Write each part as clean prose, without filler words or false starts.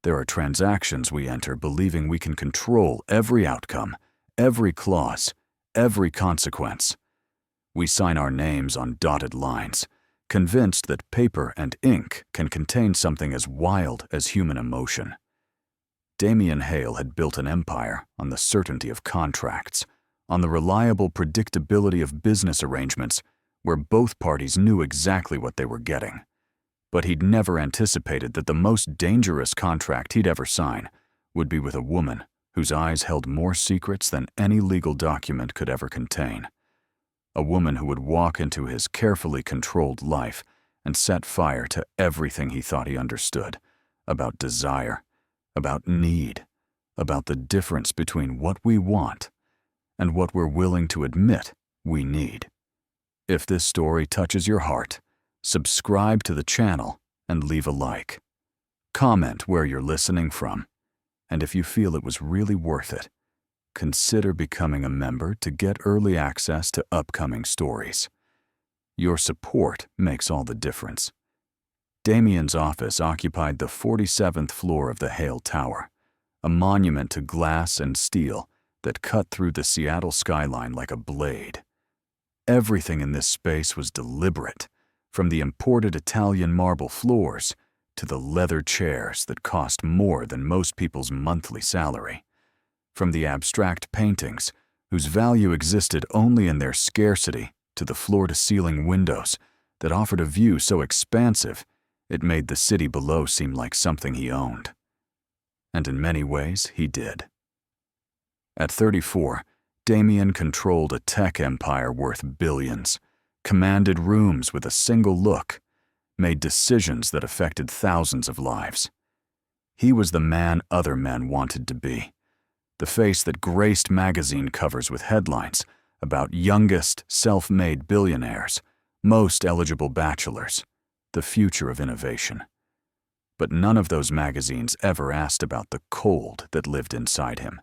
There are transactions we enter believing we can control every outcome, every clause, every consequence. We sign our names on dotted lines, convinced that paper and ink can contain something as wild as human emotion. Damien Hale had built an empire on the certainty of contracts, on the reliable predictability of business arrangements where both parties knew exactly what they were getting. But he'd never anticipated that the most dangerous contract he'd ever sign would be with a woman whose eyes held more secrets than any legal document could ever contain. A woman who would walk into his carefully controlled life and set fire to everything he thought he understood about desire, about need, about the difference between what we want and what we're willing to admit we need. If this story touches your heart, subscribe to the channel and leave a like. Comment where you're listening from, and if you feel it was really worth it, consider becoming a member to get early access to upcoming stories. Your support makes all the difference. Damien's office occupied the 47th floor of the Hale Tower, a monument to glass and steel that cut through the Seattle skyline like a blade. Everything in this space was deliberate, from the imported Italian marble floors to the leather chairs that cost more than most people's monthly salary, from the abstract paintings whose value existed only in their scarcity to the floor-to-ceiling windows that offered a view so expansive it made the city below seem like something he owned. And in many ways, he did. At 34, Damien controlled a tech empire worth billions, commanded rooms with a single look, made decisions that affected thousands of lives. He was the man other men wanted to be, the face that graced magazine covers with headlines about youngest self-made billionaires, most eligible bachelors, the future of innovation. But none of those magazines ever asked about the cold that lived inside him,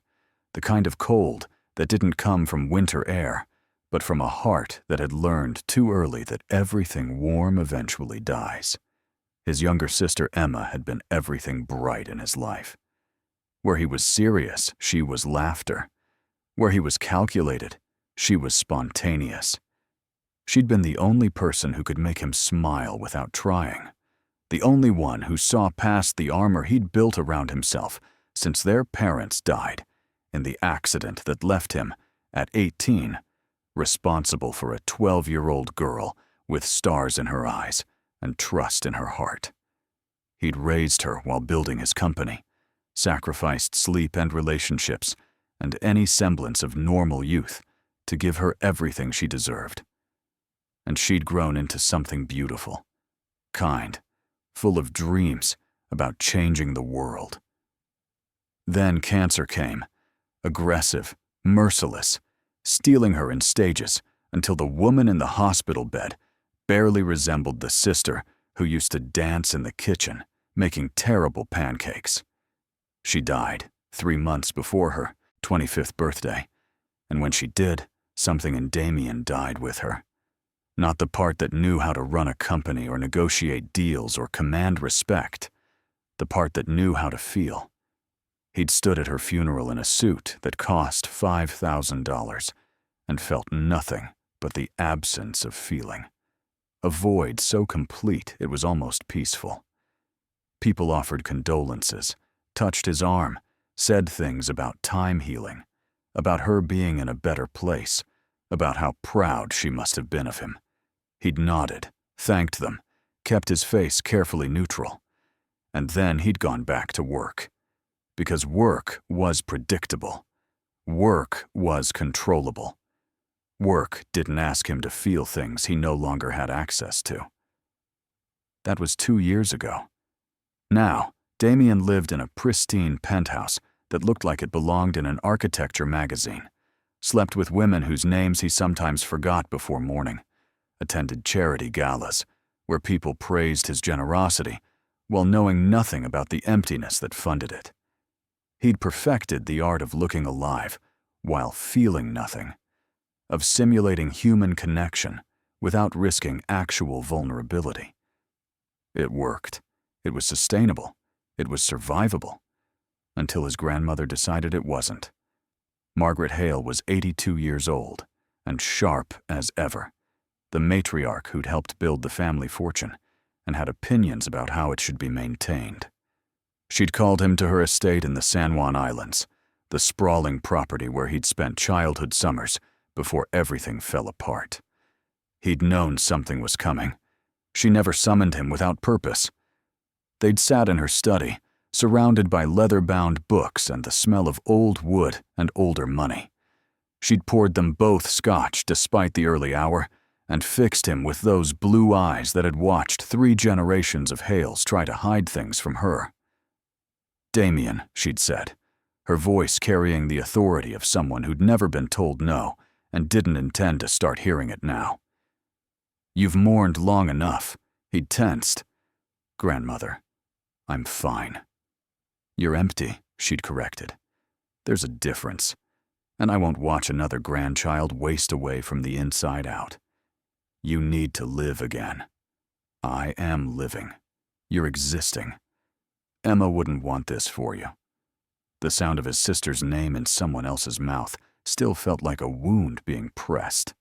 the kind of cold that didn't come from winter air, but from a heart that had learned too early that everything warm eventually dies. His younger sister Emma had been everything bright in his life. Where he was serious, she was laughter. Where he was calculated, she was spontaneous. She'd been the only person who could make him smile without trying, the only one who saw past the armor he'd built around himself since their parents died in the accident that left him, at 18, responsible for a 12-year-old girl with stars in her eyes and trust in her heart. He'd raised her while building his company, sacrificed sleep and relationships and any semblance of normal youth to give her everything she deserved. And she'd grown into something beautiful, kind, full of dreams about changing the world. Then cancer came, aggressive, merciless, stealing her in stages until the woman in the hospital bed barely resembled the sister who used to dance in the kitchen, making terrible pancakes. She died 3 months before her 25th birthday, and when she did, something in Damien died with her. Not the part that knew how to run a company or negotiate deals or command respect, the part that knew how to feel. He'd stood at her funeral in a suit that cost $5,000 and felt nothing but the absence of feeling, a void so complete it was almost peaceful. People offered condolences, touched his arm, said things about time healing, about her being in a better place, about how proud she must have been of him. He'd nodded, thanked them, kept his face carefully neutral, and then he'd gone back to work. Because work was predictable. Work was controllable. Work didn't ask him to feel things he no longer had access to. That was 2 years ago. Now, Damien lived in a pristine penthouse that looked like it belonged in an architecture magazine, slept with women whose names he sometimes forgot before morning, attended charity galas where people praised his generosity while knowing nothing about the emptiness that funded it. He'd perfected the art of looking alive while feeling nothing, of simulating human connection without risking actual vulnerability. It worked. It was sustainable. It was survivable, until his grandmother decided it wasn't. Margaret Hale was 82 years old, and sharp as ever, the matriarch who'd helped build the family fortune and had opinions about how it should be maintained. She'd called him to her estate in the San Juan Islands, the sprawling property where he'd spent childhood summers before everything fell apart. He'd known something was coming. She never summoned him without purpose. They'd sat in her study, surrounded by leather-bound books and the smell of old wood and older money. She'd poured them both scotch despite the early hour and fixed him with those blue eyes that had watched 3 generations of Hales try to hide things from her. "Damien," she'd said, her voice carrying the authority of someone who'd never been told no and didn't intend to start hearing it now. "You've mourned long enough." He'd tensed. "Grandmother, I'm fine." "You're empty," she'd corrected. "There's a difference, and I won't watch another grandchild waste away from the inside out. You need to live again. I am living. You're existing. Emma wouldn't want this for you." The sound of his sister's name in someone else's mouth still felt like a wound being pressed.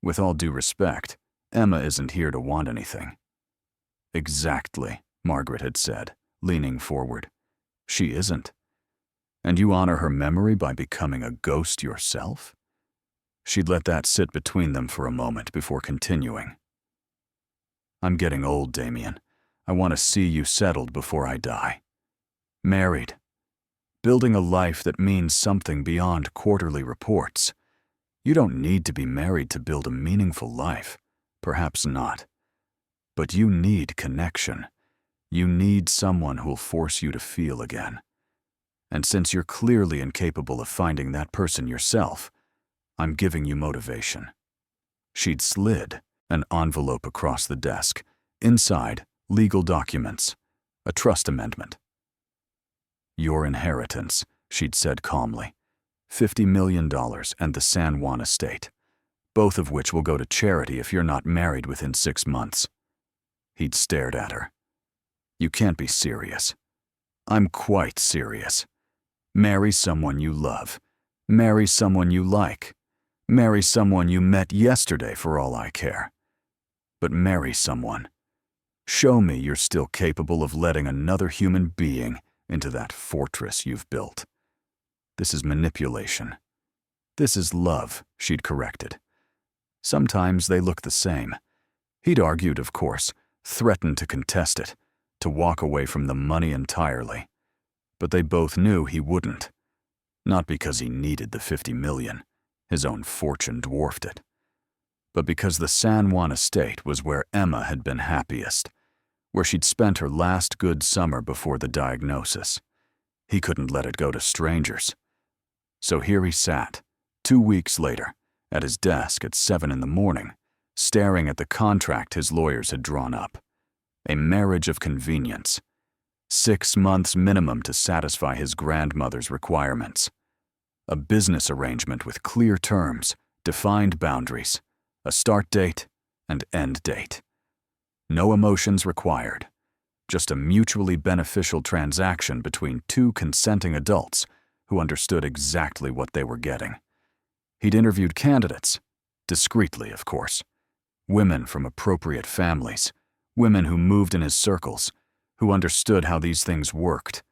"With all due respect, Emma isn't here to want anything." "Exactly," Margaret had said, leaning forward. "She isn't. And you honor her memory by becoming a ghost yourself?" She'd let that sit between them for a moment before continuing. "I'm getting old, Damien. I want to see you settled before I die. Married. Building a life that means something beyond quarterly reports. You don't need to be married to build a meaningful life. Perhaps not. But you need connection. You need someone who'll force you to feel again. And since you're clearly incapable of finding that person yourself, I'm giving you motivation." She'd slid an envelope across the desk. Inside, legal documents, a trust amendment. "Your inheritance," she'd said calmly. $50 million and the San Juan estate, both of which will go to charity if you're not married within 6 months. He'd stared at her. "You can't be serious." "I'm quite serious. Marry someone you love. Marry someone you like. Marry someone you met yesterday for all I care. But marry someone. Show me you're still capable of letting another human being into that fortress you've built. This is manipulation. This is love," she'd corrected. "Sometimes they look the same." He'd argued, of course, threatened to contest it, to walk away from the money entirely. But they both knew he wouldn't. Not because he needed the 50 million. His own fortune dwarfed it. But because the San Juan estate was where Emma had been happiest, where she'd spent her last good summer before the diagnosis. He couldn't let it go to strangers. So here he sat, 2 weeks later, at his desk at 7 in the morning, staring at the contract his lawyers had drawn up. A marriage of convenience. 6 months minimum to satisfy his grandmother's requirements. A business arrangement with clear terms, defined boundaries, a start date and end date. No emotions required. Just a mutually beneficial transaction between 2 consenting adults who understood exactly what they were getting. He'd interviewed candidates, discreetly, of course. Women from appropriate families, women who moved in his circles, who understood how these things worked.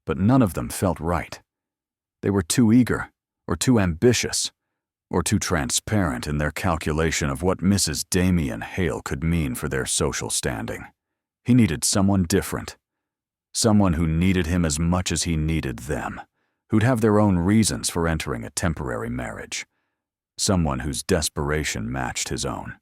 But none of them felt right. They were too eager, or too ambitious, or too transparent in their calculation of what Mrs. Damien Hale could mean for their social standing. He needed someone different. Someone who needed him as much as he needed them, who'd have their own reasons for entering a temporary marriage. Someone whose desperation matched his own.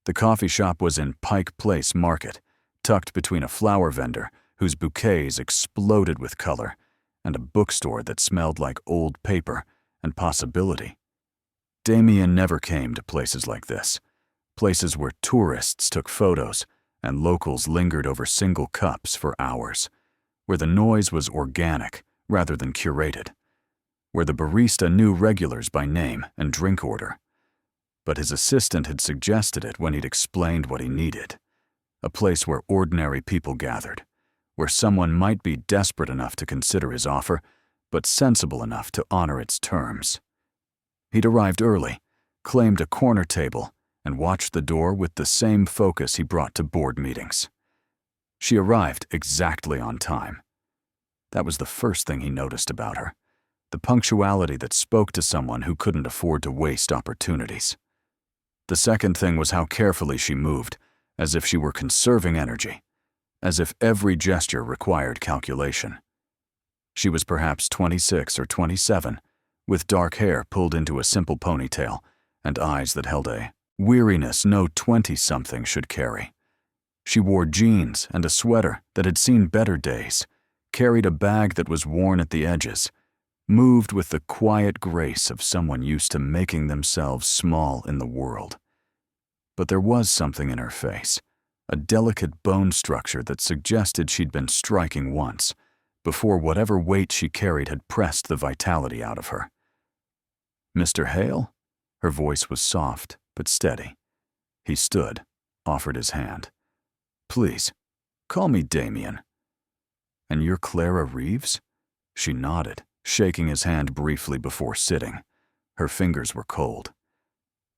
The coffee shop was in Pike Place Market, tucked between a flower vendor whose bouquets exploded with color and a bookstore that smelled like old paper and possibility. Damien never came to places like this, places where tourists took photos and locals lingered over single cups for hours, where the noise was organic rather than curated, where the barista knew regulars by name and drink order. But his assistant had suggested it when he'd explained what he needed. a place where ordinary people gathered, where someone might be desperate enough to consider his offer, but sensible enough to honor its terms. He'd arrived early, claimed a corner table, and watched the door with the same focus he brought to board meetings. She arrived exactly on time. That was the first thing he noticed about her, the punctuality that spoke to someone who couldn't afford to waste opportunities. The second thing was how carefully she moved, as if she were conserving energy, as if every gesture required calculation. She was perhaps 26 or 27, with dark hair pulled into a simple ponytail and eyes that held a weariness no 20-something should carry. She wore jeans and a sweater that had seen better days, carried a bag that was worn at the edges, moved with the quiet grace of someone used to making themselves small in the world. But there was something in her face, a delicate bone structure that suggested she'd been striking once, before whatever weight she carried had pressed the vitality out of her. "Mr. Hale?" Her voice was soft but steady. He stood, offered his hand. "Please, call me Damien." "And you're Clara Reeves?" She nodded, shaking his hand briefly before sitting. Her fingers were cold.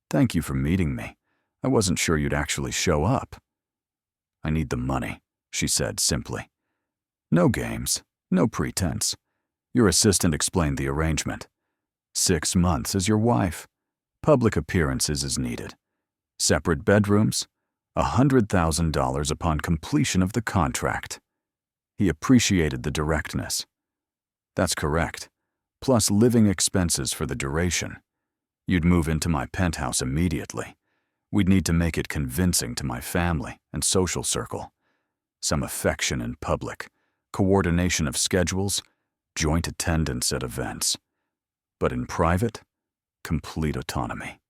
"Thank you for meeting me. I wasn't sure you'd actually show up." "I need the money," she said simply. "No games, no pretense." Your assistant explained the arrangement. 6 months as your wife. Public appearances as needed. Separate bedrooms. $100,000 upon completion of the contract. He appreciated the directness. "That's correct. Plus living expenses for the duration. You'd move into my penthouse immediately. We'd need to make it convincing to my family and social circle. Some affection in public, coordination of schedules, joint attendance at events. But in private, complete autonomy."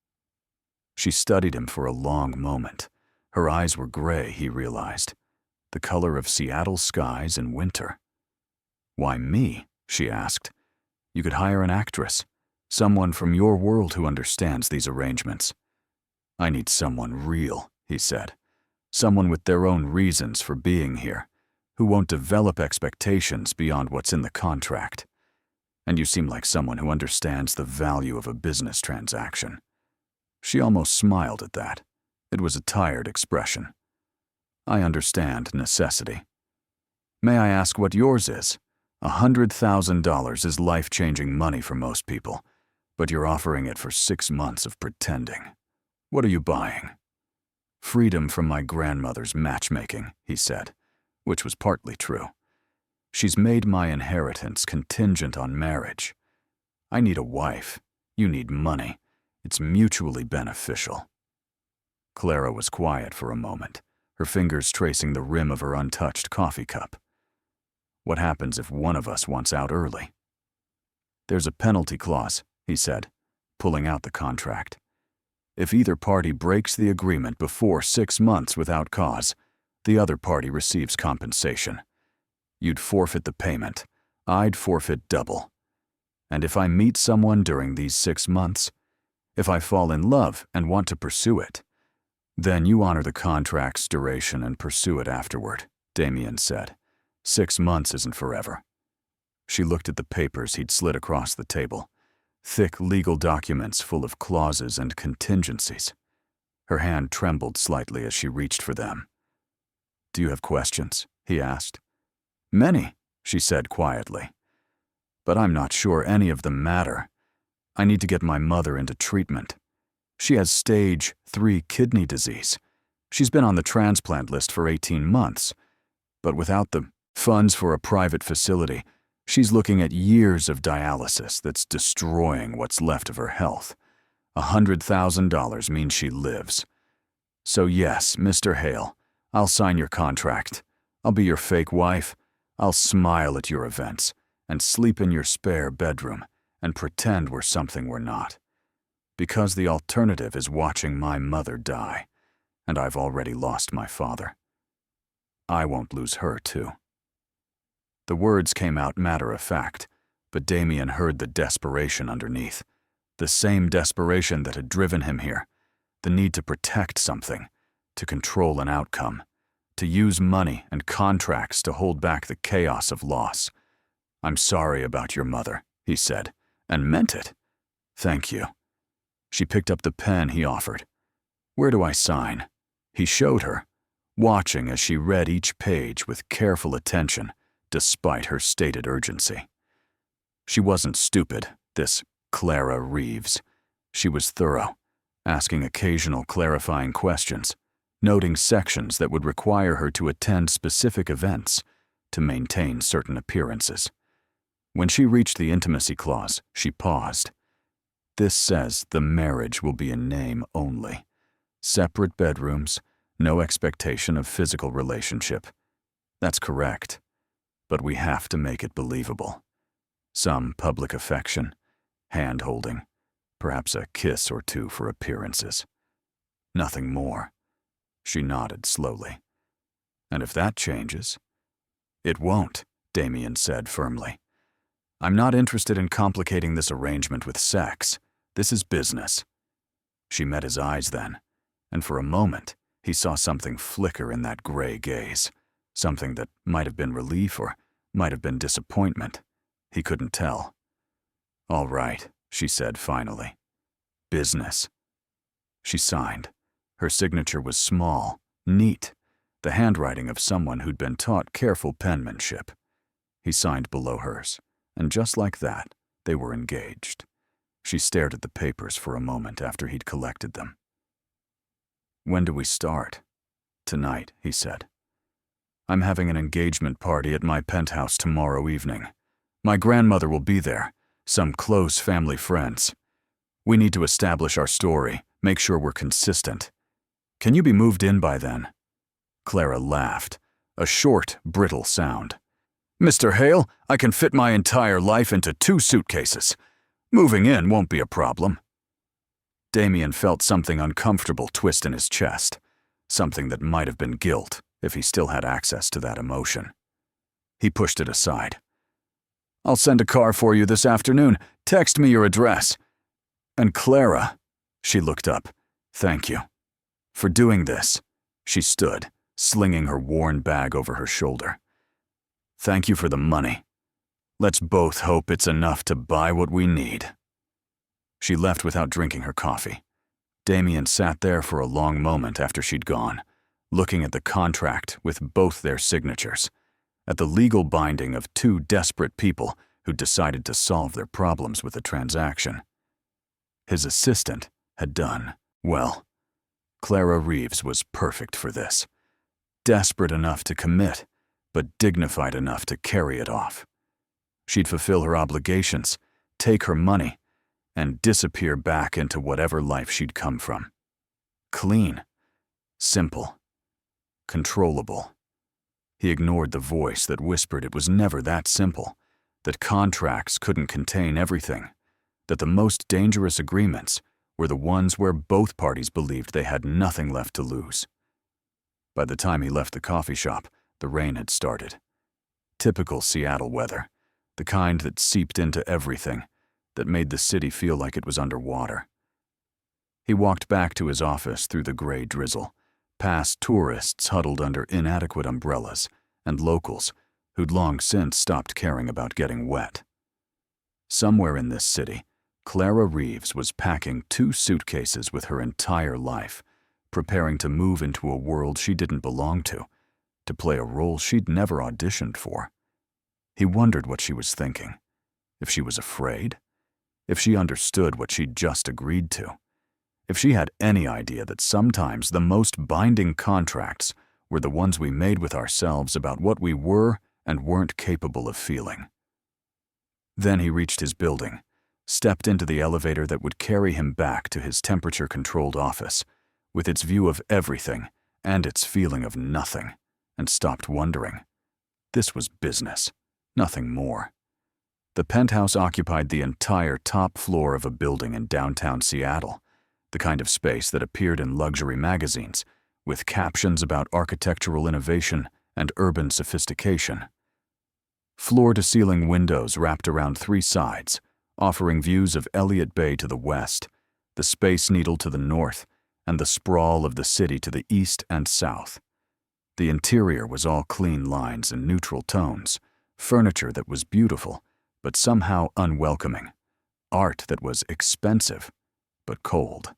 She studied him for a long moment. Her eyes were gray, he realized, the color of Seattle skies in winter. "Why me?" she asked. "You could hire an actress, someone from your world who understands these arrangements." "I need someone real," he said. "Someone with their own reasons for being here, who won't develop expectations beyond what's in the contract. And you seem like someone who understands the value of a business transaction." She almost smiled at that. It was a tired expression. "I understand necessity. May I ask what yours is? $100,000 is life-changing money for most people, but you're offering it for 6 months of pretending. What are you buying?" "Freedom from my grandmother's matchmaking," he said, which was partly true. "She's made my inheritance contingent on marriage. I need a wife. You need money. It's mutually beneficial." Clara was quiet for a moment, her fingers tracing the rim of her untouched coffee cup. "What happens if one of us wants out early?" "There's a penalty clause," he said, pulling out the contract. "If either party breaks the agreement before 6 months without cause, the other party receives compensation. You'd forfeit the payment. I'd forfeit double. And if I meet someone during these 6 months, if I fall in love and want to pursue it, then you honor the contract's duration and pursue it afterward," Damien said. 6 months isn't forever." She looked at the papers he'd slid across the table, thick legal documents full of clauses and contingencies. Her hand trembled slightly as she reached for them. "Do you have questions?" he asked. "Many," she said quietly. "But I'm not sure any of them matter. I need to get my mother into treatment. She has stage 3 kidney disease. She's been on the transplant list for 18 months. But without the funds for a private facility, she's looking at years of dialysis that's destroying what's left of her health. $100,000 means she lives. So yes, Mr. Hale, I'll sign your contract. I'll be your fake wife. I'll smile at your events and sleep in your spare bedroom and pretend we're something we're not. Because the alternative is watching my mother die, and I've already lost my father. I won't lose her, too." The words came out matter-of-fact, but Damien heard the desperation underneath. The same desperation that had driven him here. The need to protect something, to control an outcome, to use money and contracts to hold back the chaos of loss. "I'm sorry about your mother," he said, and meant it. "Thank you." She picked up the pen he offered. "Where do I sign?" He showed her, watching as she read each page with careful attention, despite her stated urgency. She wasn't stupid, this Clara Reeves. She was thorough, asking occasional clarifying questions, noting sections that would require her to attend specific events to maintain certain appearances. When she reached the intimacy clause, she paused. "This says the marriage will be in name only. Separate bedrooms, no expectation of physical relationship." That's correct, but we have to make it believable. Some public affection, hand-holding, perhaps a kiss or two for appearances. Nothing more. She nodded slowly. "And if that changes?" "It won't," Damien said firmly. "I'm not interested in complicating this arrangement with sex. This is business." She met his eyes then, and for a moment, he saw something flicker in that gray gaze, something that might have been relief or might have been disappointment. He couldn't tell. "All right," she said finally. "Business." She signed. Her signature was small, neat, the handwriting of someone who'd been taught careful penmanship. He signed below hers, and just like that, they were engaged. She stared at the papers for a moment after he'd collected them. "When do we start?" "Tonight," he said. "I'm having an engagement party at my penthouse tomorrow evening. My grandmother will be there, some close family friends. We need to establish our story, make sure we're consistent. Can you be moved in by then?" Clara laughed, a short, brittle sound. "Mr. Hale, I can fit my entire life into 2 suitcases. Moving in won't be a problem." Damien felt something uncomfortable twist in his chest, something that might have been guilt if he still had access to that emotion. He pushed it aside. "I'll send a car for you this afternoon. Text me your address." "And Clara," she looked up, "thank you for doing this." She stood, slinging her worn bag over her shoulder. "Thank you for the money. Let's both hope it's enough to buy what we need." She left without drinking her coffee. Damien sat there for a long moment after she'd gone, looking at the contract with both their signatures, at the legal binding of 2 desperate people who decided to solve their problems with a transaction. His assistant had done well. Clara Reeves was perfect for this. Desperate enough to commit, but dignified enough to carry it off. She'd fulfill her obligations, take her money, and disappear back into whatever life she'd come from. Clean, simple, controllable. He ignored the voice that whispered it was never that simple, that contracts couldn't contain everything, that the most dangerous agreements were the ones where both parties believed they had nothing left to lose. By the time he left the coffee shop, the rain had started. Typical Seattle weather, the kind that seeped into everything, that made the city feel like it was underwater. He walked back to his office through the gray drizzle, past tourists huddled under inadequate umbrellas, and locals who'd long since stopped caring about getting wet. Somewhere in this city, Clara Reeves was packing 2 suitcases with her entire life, preparing to move into a world she didn't belong to play a role she'd never auditioned for. He wondered what she was thinking. If she was afraid? If she understood what she'd just agreed to? If she had any idea that sometimes the most binding contracts were the ones we made with ourselves about what we were and weren't capable of feeling? Then he reached his building, stepped into the elevator that would carry him back to his temperature-controlled office, with its view of everything and its feeling of nothing, and stopped wondering. This was business, nothing more. The penthouse occupied the entire top floor of a building in downtown Seattle, the kind of space that appeared in luxury magazines, with captions about architectural innovation and urban sophistication. Floor-to-ceiling windows wrapped around 3 sides, offering views of Elliott Bay to the west, the Space Needle to the north, and the sprawl of the city to the east and south. The interior was all clean lines and neutral tones, furniture that was beautiful, but somehow unwelcoming, art that was expensive, but cold.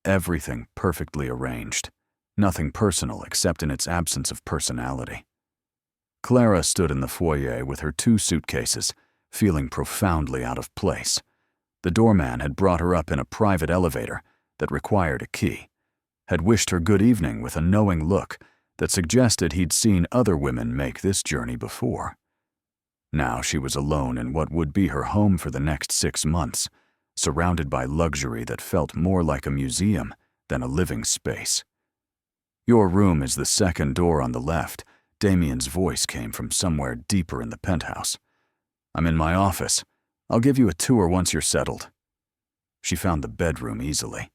Everything perfectly arranged, nothing personal except in its absence of personality. Clara stood in the foyer with her 2 suitcases, feeling profoundly out of place. The doorman had brought her up in a private elevator that required a key, had wished her good evening with a knowing look that suggested he'd seen other women make this journey before. Now she was alone in what would be her home for the next 6 months, surrounded by luxury that felt more like a museum than a living space. "Your room is the second door on the left," Damien's voice came from somewhere deeper in the penthouse. "I'm in my office. I'll give you a tour once you're settled." She found the bedroom easily.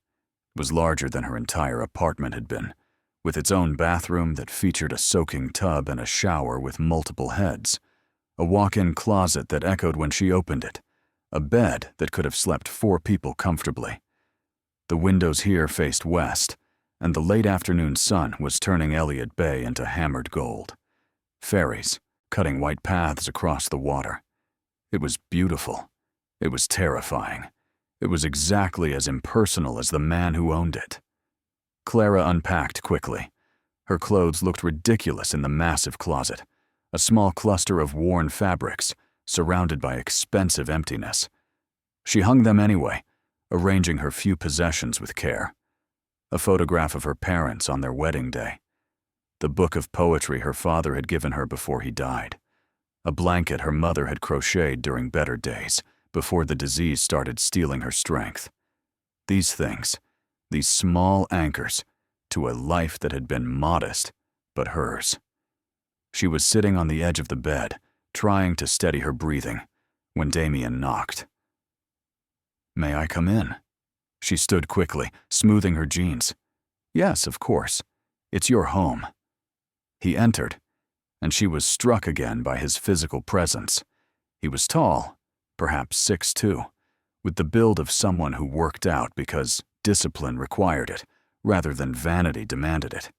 It was larger than her entire apartment had been, with its own bathroom that featured a soaking tub and a shower with multiple heads, a walk-in closet that echoed when she opened it, a bed that could have slept 4 people comfortably. The windows here faced west, and the late afternoon sun was turning Elliott Bay into hammered gold. Ferries, cutting white paths across the water. It was beautiful. It was terrifying. It was exactly as impersonal as the man who owned it. Clara unpacked quickly. Her clothes looked ridiculous in the massive closet, a small cluster of worn fabrics, surrounded by expensive emptiness. She hung them anyway, arranging her few possessions with care. A photograph of her parents on their wedding day. The book of poetry her father had given her before he died. A blanket her mother had crocheted during better days, before the disease started stealing her strength. These things, these small anchors to a life that had been modest, but hers. She was sitting on the edge of the bed, trying to steady her breathing, when Damien knocked. "May I come in?" She stood quickly, smoothing her jeans. "Yes, of course. It's your home." He entered, and she was struck again by his physical presence. He was tall, perhaps 6'2", with the build of someone who worked out because discipline required it, rather than vanity demanded it.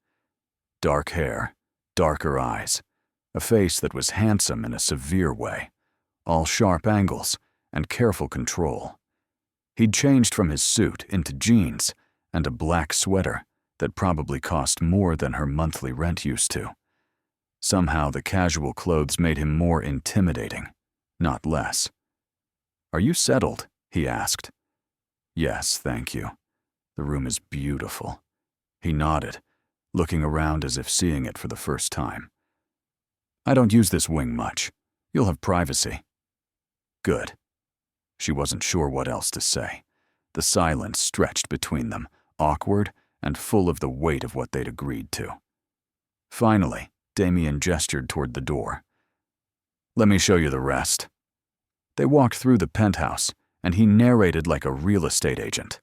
Dark hair, darker eyes, a face that was handsome in a severe way, all sharp angles and careful control. He'd changed from his suit into jeans and a black sweater that probably cost more than her monthly rent used to. Somehow the casual clothes made him more intimidating, not less. "Are you settled?" he asked. "Yes, thank you. The room is beautiful." He nodded, looking around as if seeing it for the first time. "I don't use this wing much. You'll have privacy." "Good." She wasn't sure what else to say. The silence stretched between them, awkward and full of the weight of what they'd agreed to. Finally, Damien gestured toward the door. "Let me show you the rest." They walked through the penthouse, and he narrated like a real estate agent.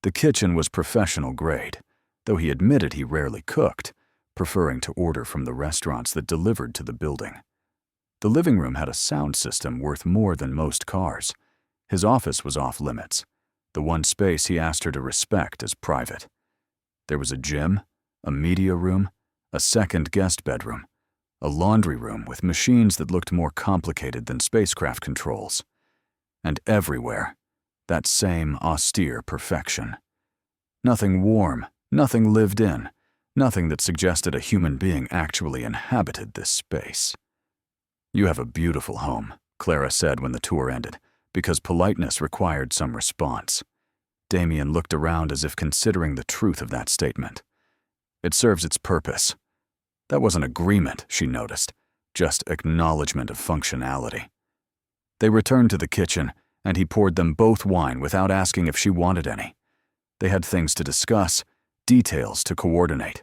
The kitchen was professional grade, though he admitted he rarely cooked, preferring to order from the restaurants that delivered to the building. The living room had a sound system worth more than most cars. His office was off limits, the one space he asked her to respect as private. There was a gym, a media room, a second guest bedroom, a laundry room with machines that looked more complicated than spacecraft controls. And everywhere, that same austere perfection. Nothing warm, nothing lived in, nothing that suggested a human being actually inhabited this space. "You have a beautiful home," Clara said when the tour ended, because politeness required some response. Damien looked around as if considering the truth of that statement. "It serves its purpose." That wasn't agreement, she noticed, just acknowledgement of functionality. They returned to the kitchen, and he poured them both wine without asking if she wanted any. They had things to discuss, details to coordinate.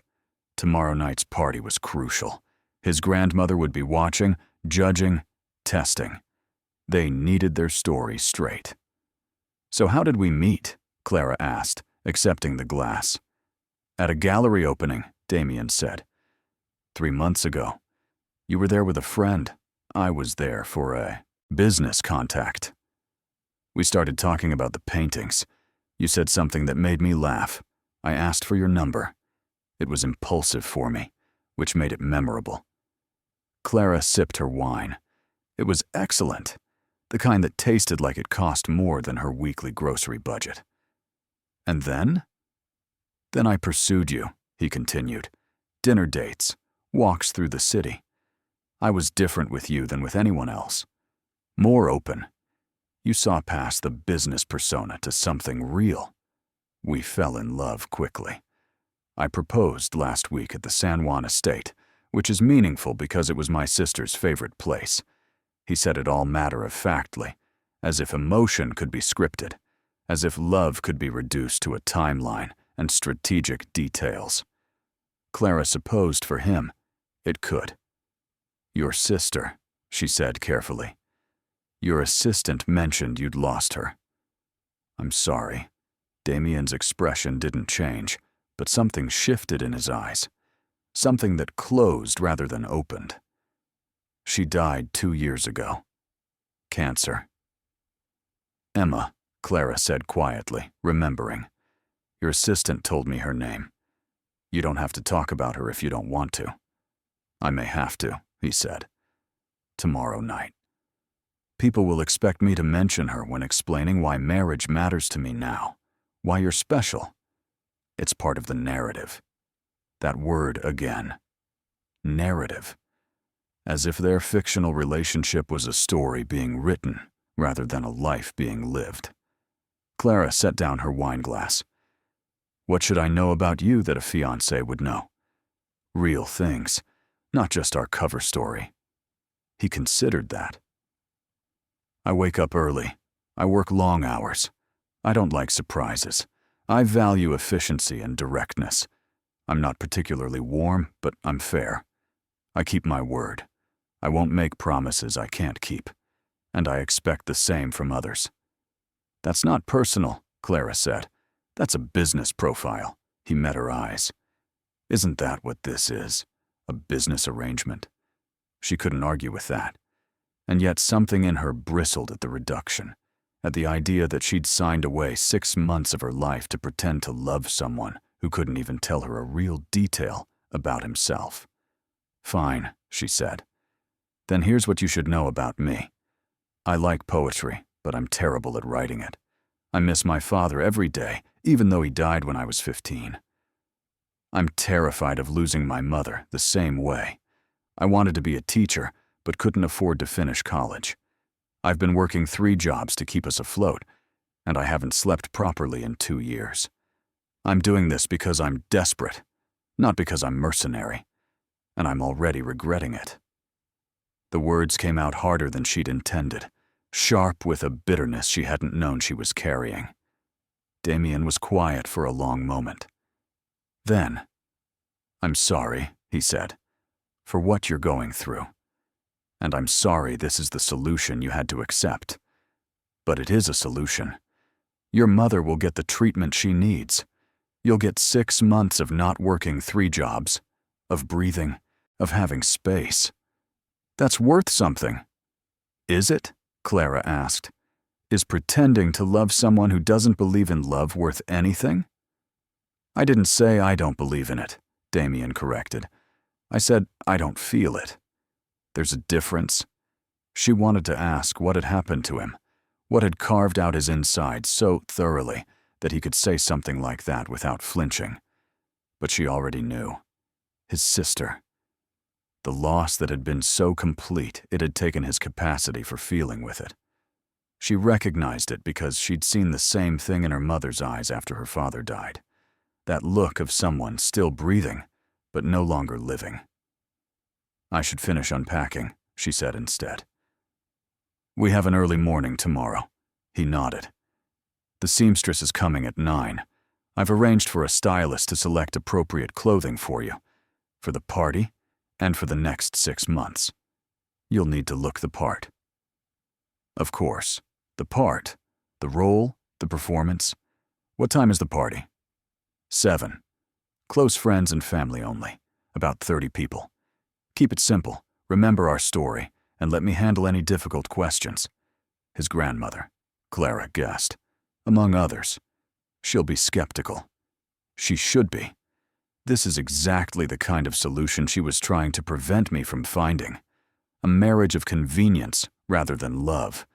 Tomorrow night's party was crucial. His grandmother would be watching, judging, testing. They needed their story straight. "So how did we meet?" Clara asked, accepting the glass. "At a gallery opening," Damien said. 3 months ago. You were there with a friend. I was there for a business contact. We started talking about the paintings. You said something that made me laugh. I asked for your number. It was impulsive for me. which made it memorable. Clara sipped her wine. It was excellent, the kind that tasted like it cost more than her weekly grocery budget. And then? Then I pursued you, he continued. Dinner dates, walks through the city. I was different with you than with anyone else. More open. You saw past the business persona to something real. We fell in love quickly. I proposed last week at the San Juan estate, which is meaningful because it was my sister's favorite place. He said it all matter-of-factly, as if emotion could be scripted, as if love could be reduced to a timeline and strategic details. Clara supposed for him, it could. Your sister, she said carefully. Your assistant mentioned you'd lost her. I'm sorry. Damien's expression didn't change, but something shifted in his eyes. Something that closed rather than opened. She died 2 years ago. Cancer. Emma, Clara said quietly, remembering. Your assistant told me her name. You don't have to talk about her if you don't want to. I may have to, he said. Tomorrow night. People will expect me to mention her when explaining why marriage matters to me now, why you're special. It's part of the narrative. That word again. Narrative. As if their fictional relationship was a story being written rather than a life being lived. Clara set down her wine glass. What should I know about you that a fiancé would know? Real things, not just our cover story. He considered that. I wake up early. I work long hours. I don't like surprises. I value efficiency and directness. I'm not particularly warm, but I'm fair. I keep my word. I won't make promises I can't keep. And I expect the same from others. That's not personal, Clara said. That's a business profile. He met her eyes. Isn't that what this is? A business arrangement? She couldn't argue with that. And yet something in her bristled at the reduction, at the idea that she'd signed away 6 months of her life to pretend to love someone who couldn't even tell her a real detail about himself. Fine, she said. Then here's what you should know about me. I like poetry, but I'm terrible at writing it. I miss my father every day, even though he died when I was 15. I'm terrified of losing my mother the same way. I wanted to be a teacher, but couldn't afford to finish college. I've been working 3 jobs to keep us afloat, and I haven't slept properly in 2 years. I'm doing this because I'm desperate, not because I'm mercenary, and I'm already regretting it. The words came out harder than she'd intended, sharp with a bitterness she hadn't known she was carrying. Damien was quiet for a long moment. Then, I'm sorry, he said, for what you're going through. And I'm sorry this is the solution you had to accept. But it is a solution. Your mother will get the treatment she needs. You'll get 6 months of not working 3 jobs, of breathing, of having space. That's worth something. Is it? Clara asked. Is pretending to love someone who doesn't believe in love worth anything? I didn't say I don't believe in it, Damien corrected. I said I don't feel it. There's a difference. She wanted to ask what had happened to him, what had carved out his insides so thoroughly that he could say something like that without flinching. But she already knew. His sister. The loss that had been so complete it had taken his capacity for feeling with it. She recognized it because she'd seen the same thing in her mother's eyes after her father died. That look of someone still breathing, but no longer living. I should finish unpacking, she said instead. We have an early morning tomorrow. He nodded. The seamstress is coming at 9. I've arranged for a stylist to select appropriate clothing for you, for the party and for the next 6 months. You'll need to look the part. Of course, the part, the role, the performance. What time is the party? 7. Close friends and family only, about 30 people. Keep it simple, remember our story, and let me handle any difficult questions. His grandmother, Clara guessed, among others. She'll be skeptical. She should be. This is exactly the kind of solution she was trying to prevent me from finding. A marriage of convenience rather than love.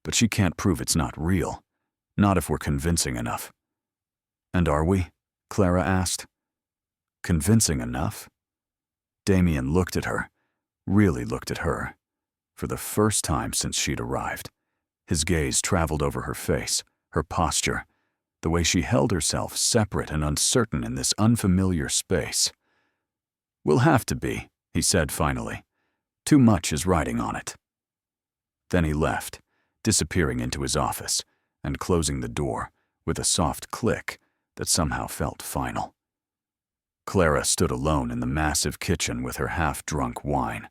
But she can't prove it's not real. Not if we're convincing enough. And are we? Clara asked. Convincing enough? Damien looked at her, really looked at her, for the first time since she'd arrived. His gaze traveled over her face, her posture, the way she held herself separate and uncertain in this unfamiliar space. We'll have to be, he said finally. Too much is riding on it. Then he left, disappearing into his office and closing the door with a soft click that somehow felt final. Clara stood alone in the massive kitchen with her half-drunk wine,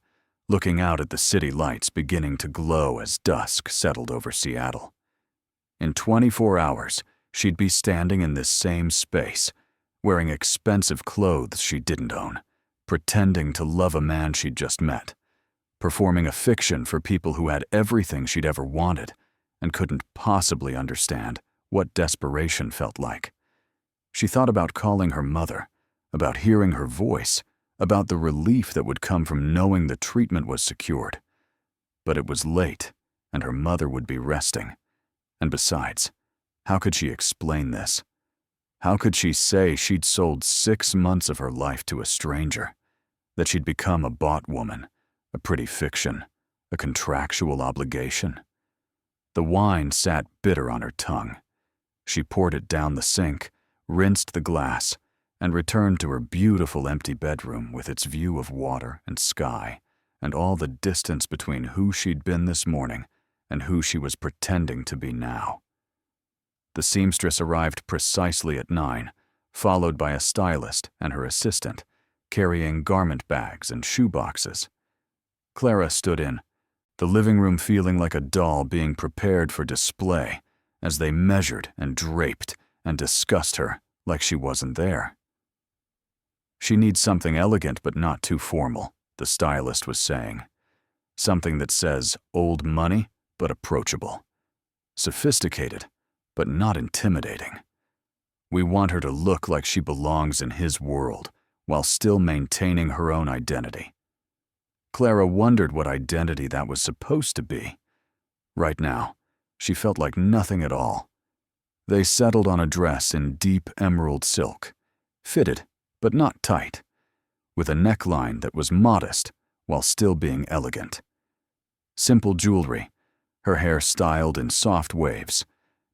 looking out at the city lights beginning to glow as dusk settled over Seattle. In 24 hours, she'd be standing in this same space, wearing expensive clothes she didn't own, pretending to love a man she'd just met, performing a fiction for people who had everything she'd ever wanted and couldn't possibly understand what desperation felt like. She thought about calling her mother, about hearing her voice, about the relief that would come from knowing the treatment was secured. But it was late, and her mother would be resting. And besides, how could she explain this? How could she say she'd sold 6 months of her life to a stranger? That she'd become a bought woman, a pretty fiction, a contractual obligation? The wine sat bitter on her tongue. She poured it down the sink, rinsed the glass, and returned to her beautiful empty bedroom with its view of water and sky and all the distance between who she'd been this morning and who she was pretending to be now. The seamstress arrived precisely at 9, followed by a stylist and her assistant, carrying garment bags and shoe boxes. Clara stood in, the living room feeling like a doll being prepared for display as they measured and draped and discussed her like she wasn't there. She needs something elegant but not too formal, the stylist was saying. Something that says old money but approachable. Sophisticated but not intimidating. We want her to look like she belongs in his world while still maintaining her own identity. Clara wondered what identity that was supposed to be. Right now, she felt like nothing at all. They settled on a dress in deep emerald silk, fitted but not tight, with a neckline that was modest while still being elegant. Simple jewelry, her hair styled in soft waves,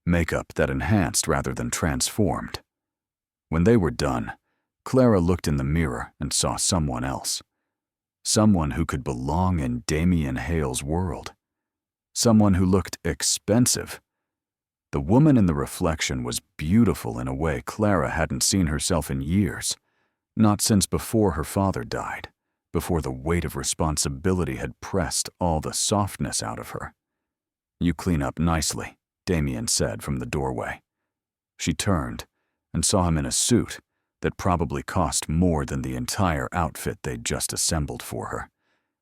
makeup that enhanced rather than transformed. When they were done, Clara looked in the mirror and saw someone else. Someone who could belong in Damien Hale's world. Someone who looked expensive. The woman in the reflection was beautiful in a way Clara hadn't seen herself in years. Not since before her father died, before the weight of responsibility had pressed all the softness out of her. "You clean up nicely," Damien said from the doorway. She turned and saw him in a suit that probably cost more than the entire outfit they'd just assembled for her.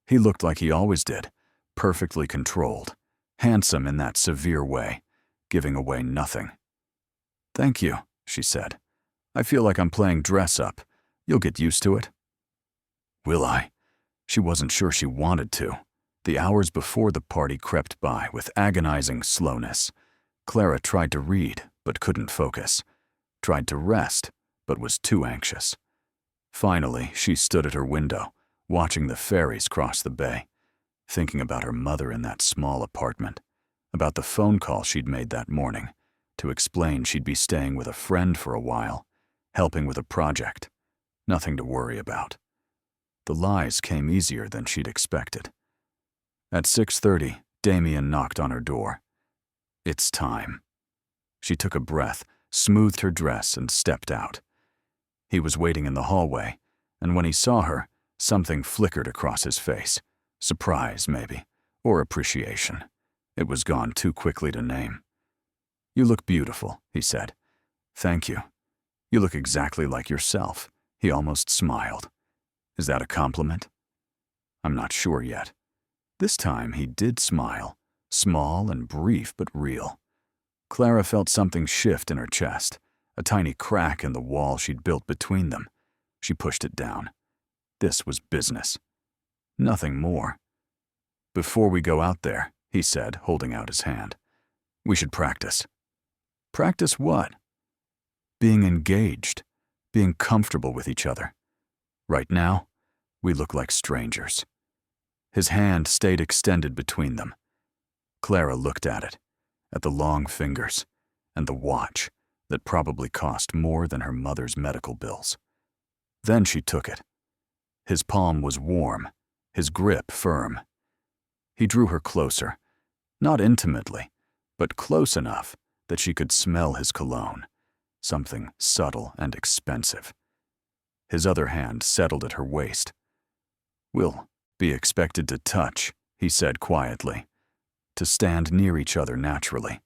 He looked like he always did, perfectly controlled, handsome in that severe way, giving away nothing. "Thank you," she said. "I feel like I'm playing dress-up. You'll get used to it." Will I? She wasn't sure she wanted to. The hours before the party crept by with agonizing slowness. Clara tried to read, but couldn't focus. Tried to rest, but was too anxious. Finally, she stood at her window, watching the ferries cross the bay, thinking about her mother in that small apartment, about the phone call she'd made that morning to explain she'd be staying with a friend for a while, helping with a project. Nothing to worry about. The lies came easier than she'd expected. At 6:30, Damien knocked on her door. "It's time." She took a breath, smoothed her dress, and stepped out. He was waiting in the hallway, and when he saw her, something flickered across his face. Surprise, maybe, or appreciation. It was gone too quickly to name. "You look beautiful," he said. "Thank you. You look exactly like yourself." He almost smiled. "Is that a compliment?" "I'm not sure yet." This time he did smile, small and brief but real. Clara felt something shift in her chest, a tiny crack in the wall she'd built between them, She pushed it down. This was business. Nothing more. "Before we go out there," he said, holding out his hand, "we should practice." "Practice what?" "Being engaged, being comfortable with each other. Right now, we look like strangers." His hand stayed extended between them. Clara looked at it, at the long fingers, and the watch that probably cost more than her mother's medical bills. Then she took it. His palm was warm, his grip firm. He drew her closer, not intimately, but close enough that she could smell his cologne, something subtle and expensive. His other hand settled at her waist. "We'll be expected to touch," he said quietly, "to stand near each other naturally,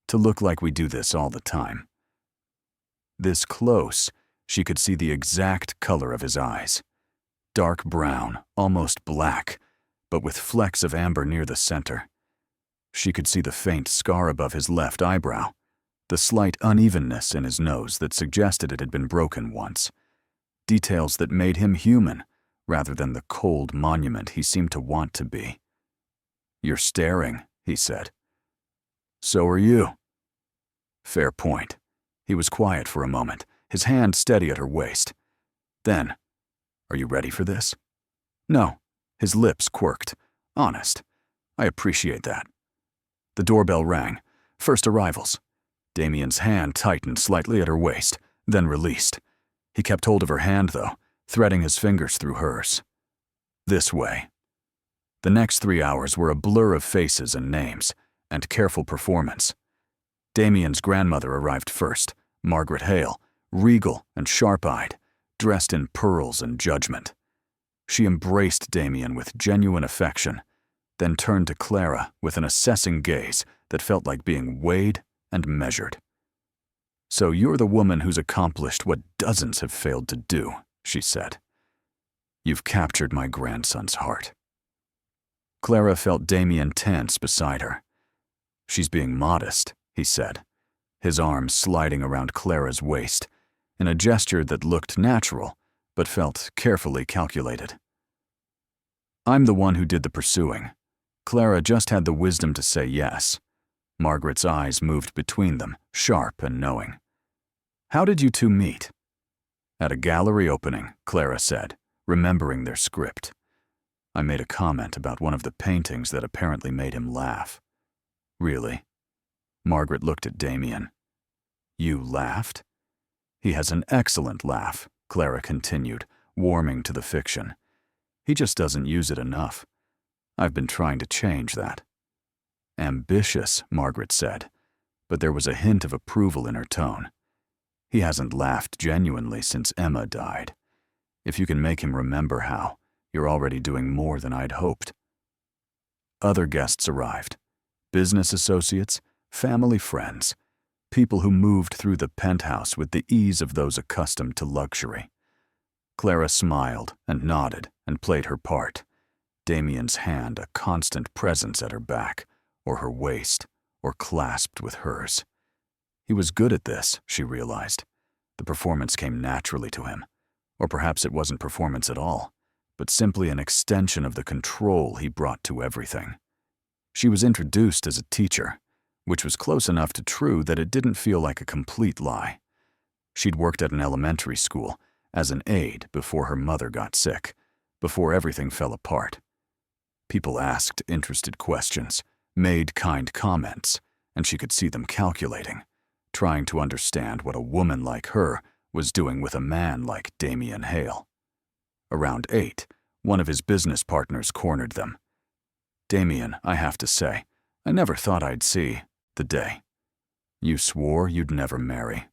to look like we do this all the time." This close, she could see the exact color of his eyes. Dark brown, almost black, but with flecks of amber near the center. She could see the faint scar above his left eyebrow, the slight unevenness in his nose that suggested it had been broken once. Details that made him human, rather than the cold monument he seemed to want to be. "You're staring," he said. "So are you." Fair point. He was quiet for a moment, his hand steady at her waist. Then, "Are you ready for this?" "No." His lips quirked. "Honest. I appreciate that." The doorbell rang. First arrivals. Damien's hand tightened slightly at her waist, then released. He kept hold of her hand, though, threading his fingers through hers. "This way." The next 3 hours were a blur of faces and names, and careful performance. Damien's grandmother arrived first, Margaret Hale, regal and sharp-eyed, dressed in pearls and judgment. She embraced Damien with genuine affection, then turned to Clara with an assessing gaze that felt like being weighed and measured. "So you're the woman who's accomplished what dozens have failed to do," she said. "You've captured my grandson's heart." Clara felt Damien tense beside her. "She's being modest," he said, his arm sliding around Clara's waist, in a gesture that looked natural, but felt carefully calculated. "I'm the one who did the pursuing. Clara just had the wisdom to say yes." Margaret's eyes moved between them, sharp and knowing. "How did you two meet?" "At a gallery opening," Clara said, remembering their script. "I made a comment about one of the paintings that apparently made him laugh." "Really?" Margaret looked at Damien. "You laughed?" "He has an excellent laugh," Clara continued, warming to the fiction. "He just doesn't use it enough. I've been trying to change that." "Ambitious," Margaret said, but there was a hint of approval in her tone. "He hasn't laughed genuinely since Emma died. If you can make him remember how, you're already doing more than I'd hoped." Other guests arrived. Business associates, family friends, people who moved through the penthouse with the ease of those accustomed to luxury. Clara smiled and nodded and played her part, Damien's hand a constant presence at her back, or her waist, or clasped with hers. He was good at this, she realized. The performance came naturally to him. Or perhaps it wasn't performance at all, but simply an extension of the control he brought to everything. She was introduced as a teacher, which was close enough to true that it didn't feel like a complete lie. She'd worked at an elementary school as an aide before her mother got sick, before everything fell apart. People asked interested questions, made kind comments, and she could see them calculating, trying to understand what a woman like her was doing with a man like Damien Hale. Around 8, one of his business partners cornered them. "Damien, I have to say, I never thought I'd see the day. You swore you'd never marry."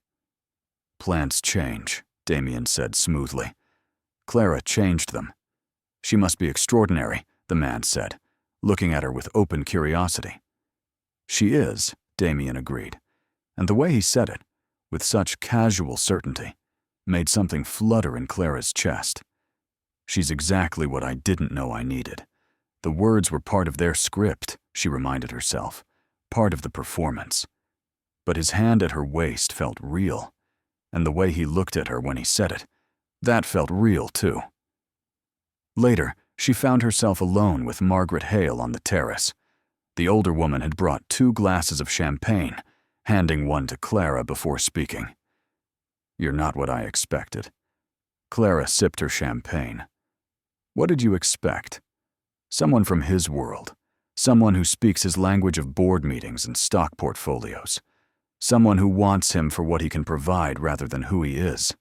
"Plans change," Damien said smoothly. "Clara changed them." "She must be extraordinary," the man said, looking at her with open curiosity. "She is," Damien agreed, and the way he said it, with such casual certainty, made something flutter in Clara's chest. "She's exactly what I didn't know I needed. The words were part of their script," she reminded herself, part of the performance. But his hand at her waist felt real, and the way he looked at her when he said it That felt real, too. Later, she found herself alone with Margaret Hale on the terrace. The older woman had brought 2 glasses of champagne, handing one to Clara before speaking. "You're not what I expected." Clara sipped her champagne. "What did you expect? Someone from his world. Someone who speaks his language of board meetings and stock portfolios. Someone who wants him for what he can provide rather than who he is."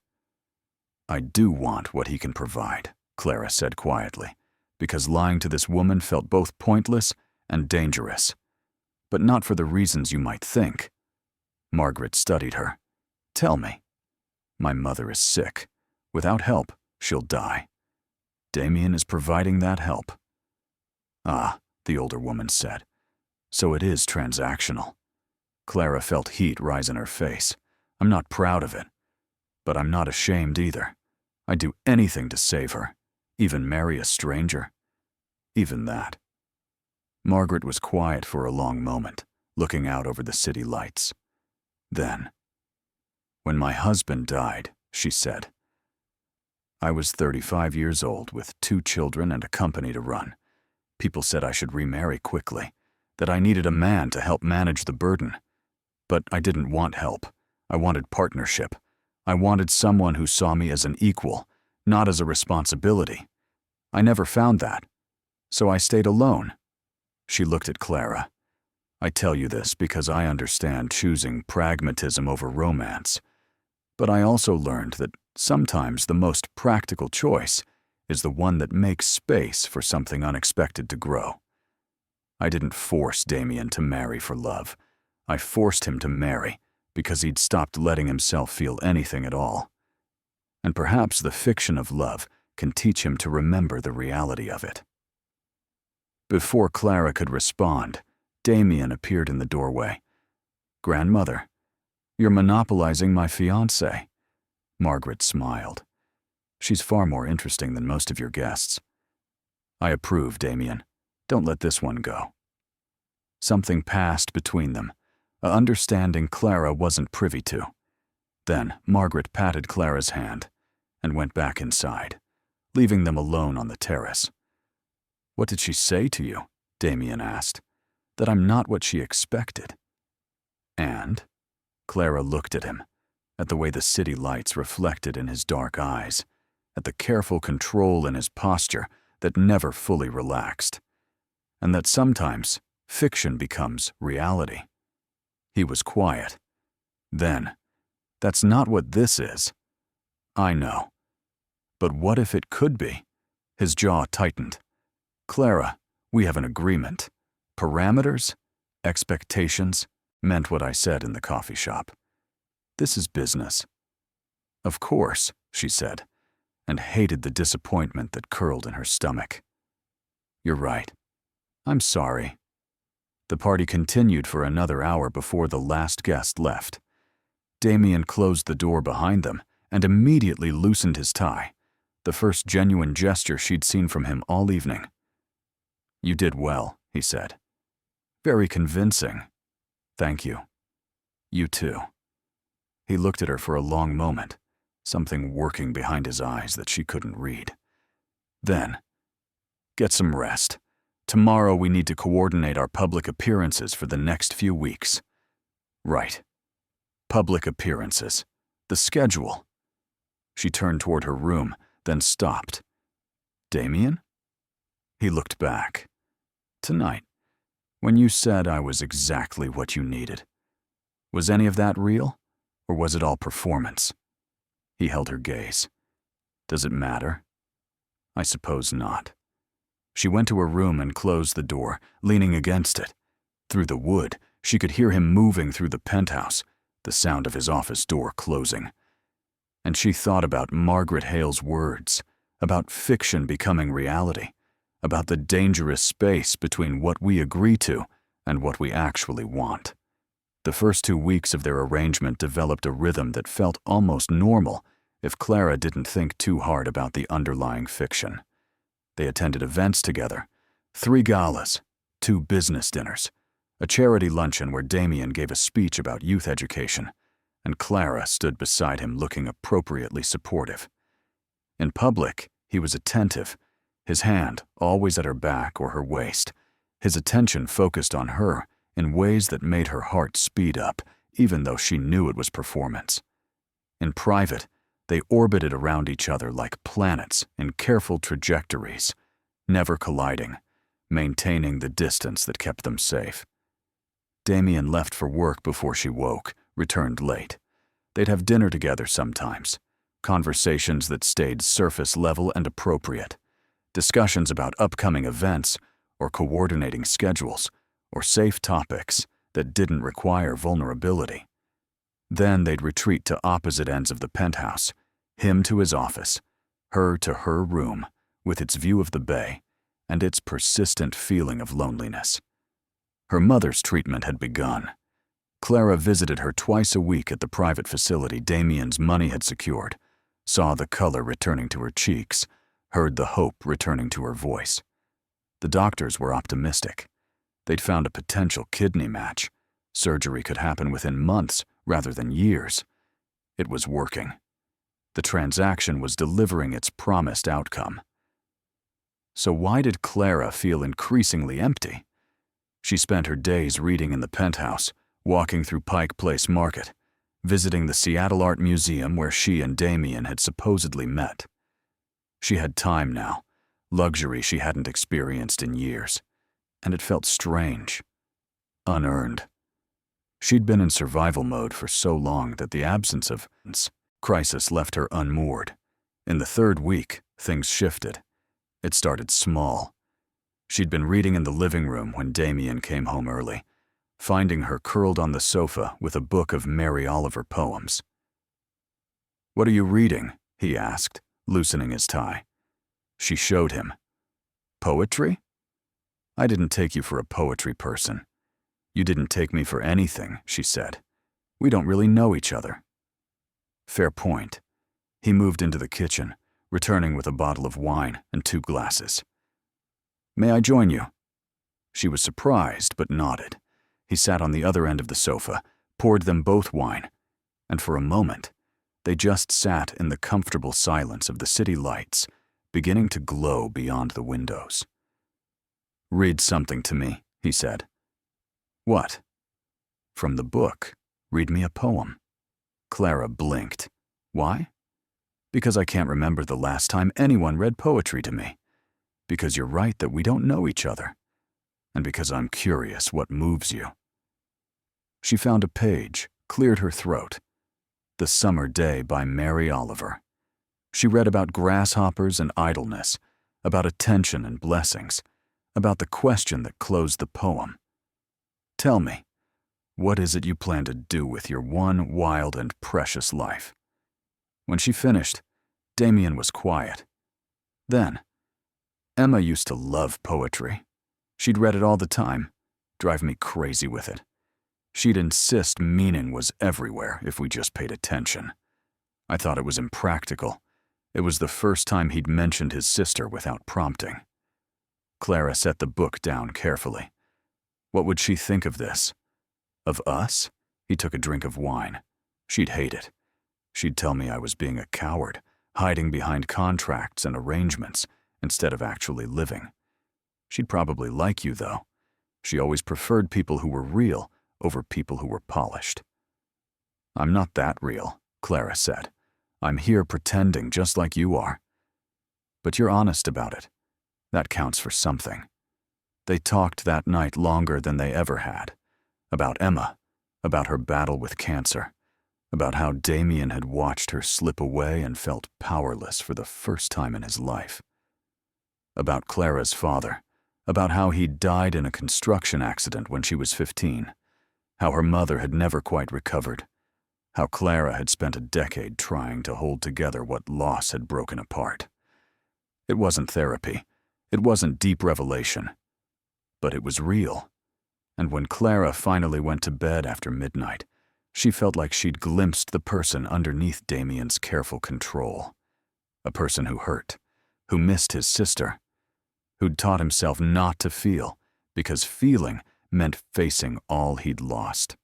"I do want what he can provide," Clara said quietly, because lying to this woman felt both pointless and dangerous. "But not for the reasons you might think." Margaret studied her. "Tell me." "My mother is sick. Without help, she'll die. Damien is providing that help." "Ah," the older woman said. "So it is transactional." Clara felt heat rise in her face. "I'm not proud of it. But I'm not ashamed either. I'd do anything to save her. Even marry a stranger. Even that." Margaret was quiet for a long moment, looking out over the city lights. Then, "When my husband died," she said, "I was 35 years old with 2 children and a company to run. People said I should remarry quickly, that I needed a man to help manage the burden. But I didn't want help. I wanted partnership. I wanted someone who saw me as an equal, not as a responsibility. I never found that. So I stayed alone." She looked at Clara. "I tell you this because I understand choosing pragmatism over romance. But I also learned that sometimes the most practical choice is the one that makes space for something unexpected to grow. I didn't force Damien to marry for love. I forced him to marry because he'd stopped letting himself feel anything at all. And perhaps the fiction of love can teach him to remember the reality of it." Before Clara could respond, Damien appeared in the doorway. "Grandmother, you're monopolizing my fiancé." Margaret smiled. "She's far more interesting than most of your guests." "I approve, Damien. Don't let this one go." Something passed between them, an understanding Clara wasn't privy to. Then Margaret patted Clara's hand and went back inside, leaving them alone on the terrace. "What did she say to you?" Damien asked. "That I'm not what she expected." "And?" Clara looked at him, at the way the city lights reflected in his dark eyes, at the careful control in his posture that never fully relaxed, and that sometimes fiction becomes reality. He was quiet. Then, "That's not what this is." "I know. But what if it could be?" His jaw tightened. "Clara, we have an agreement. Parameters, expectations, meant what I said in the coffee shop. This is business." "Of course," she said, and hated the disappointment that curled in her stomach. "You're right. I'm sorry." The party continued for another hour before the last guest left. Damien closed the door behind them and immediately loosened his tie, the first genuine gesture she'd seen from him all evening. "You did well," he said. "Very convincing. Thank you. You too." He looked at her for a long moment, something working behind his eyes that she couldn't read. Then, "Get some rest. Tomorrow we need to coordinate our public appearances for the next few weeks." "Right. Public appearances. The schedule." She turned toward her room, then stopped. "Damien?" He looked back. "Tonight, when you said I was exactly what you needed. Was any of that real, or was it all performance?" He held her gaze. "Does it matter?" "I suppose not." She went to her room and closed the door, leaning against it. Through the wood, she could hear him moving through the penthouse, the sound of his office door closing. And she thought about Margaret Hale's words, about fiction becoming reality, about the dangerous space between what we agree to and what we actually want. The first 2 weeks of their arrangement developed a rhythm that felt almost normal if Clara didn't think too hard about the underlying fiction. They attended events together, 3 galas, 2 business dinners, a charity luncheon where Damien gave a speech about youth education, and Clara stood beside him looking appropriately supportive. In public, he was attentive, his hand always at her back or her waist, his attention focused on her in ways that made her heart speed up, even though she knew it was performance. In private, they orbited around each other like planets in careful trajectories, never colliding, maintaining the distance that kept them safe. Damien left for work before she woke, returned late. They'd have dinner together sometimes, conversations that stayed surface level and appropriate, discussions about upcoming events or coordinating schedules or safe topics that didn't require vulnerability. Then they'd retreat to opposite ends of the penthouse, him to his office, her to her room, with its view of the bay and its persistent feeling of loneliness. Her mother's treatment had begun. Clara visited her twice a week at the private facility Damien's money had secured, saw the color returning to her cheeks, heard the hope returning to her voice. The doctors were optimistic. They'd found a potential kidney match. Surgery could happen within months rather than years. It was working. The transaction was delivering its promised outcome. So why did Clara feel increasingly empty? She spent her days reading in the penthouse, walking through Pike Place Market, visiting the Seattle Art Museum where she and Damien had supposedly met. She had time now, luxury she hadn't experienced in years, and it felt strange, unearned. She'd been in survival mode for so long that the absence of crisis left her unmoored. In the third week, things shifted. It started small. She'd been reading in the living room when Damien came home early, finding her curled on the sofa with a book of Mary Oliver poems. "What are you reading?" he asked, loosening his tie. She showed him. "Poetry? I didn't take you for a poetry person. You didn't take me for anything," she said. "We don't really know each other." Fair point. He moved into the kitchen, returning with a bottle of wine and 2 glasses. "May I join you?" She was surprised, but nodded. He sat on the other end of the sofa, poured them both wine, and for a moment, they just sat in the comfortable silence of the city lights, beginning to glow beyond the windows. "Read something to me," he said. "What?" "From the book. Read me a poem." Clara blinked. "Why?" "Because I can't remember the last time anyone read poetry to me. Because you're right that we don't know each other. And because I'm curious what moves you." She found a page, cleared her throat. The Summer Day by Mary Oliver. She read about grasshoppers and idleness, about attention and blessings, about the question that closed the poem. "Tell me, what is it you plan to do with your one wild and precious life?" When she finished, Damien was quiet. Then, "Emma used to love poetry. She'd read it all the time, drive me crazy with it. She'd insist meaning was everywhere if we just paid attention. I thought it was impractical. It was the first time he'd mentioned his sister without prompting." Clara set the book down carefully. What would she think of this? Of us? He took a drink of wine. She'd hate it. She'd tell me I was being a coward, hiding behind contracts and arrangements instead of actually living. She'd probably like you, though. She always preferred people who were real over people who were polished. "I'm not that real," Clara said. "I'm here pretending just like you are." "But you're honest about it. That counts for something." They talked that night longer than they ever had. About Emma, about her battle with cancer, about how Damien had watched her slip away and felt powerless for the first time in his life. About Clara's father, about how he'd died in a construction accident when she was 15, how her mother had never quite recovered, how Clara had spent a decade trying to hold together what loss had broken apart. It wasn't therapy. It wasn't deep revelation. But it was real. And when Clara finally went to bed after midnight, she felt like she'd glimpsed the person underneath Damien's careful control. A person who hurt, who missed his sister, who'd taught himself not to feel because feeling meant facing all he'd lost.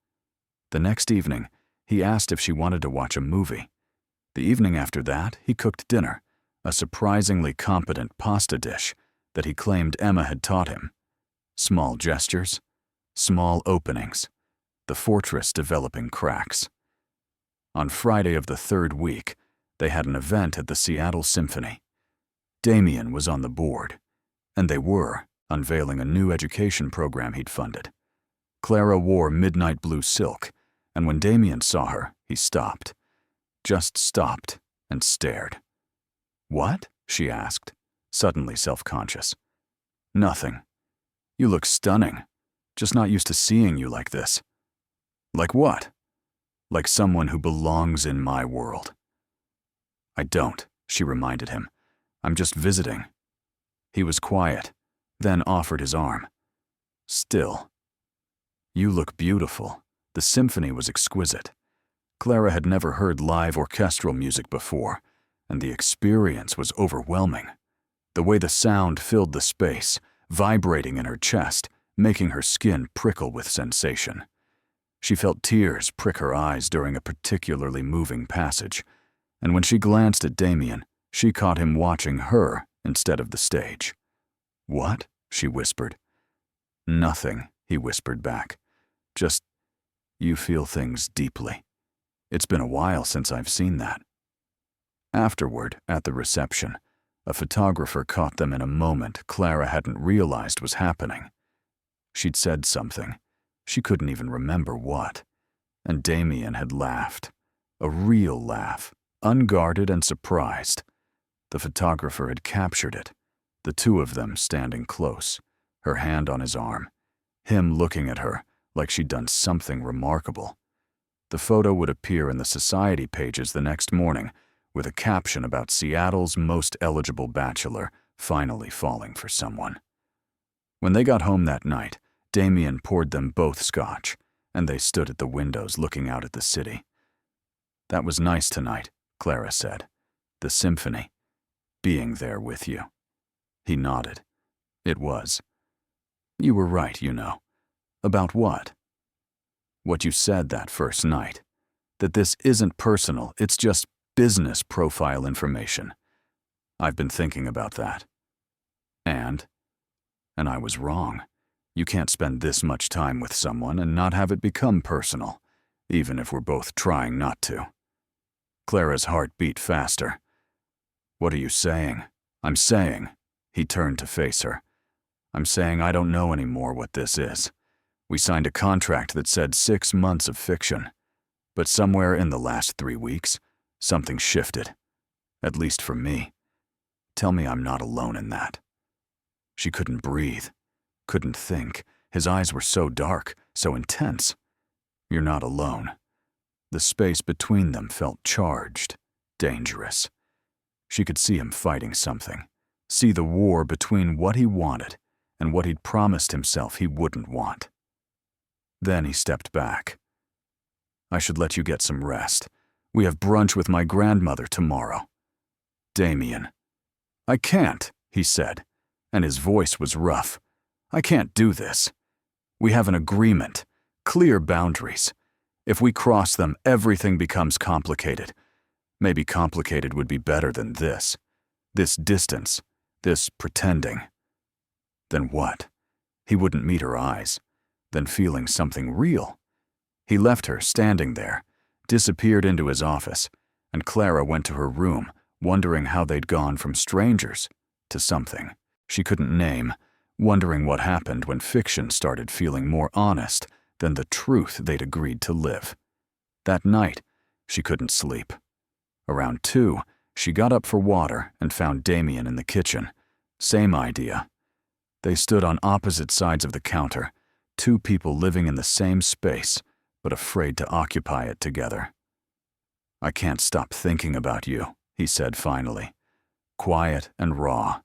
The next evening, he asked if she wanted to watch a movie. The evening after that, he cooked dinner, a surprisingly competent pasta dish that he claimed Emma had taught him. Small gestures, small openings, the fortress developing cracks. On Friday of the third week, they had an event at the Seattle Symphony. Damien was on the board, and they were unveiling a new education program he'd funded. Clara wore midnight blue silk, and when Damien saw her, he stopped. Just stopped and stared. "What?" she asked, suddenly self-conscious. "Nothing. You look stunning. Just not used to seeing you like this." "Like what?" "Like someone who belongs in my world." "I don't," she reminded him. "I'm just visiting." He was quiet, then offered his arm. "Still." "You look beautiful." The symphony was exquisite. Clara had never heard live orchestral music before, and the experience was overwhelming. The way the sound filled the space, vibrating in her chest, making her skin prickle with sensation. She felt tears prick her eyes during a particularly moving passage, and when she glanced at Damien, she caught him watching her instead of the stage. "What?" she whispered. "Nothing," he whispered back. "Just, you feel things deeply. It's been a while since I've seen that." Afterward, at the reception, a photographer caught them in a moment Clara hadn't realized was happening. She'd said something. She couldn't even remember what. And Damien had laughed. A real laugh, unguarded and surprised. The photographer had captured it, the two of them standing close, her hand on his arm, him looking at her like she'd done something remarkable. The photo would appear in the society pages the next morning with a caption about Seattle's most eligible bachelor finally falling for someone. When they got home that night, Damien poured them both scotch, and they stood at the windows looking out at the city. "That was nice tonight," Clara said. "The symphony. Being there with you." He nodded. "It was. You were right, you know." "About what?" "What you said that first night. That this isn't personal, it's just business profile information. I've been thinking about that. And I was wrong. You can't spend this much time with someone and not have it become personal, even if we're both trying not to." Clara's heart beat faster. "What are you saying?" "I'm saying," he turned to face her, "I'm saying I don't know anymore what this is. We signed a contract that said 6 months of fiction, but somewhere in the last 3 weeks, something shifted. At least for me. Tell me I'm not alone in that." She couldn't breathe, couldn't think. His eyes were so dark, so intense. "You're not alone." The space between them felt charged, dangerous. She could see him fighting something, see the war between what he wanted and what he'd promised himself he wouldn't want. Then he stepped back. "I should let you get some rest. We have brunch with my grandmother tomorrow." "Damien." "I can't," he said, and his voice was rough. "I can't do this. We have an agreement, clear boundaries. If we cross them, everything becomes complicated. Maybe complicated would be better than this. This distance, this pretending." Then what? He wouldn't meet her eyes. Then feeling something real. He left her standing there, disappeared into his office, and Clara went to her room, wondering how they'd gone from strangers to something she couldn't name, wondering what happened when fiction started feeling more honest than the truth they'd agreed to live. That night, she couldn't sleep. Around 2, she got up for water and found Damien in the kitchen. Same idea. They stood on opposite sides of the counter, 2 people living in the same space, but afraid to occupy it together. "I can't stop thinking about you," he said finally. Quiet and raw.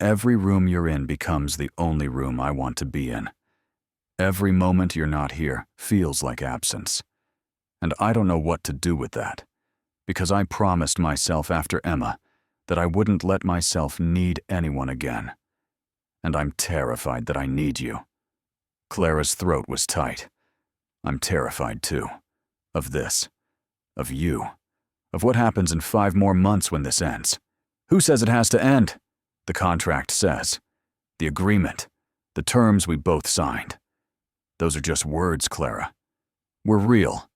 "Every room you're in becomes the only room I want to be in. Every moment you're not here feels like absence. And I don't know what to do with that, because I promised myself after Emma that I wouldn't let myself need anyone again. And I'm terrified that I need you." Clara's throat was tight. "I'm terrified too. Of this. Of you. Of what happens in 5 more months when this ends. Who says it has to end? The contract says. The agreement. The terms we both signed. Those are just words, Clara. We're real.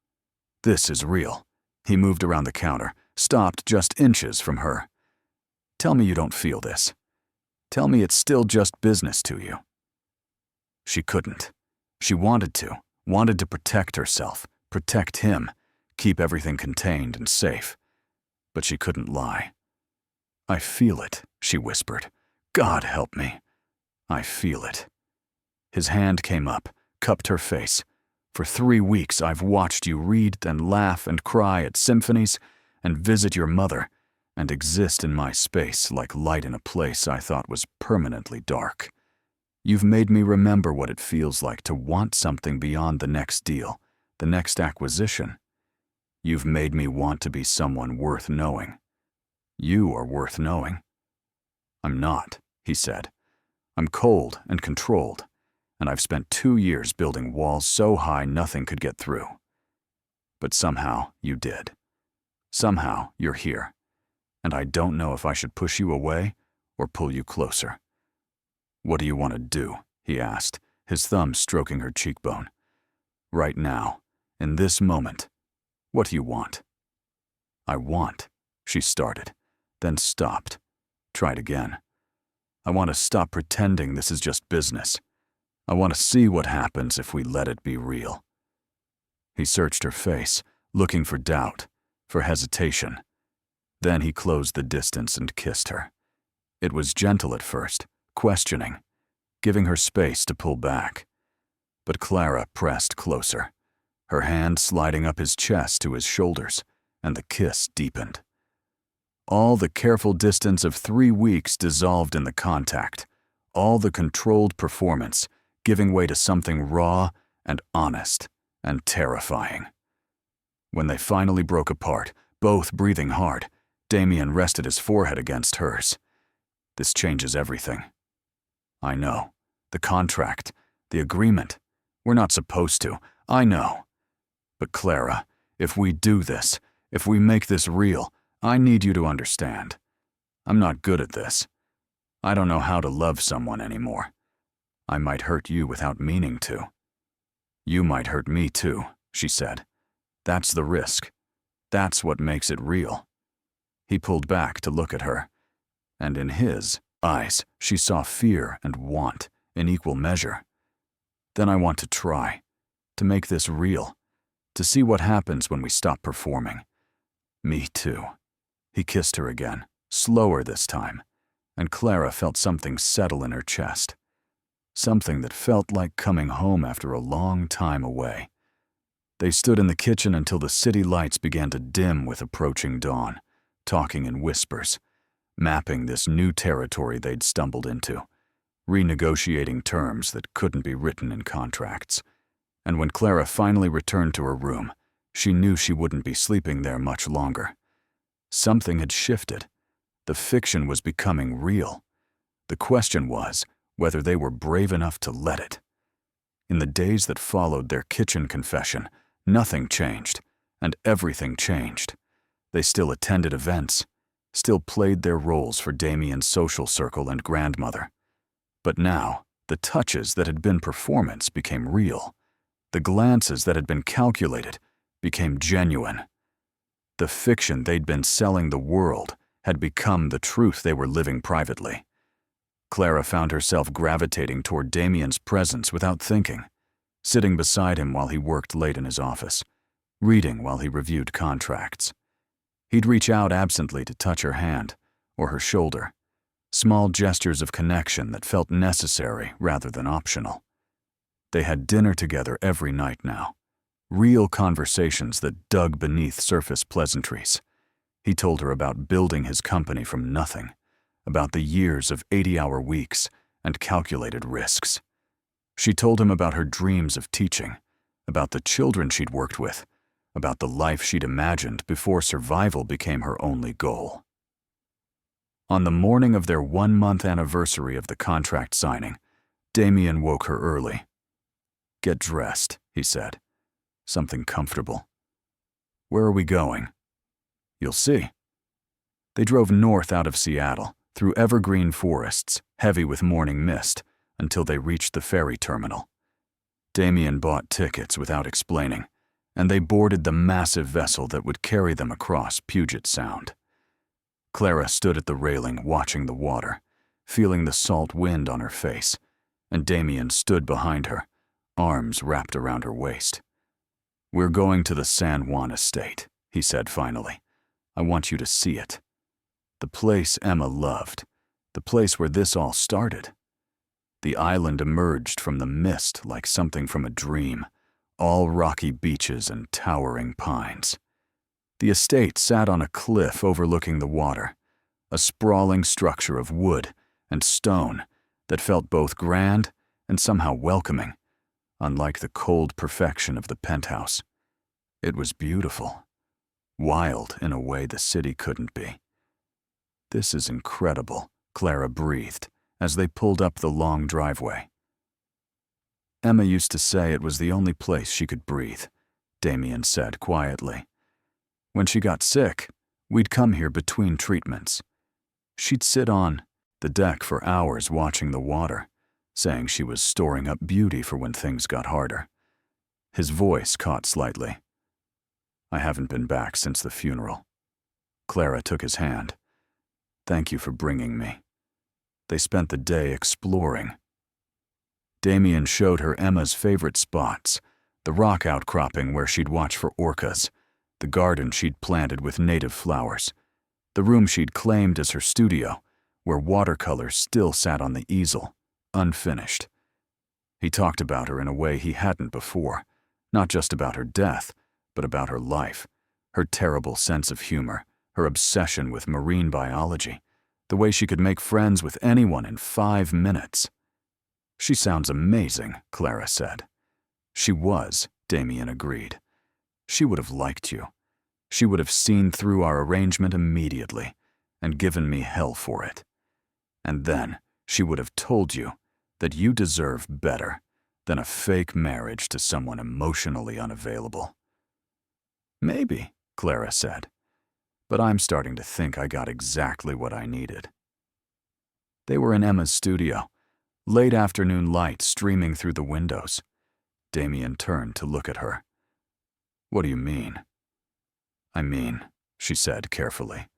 This is real. He moved around the counter, stopped just inches from her. Tell me you don't feel this. Tell me it's still just business to you. She couldn't. She wanted to protect herself, protect him, keep everything contained and safe. But she couldn't lie. I feel it, she whispered. God help me. I feel it. His hand came up, cupped her face. For 3 weeks I've watched you read and laugh and cry at symphonies and visit your mother and exist in my space like light in a place I thought was permanently dark. You've made me remember what it feels like to want something beyond the next deal, the next acquisition. You've made me want to be someone worth knowing. You are worth knowing. I'm not, he said. I'm cold and controlled, and I've spent 2 years building walls so high nothing could get through. But somehow you did. Somehow you're here, and I don't know if I should push you away or pull you closer. What do you want to do? He asked, his thumb stroking her cheekbone. Right now, in this moment, what do you want? I want, she started, then stopped. Tried again. I want to stop pretending this is just business. I want to see what happens if we let it be real. He searched her face, looking for doubt, for hesitation. Then he closed the distance and kissed her. It was gentle at first, questioning, giving her space to pull back. But Clara pressed closer, her hand sliding up his chest to his shoulders, and the kiss deepened. All the careful distance of 3 weeks dissolved in the contact, all the controlled performance giving way to something raw and honest and terrifying. When they finally broke apart, both breathing hard, Damien rested his forehead against hers. This changes everything. I know. The contract, the agreement. We're not supposed to. I know. But Clara, if we do this, if we make this real, I need you to understand. I'm not good at this. I don't know how to love someone anymore. I might hurt you without meaning to. You might hurt me too, she said. That's the risk. That's what makes it real. He pulled back to look at her, and in his eyes she saw fear and want in equal measure. Then I want to try, to make this real, to see what happens when we stop performing. Me too. He kissed her again, slower this time, and Clara felt something settle in her chest. Something that felt like coming home after a long time away. They stood in the kitchen until the city lights began to dim with approaching dawn, talking in whispers, mapping this new territory they'd stumbled into, renegotiating terms that couldn't be written in contracts. And when Clara finally returned to her room, she knew she wouldn't be sleeping there much longer. Something had shifted. The fiction was becoming real. The question was whether they were brave enough to let it. In the days that followed their kitchen confession, nothing changed, and everything changed. They still attended events, still played their roles for Damien's social circle and grandmother. But now, the touches that had been performance became real. The glances that had been calculated became genuine. The fiction they'd been selling the world had become the truth they were living privately. Clara found herself gravitating toward Damien's presence without thinking, sitting beside him while he worked late in his office, reading while he reviewed contracts. He'd reach out absently to touch her hand or her shoulder, small gestures of connection that felt necessary rather than optional. They had dinner together every night now, real conversations that dug beneath surface pleasantries. He told her about building his company from nothing, about the years of 80-hour weeks and calculated risks. She told him about her dreams of teaching, about the children she'd worked with, about the life she'd imagined before survival became her only goal. On the morning of their 1-month anniversary of the contract signing, Damien woke her early. "Get dressed," he said. "Something comfortable." "Where are we going?" "You'll see." They drove north out of Seattle, through evergreen forests, heavy with morning mist, until they reached the ferry terminal. Damien bought tickets without explaining, and they boarded the massive vessel that would carry them across Puget Sound. Clara stood at the railing watching the water, feeling the salt wind on her face, and Damien stood behind her, arms wrapped around her waist. "We're going to the San Juan estate," he said finally. "I want you to see it. The place Emma loved, the place where this all started." The island emerged from the mist like something from a dream, all rocky beaches and towering pines. The estate sat on a cliff overlooking the water, a sprawling structure of wood and stone that felt both grand and somehow welcoming, unlike the cold perfection of the penthouse. It was beautiful, wild in a way the city couldn't be. "This is incredible," Clara breathed as they pulled up the long driveway. "Emma used to say it was the only place she could breathe," Damien said quietly. "When she got sick, we'd come here between treatments. She'd sit on the deck for hours watching the water, saying she was storing up beauty for when things got harder." His voice caught slightly. "I haven't been back since the funeral." Clara took his hand. "Thank you for bringing me." They spent the day exploring. Damien showed her Emma's favorite spots, the rock outcropping where she'd watch for orcas, the garden she'd planted with native flowers, the room she'd claimed as her studio, where watercolors still sat on the easel, unfinished. He talked about her in a way he hadn't before, not just about her death, but about her life, her terrible sense of humor, her obsession with marine biology, the way she could make friends with anyone in 5 minutes. "She sounds amazing," Clara said. "She was," Damien agreed. "She would have liked you. She would have seen through our arrangement immediately and given me hell for it. And then she would have told you that you deserve better than a fake marriage to someone emotionally unavailable." "Maybe," Clara said. "But I'm starting to think I got exactly what I needed." They were in Emma's studio, late afternoon light streaming through the windows. Damien turned to look at her. "What do you mean?" "I mean," she said carefully,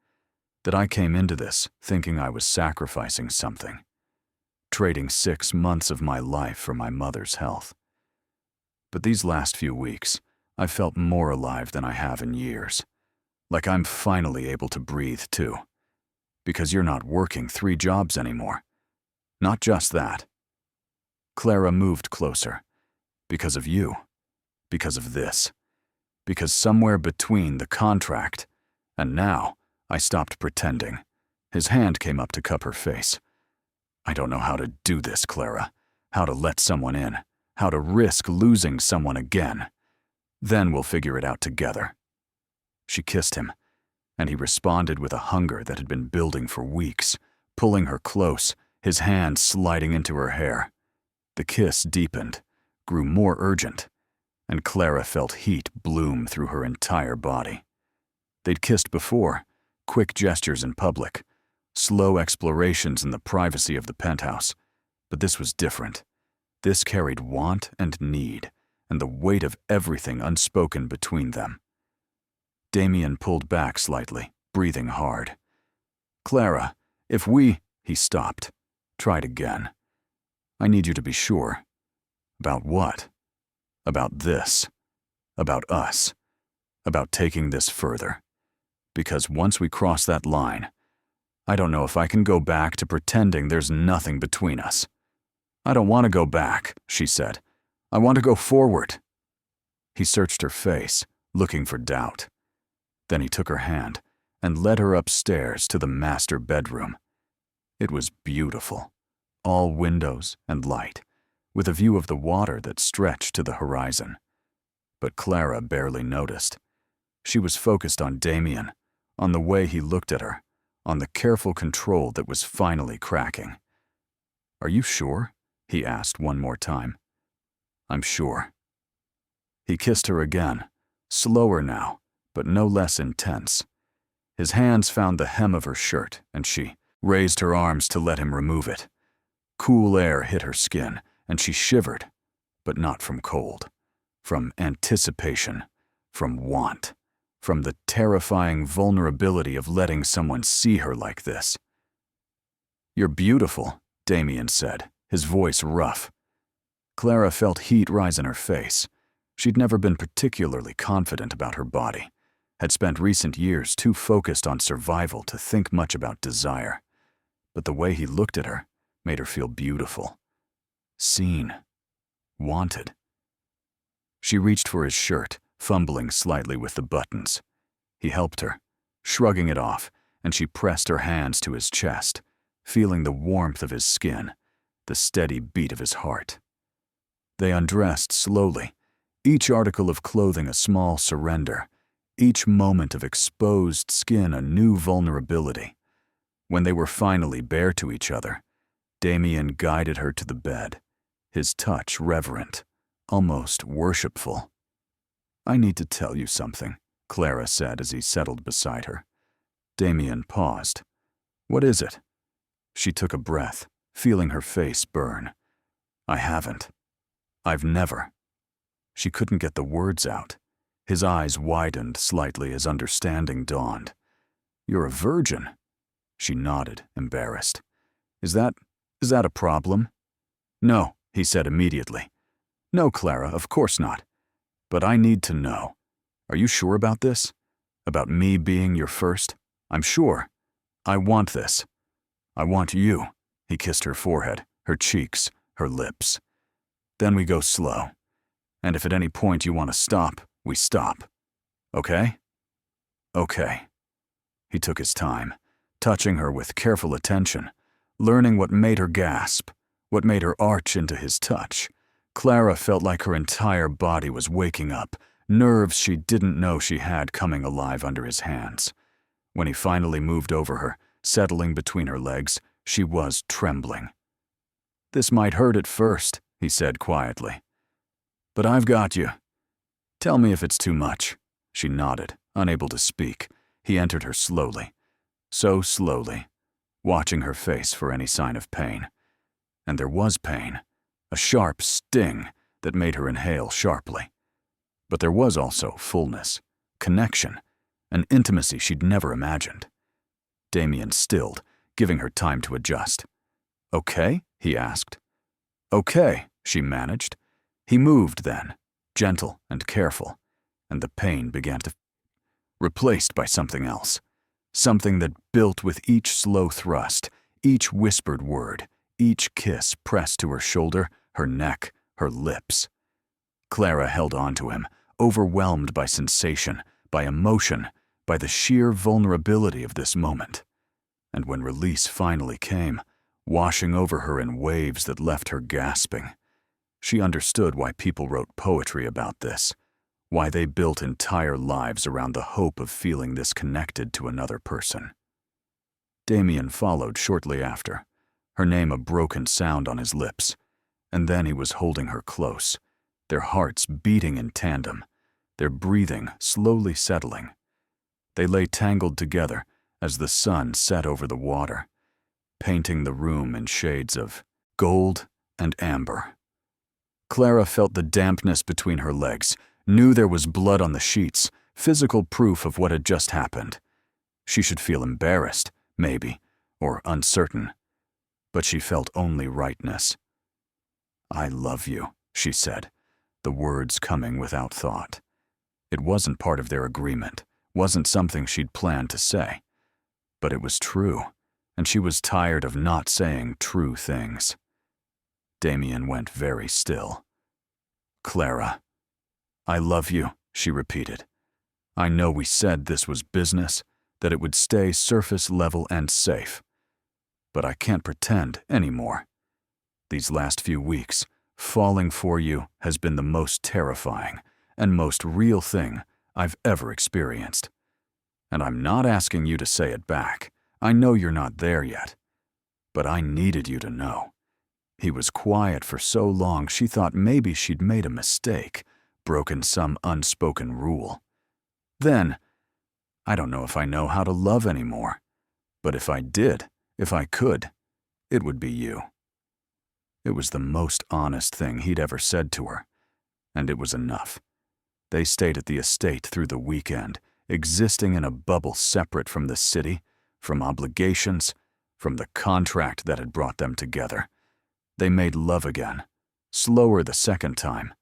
"that I came into this thinking I was sacrificing something, trading 6 months of my life for my mother's health. But these last few weeks, I've felt more alive than I have in years. Like I'm finally able to breathe too. Because you're not working 3 jobs anymore. Not just that." Clara moved closer. "Because of you. Because of this. Because somewhere between the contract and now, I stopped pretending." His hand came up to cup her face. "I don't know how to do this, Clara. How to let someone in. How to risk losing someone again. Then we'll figure it out together." She kissed him, and he responded with a hunger that had been building for weeks, pulling her close, his hand sliding into her hair. The kiss deepened, grew more urgent, and Clara felt heat bloom through her entire body. They'd kissed before, quick gestures in public, slow explorations in the privacy of the penthouse, but this was different. This carried want and need, and the weight of everything unspoken between them. Damien pulled back slightly, breathing hard. "Clara, if we—" He stopped, tried again. "I need you to be sure." "About what?" "About this. About us. About taking this further. Because once we cross that line, I don't know if I can go back to pretending there's nothing between us." "I don't want to go back," she said. "I want to go forward." He searched her face, looking for doubt. Then he took her hand and led her upstairs to the master bedroom. It was beautiful, all windows and light, with a view of the water that stretched to the horizon. But Clara barely noticed. She was focused on Damien, on the way he looked at her, on the careful control that was finally cracking. "Are you sure?" he asked one more time. "I'm sure." He kissed her again, slower now, but no less intense. His hands found the hem of her shirt, and she raised her arms to let him remove it. Cool air hit her skin, and she shivered, but not from cold. From anticipation, from want, from the terrifying vulnerability of letting someone see her like this. "You're beautiful," Damien said, his voice rough. Clara felt heat rise in her face. She'd never been particularly confident about her body, had spent recent years too focused on survival to think much about desire. But the way he looked at her made her feel beautiful, seen, wanted. She reached for his shirt, fumbling slightly with the buttons. He helped her, shrugging it off, and she pressed her hands to his chest, feeling the warmth of his skin, the steady beat of his heart. They undressed slowly, each article of clothing a small surrender, each moment of exposed skin a new vulnerability. When they were finally bare to each other, Damien guided her to the bed, his touch reverent, almost worshipful. "I need to tell you something," Clara said as he settled beside her. Damien paused. "What is it?" She took a breath, feeling her face burn. "I haven't. I've never." She couldn't get the words out. His eyes widened slightly as understanding dawned. "You're a virgin." She nodded, embarrassed. Is that a problem?" "No," he said immediately. "No, Clara, of course not. But I need to know. Are you sure about this? About me being your first? I'm sure. I want this. I want you." He kissed her forehead, her cheeks, her lips. "Then we go slow. And if at any point you want to stop, we stop. Okay?" "Okay." He took his time, touching her with careful attention, learning what made her gasp, what made her arch into his touch. Clara felt like her entire body was waking up, nerves she didn't know she had coming alive under his hands. When he finally moved over her, settling between her legs, she was trembling. "This might hurt at first," he said quietly. "But I've got you. Tell me if it's too much." She nodded, unable to speak. He entered her slowly, so slowly, watching her face for any sign of pain. And there was pain, a sharp sting that made her inhale sharply. But there was also fullness, connection, an intimacy she'd never imagined. Damien stilled, giving her time to adjust. "Okay?" he asked. "Okay," she managed. He moved then, gentle and careful, and the pain began to replaced by something else. Something that built with each slow thrust, each whispered word, each kiss pressed to her shoulder, her neck, her lips. Clara held on to him, overwhelmed by sensation, by emotion, by the sheer vulnerability of this moment. And when release finally came, washing over her in waves that left her gasping, she understood why people wrote poetry about this, why they built entire lives around the hope of feeling this connected to another person. Damien followed shortly after, her name a broken sound on his lips, and then he was holding her close, their hearts beating in tandem, their breathing slowly settling. They lay tangled together as the sun set over the water, painting the room in shades of gold and amber. Clara felt the dampness between her legs, knew there was blood on the sheets, physical proof of what had just happened. She should feel embarrassed, maybe, or uncertain, but she felt only rightness. "I love you," she said, the words coming without thought. It wasn't part of their agreement, wasn't something she'd planned to say. But it was true, and she was tired of not saying true things. Damien went very still. "Clara, I love you," she repeated. "I know we said this was business, that it would stay surface level and safe. But I can't pretend anymore. These last few weeks, falling for you has been the most terrifying and most real thing I've ever experienced. And I'm not asking you to say it back. I know you're not there yet. But I needed you to know." He was quiet for so long she thought maybe she'd made a mistake, broken some unspoken rule. Then, I don't know if I know how to love anymore. But if I did, if I could, it would be you." It was the most honest thing he'd ever said to her, and it was enough. They stayed at the estate through the weekend, existing in a bubble separate from the city, from obligations, from the contract that had brought them together. They made love again, slower the second time,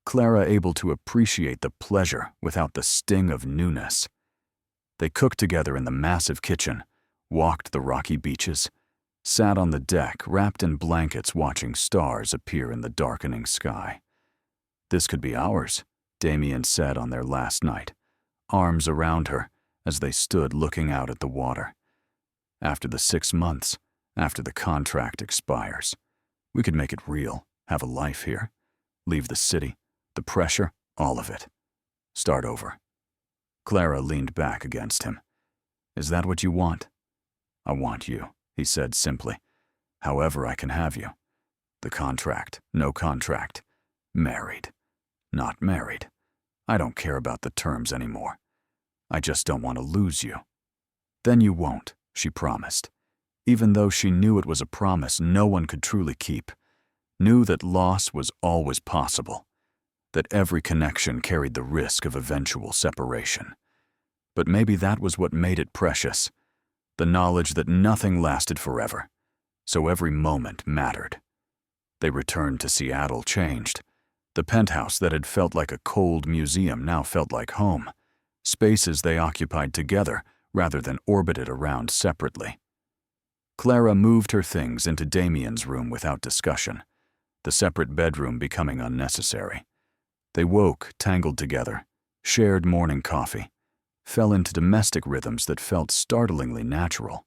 Clara able to appreciate the pleasure without the sting of newness. They cooked together in the massive kitchen, walked the rocky beaches, sat on the deck wrapped in blankets watching stars appear in the darkening sky. "This could be ours," Damien said on their last night, arms around her as they stood looking out at the water. "After the 6 months, after the contract expires, we could make it real, have a life here, leave the city, the pressure, all of it. Start over." Clara leaned back against him. "Is that what you want?" "I want you," he said simply. "However I can have you. The contract, no contract. Married, not married. I don't care about the terms anymore. I just don't want to lose you." "Then you won't," she promised, even though she knew it was a promise no one could truly keep, knew that loss was always possible, that every connection carried the risk of eventual separation. But maybe that was what made it precious, the knowledge that nothing lasted forever, so every moment mattered. They returned to Seattle changed. The penthouse that had felt like a cold museum now felt like home, spaces they occupied together rather than orbited around separately. Clara moved her things into Damien's room without discussion, the separate bedroom becoming unnecessary. They woke, tangled together, shared morning coffee, fell into domestic rhythms that felt startlingly natural.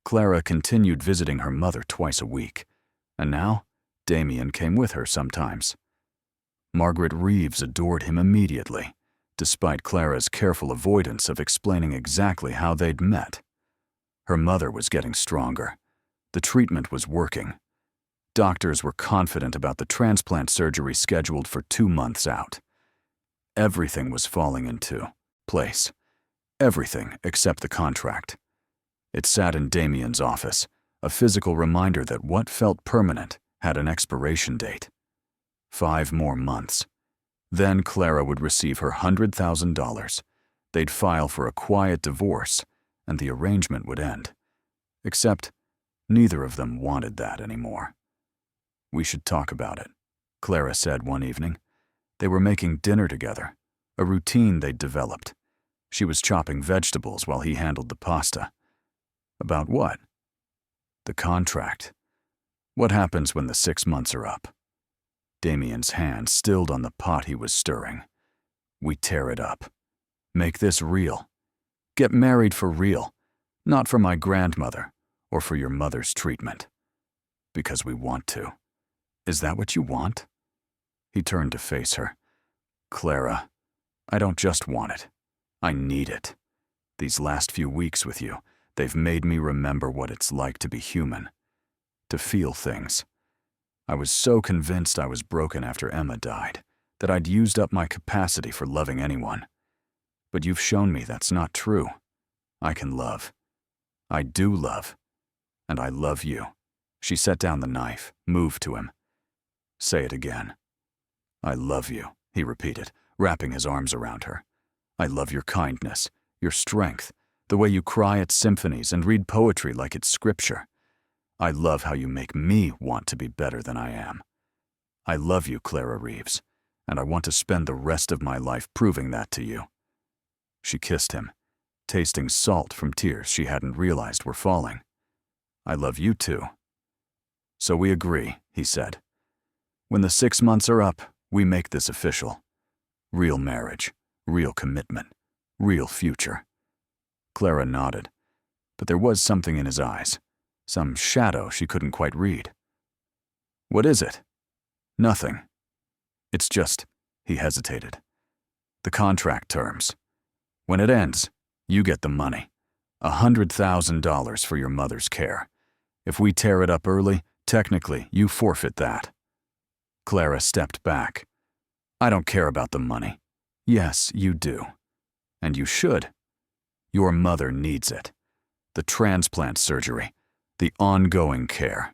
Clara continued visiting her mother twice a week, and now Damien came with her sometimes. Margaret Reeves adored him immediately, despite Clara's careful avoidance of explaining exactly how they'd met. Her mother was getting stronger. The treatment was working. Doctors were confident about the transplant surgery scheduled for 2 months out. Everything was falling into place. Everything except the contract. It sat in Damien's office, a physical reminder that what felt permanent had an expiration date. 5 more months. Then Clara would receive her $100,000. They'd file for a quiet divorce, and the arrangement would end. Except, neither of them wanted that anymore. "We should talk about it," Clara said one evening. They were making dinner together, a routine they'd developed. She was chopping vegetables while he handled the pasta. "About what?" "The contract. What happens when the 6 months are up?" Damien's hand stilled on the pot he was stirring. "We tear it up. Make this real. Get married for real, not for my grandmother or for your mother's treatment. Because we want to. Is that what you want?" He turned to face her. "Clara, I don't just want it. I need it. These last few weeks with you, they've made me remember what it's like to be human, to feel things. I was so convinced I was broken after Emma died, that I'd used up my capacity for loving anyone. But you've shown me that's not true. I can love. I do love. And I love you." She set down the knife, moved to him. "Say it again." "I love you," he repeated, wrapping his arms around her. "I love your kindness, your strength, the way you cry at symphonies and read poetry like it's scripture. I love how you make me want to be better than I am. I love you, Clara Reeves, and I want to spend the rest of my life proving that to you." She kissed him, tasting salt from tears she hadn't realized were falling. "I love you too." "So we agree," he said. "When the 6 months are up, we make this official. Real marriage, real commitment, real future." Clara nodded, but there was something in his eyes, some shadow she couldn't quite read. "What is it?" "Nothing. It's just," he hesitated, "the contract terms. When it ends, you get the money. $100,000 for your mother's care. If we tear it up early, technically, you forfeit that." Clara stepped back. "I don't care about the money." "Yes, you do. And you should." Your mother needs it. The transplant surgery, the ongoing care.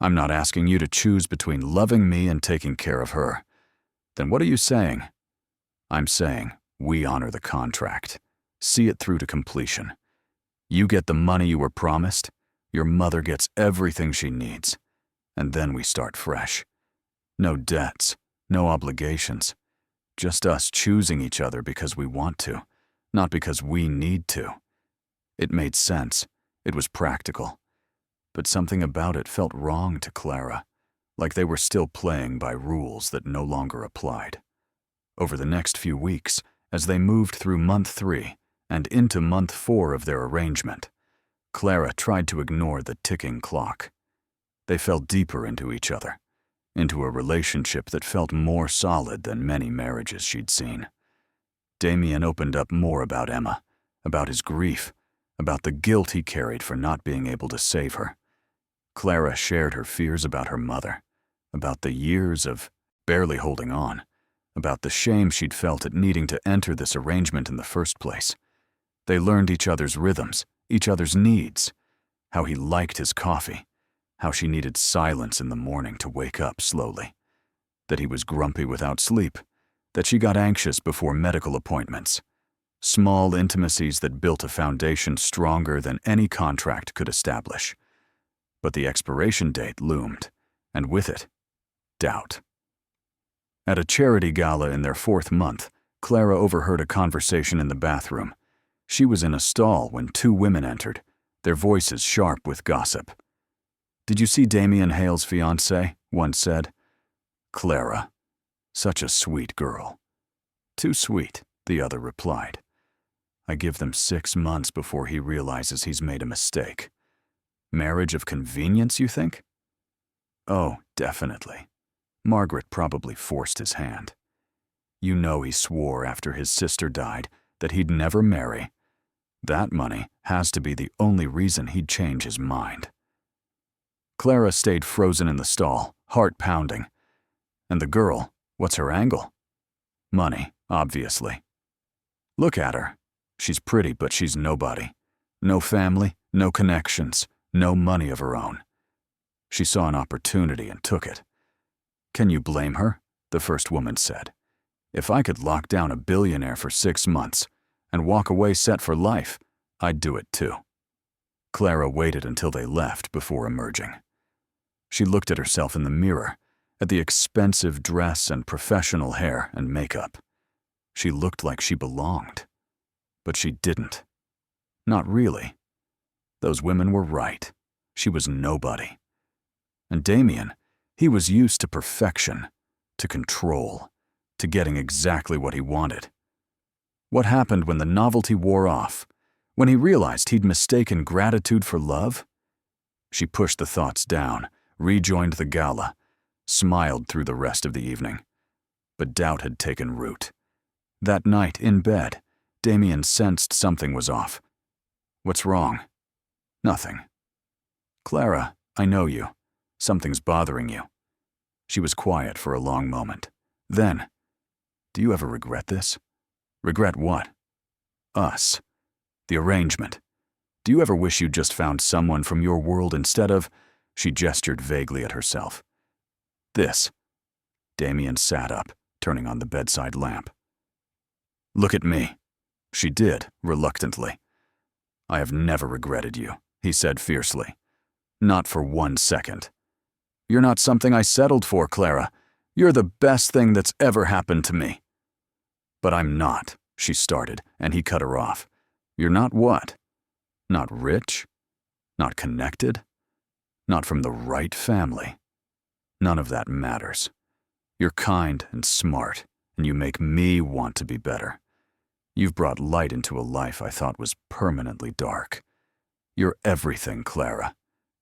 I'm not asking you to choose between loving me and taking care of her. Then what are you saying? I'm saying we honor the contract. See it through to completion. You get the money you were promised, your mother gets everything she needs, and then we start fresh. No debts, no obligations. Just us choosing each other because we want to, not because we need to. It made sense. It was practical. But something about it felt wrong to Clara, like they were still playing by rules that no longer applied. Over the next few weeks, as they moved through month 3 and into month 4 of their arrangement, Clara tried to ignore the ticking clock. They fell deeper into each other, into a relationship that felt more solid than many marriages she'd seen. Damien opened up more about Emma, about his grief, about the guilt he carried for not being able to save her. Clara shared her fears about her mother, about the years of barely holding on, about the shame she'd felt at needing to enter this arrangement in the first place. They learned each other's rhythms, each other's needs, how he liked his coffee, how she needed silence in the morning to wake up slowly, that he was grumpy without sleep, that she got anxious before medical appointments. Small intimacies that built a foundation stronger than any contract could establish. But the expiration date loomed, and with it, doubt. At a charity gala in their 4th month, Clara overheard a conversation in the bathroom. She was in a stall when 2 women entered, their voices sharp with gossip. "Did you see Damien Hale's fiancée?" one said. "Clara. Such a sweet girl." "Too sweet," the other replied. "I give them 6 months before he realizes he's made a mistake." "Marriage of convenience, you think?" "Oh, definitely. Margaret probably forced his hand. You know he swore after his sister died that he'd never marry. That money has to be the only reason he'd change his mind." Clara stayed frozen in the stall, heart pounding. And the girl, what's her angle? Money, obviously. Look at her. She's pretty, but she's nobody. No family, no connections, no money of her own. She saw an opportunity and took it. "Can you blame her?" the first woman said. "If I could lock down a billionaire for 6 months and walk away set for life, I'd do it too." Clara waited until they left before emerging. She looked at herself in the mirror, at the expensive dress and professional hair and makeup. She looked like she belonged. But she didn't. Not really. Those women were right. She was nobody. And Damien, he was used to perfection, to control, to getting exactly what he wanted. What happened when the novelty wore off, when he realized he'd mistaken gratitude for love? She pushed the thoughts down, rejoined the gala, smiled through the rest of the evening. But doubt had taken root. That night, in bed, Damien sensed something was off. "What's wrong?" "Nothing." "Clara, I know you. Something's bothering you." She was quiet for a long moment. Then, "Do you ever regret this?" "Regret what?" "Us. The arrangement. Do you ever wish you'd just found someone from your world instead of—" She gestured vaguely at herself. "This." Damien sat up, turning on the bedside lamp. "Look at me." She did, reluctantly. "I have never regretted you," he said fiercely. "Not for 1 second. You're not something I settled for, Clara. You're the best thing that's ever happened to me." "But I'm not," she started, and he cut her off. "You're not what? Not rich? Not connected? Not from the right family? None of that matters. You're kind and smart, and you make me want to be better. You've brought light into a life I thought was permanently dark. You're everything, Clara.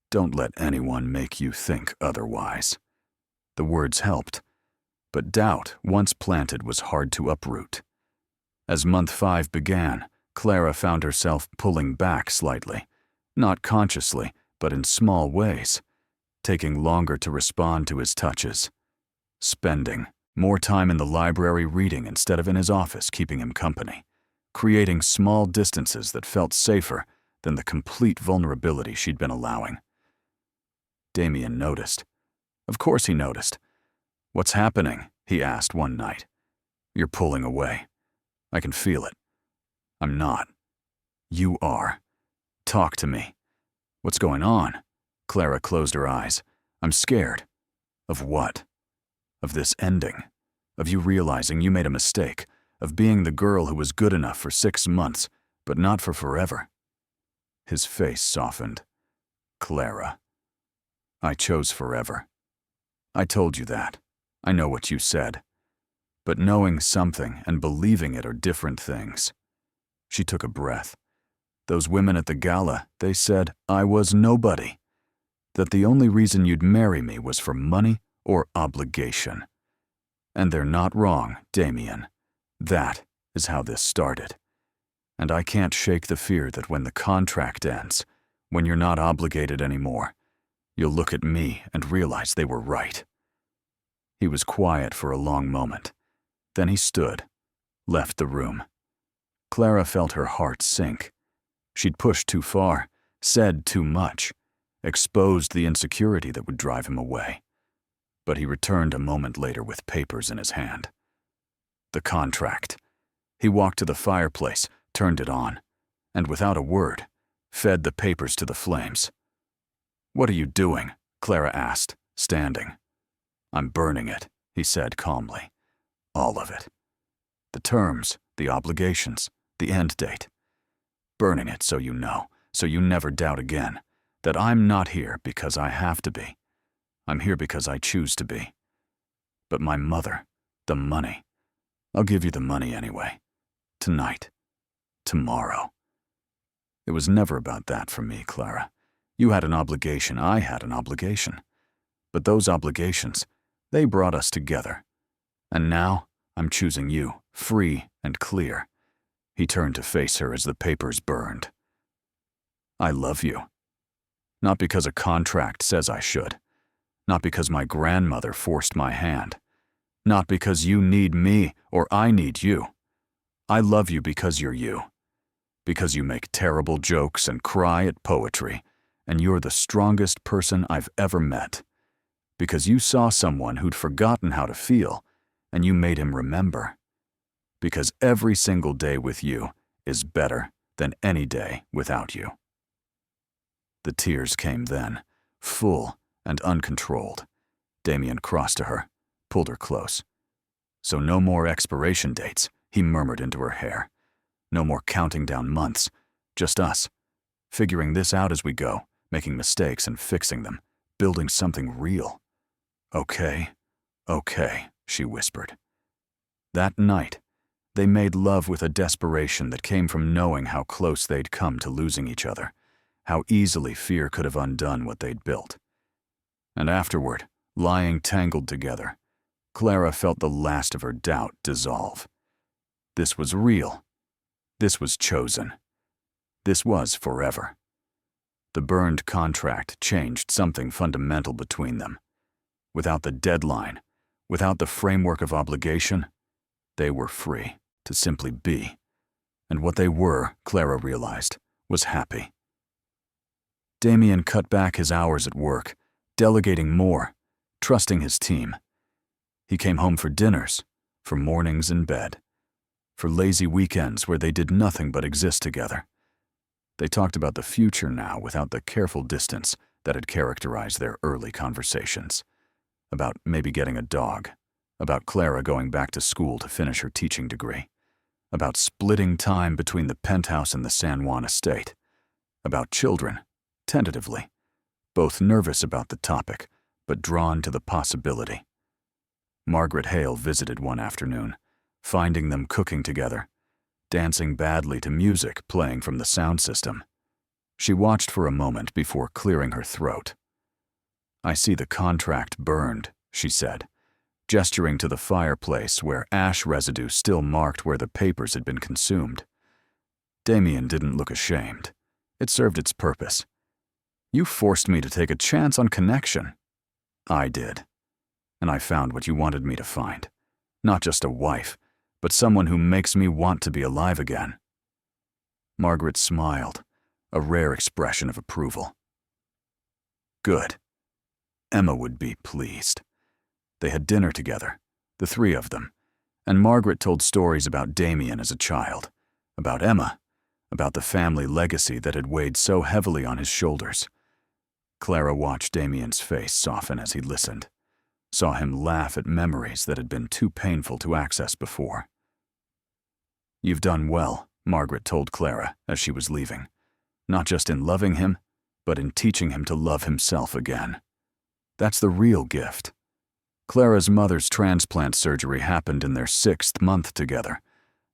Don't let anyone make you think otherwise." The words helped, but doubt, once planted, was hard to uproot. As month 5 began, Clara found herself pulling back slightly, not consciously, but in small ways, taking longer to respond to his touches, spending more time in the library reading instead of in his office keeping him company, creating small distances that felt safer than the complete vulnerability she'd been allowing. Damien noticed. Of course he noticed. "What's happening?" he asked one night. "You're pulling away. I can feel it." "I'm not. You are. Talk to me." "What's going on?" Clara closed her eyes. "I'm scared." "Of what?" "Of this ending. Of you realizing you made a mistake. Of being the girl who was good enough for 6 months, but not for forever." His face softened. "Clara, I chose forever. I told you that. I know what you said. But knowing something and believing it are different things." She took a breath. "Those women at the gala, they said I was nobody. That the only reason you'd marry me was for money or obligation. And they're not wrong, Damien. That is how this started. And I can't shake the fear that when the contract ends, when you're not obligated anymore, you'll look at me and realize they were right." He was quiet for a long moment. Then he stood, left the room. Clara felt her heart sink. She'd pushed too far, said too much, exposed the insecurity that would drive him away. But he returned a moment later with papers in his hand. The contract. He walked to the fireplace, turned it on, and without a word, fed the papers to the flames. "What are you doing?" Clara asked, standing. "I'm burning it," he said calmly. "All of it. The terms, the obligations, the end date. Burning it so you know, so you never doubt again, that I'm not here because I have to be. I'm here because I choose to be. But my mother, the money. I'll give you the money anyway. Tonight. Tomorrow." It was never about that for me, Clara. You had an obligation, I had an obligation. But those obligations, they brought us together. And now, I'm choosing you, free and clear. He turned to face her as the papers burned. "I love you. Not because a contract says I should. Not because my grandmother forced my hand. Not because you need me or I need you. I love you because you're you. Because you make terrible jokes and cry at poetry, and you're the strongest person I've ever met. Because you saw someone who'd forgotten how to feel, and you made him remember. Because every single day with you is better than any day without you." The tears came then, full and uncontrolled. Damien crossed to her, pulled her close. "So no more expiration dates," he murmured into her hair. "No more counting down months. Just us, figuring this out as we go, making mistakes and fixing them, building something real." "Okay, okay," she whispered. That night, they made love with a desperation that came from knowing how close they'd come to losing each other, how easily fear could have undone what they'd built. And afterward, lying tangled together, Clara felt the last of her doubt dissolve. This was real. This was chosen. This was forever. The burned contract changed something fundamental between them. Without the deadline, without the framework of obligation, they were free to simply be. And what they were, Clara realized, was happy. Damien cut back his hours at work, delegating more, trusting his team. He came home for dinners, for mornings in bed, for lazy weekends where they did nothing but exist together. They talked about the future now without the careful distance that had characterized their early conversations. About maybe getting a dog, about Clara going back to school to finish her teaching degree, about splitting time between the penthouse and the San Juan estate, about children, tentatively, both nervous about the topic, but drawn to the possibility. Margaret Hale visited one afternoon, finding them cooking together, dancing badly to music playing from the sound system. She watched for a moment before clearing her throat. "I see the contract burned," she said, gesturing to the fireplace where ash residue still marked where the papers had been consumed. Damien didn't look ashamed. It served its purpose. "You forced me to take a chance on connection." "I did. And I found what you wanted me to find. Not just a wife, but someone who makes me want to be alive again, Margaret smiled, a rare expression of approval. Good. Emma would be pleased. They had dinner together, the three of them, and Margaret told stories about Damien as a child, about Emma, about the family legacy that had weighed so heavily on his shoulders. Clara watched Damien's face soften as he listened, saw him laugh at memories that had been too painful to access before. "You've done well," Margaret told Clara as she was leaving, "not just in loving him, but in teaching him to love himself again. That's the real gift." Clara's mother's transplant surgery happened in their 6th month together.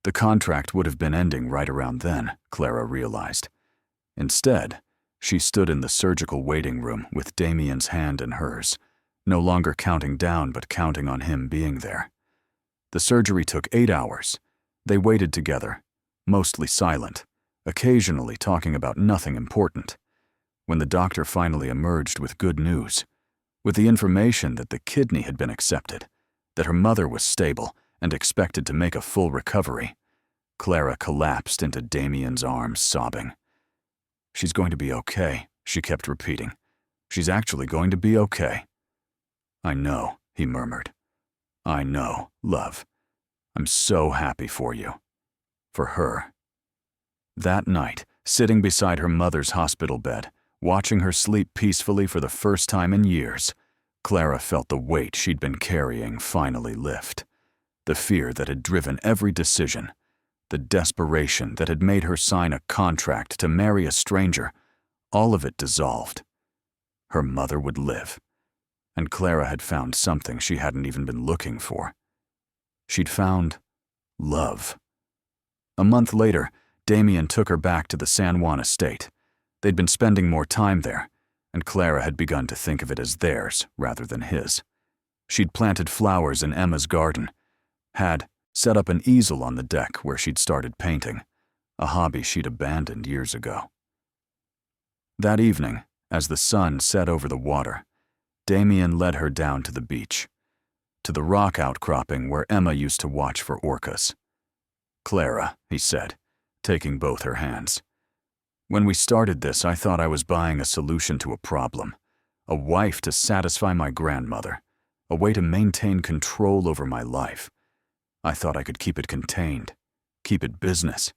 The contract would have been ending right around then, Clara realized. Instead, she stood in the surgical waiting room with Damien's hand in hers, no longer counting down but counting on him being there. The surgery took 8 hours. They waited together, mostly silent, occasionally talking about nothing important. When the doctor finally emerged with good news, with the information that the kidney had been accepted, that her mother was stable and expected to make a full recovery, Clara collapsed into Damien's arms, sobbing. "She's going to be okay," she kept repeating. "She's actually going to be okay." "I know," he murmured. "I know, love. I'm so happy for you. For her." That night, sitting beside her mother's hospital bed, watching her sleep peacefully for the first time in years, Clara felt the weight she'd been carrying finally lift. The fear that had driven every decision, the desperation that had made her sign a contract to marry a stranger, all of it dissolved. Her mother would live, and Clara had found something she hadn't even been looking for. She'd found love. A month later, Damien took her back to the San Juan estate. They'd been spending more time there, and Clara had begun to think of it as theirs rather than his. She'd planted flowers in Emma's garden, had set up an easel on the deck where she'd started painting, a hobby she'd abandoned years ago. That evening, as the sun set over the water, Damien led her down to the beach, to the rock outcropping where Emma used to watch for orcas. "Clara," he said, taking both her hands, "when we started this, I thought I was buying a solution to a problem, a wife to satisfy my grandmother, a way to maintain control over my life. I thought I could keep it contained, keep it business,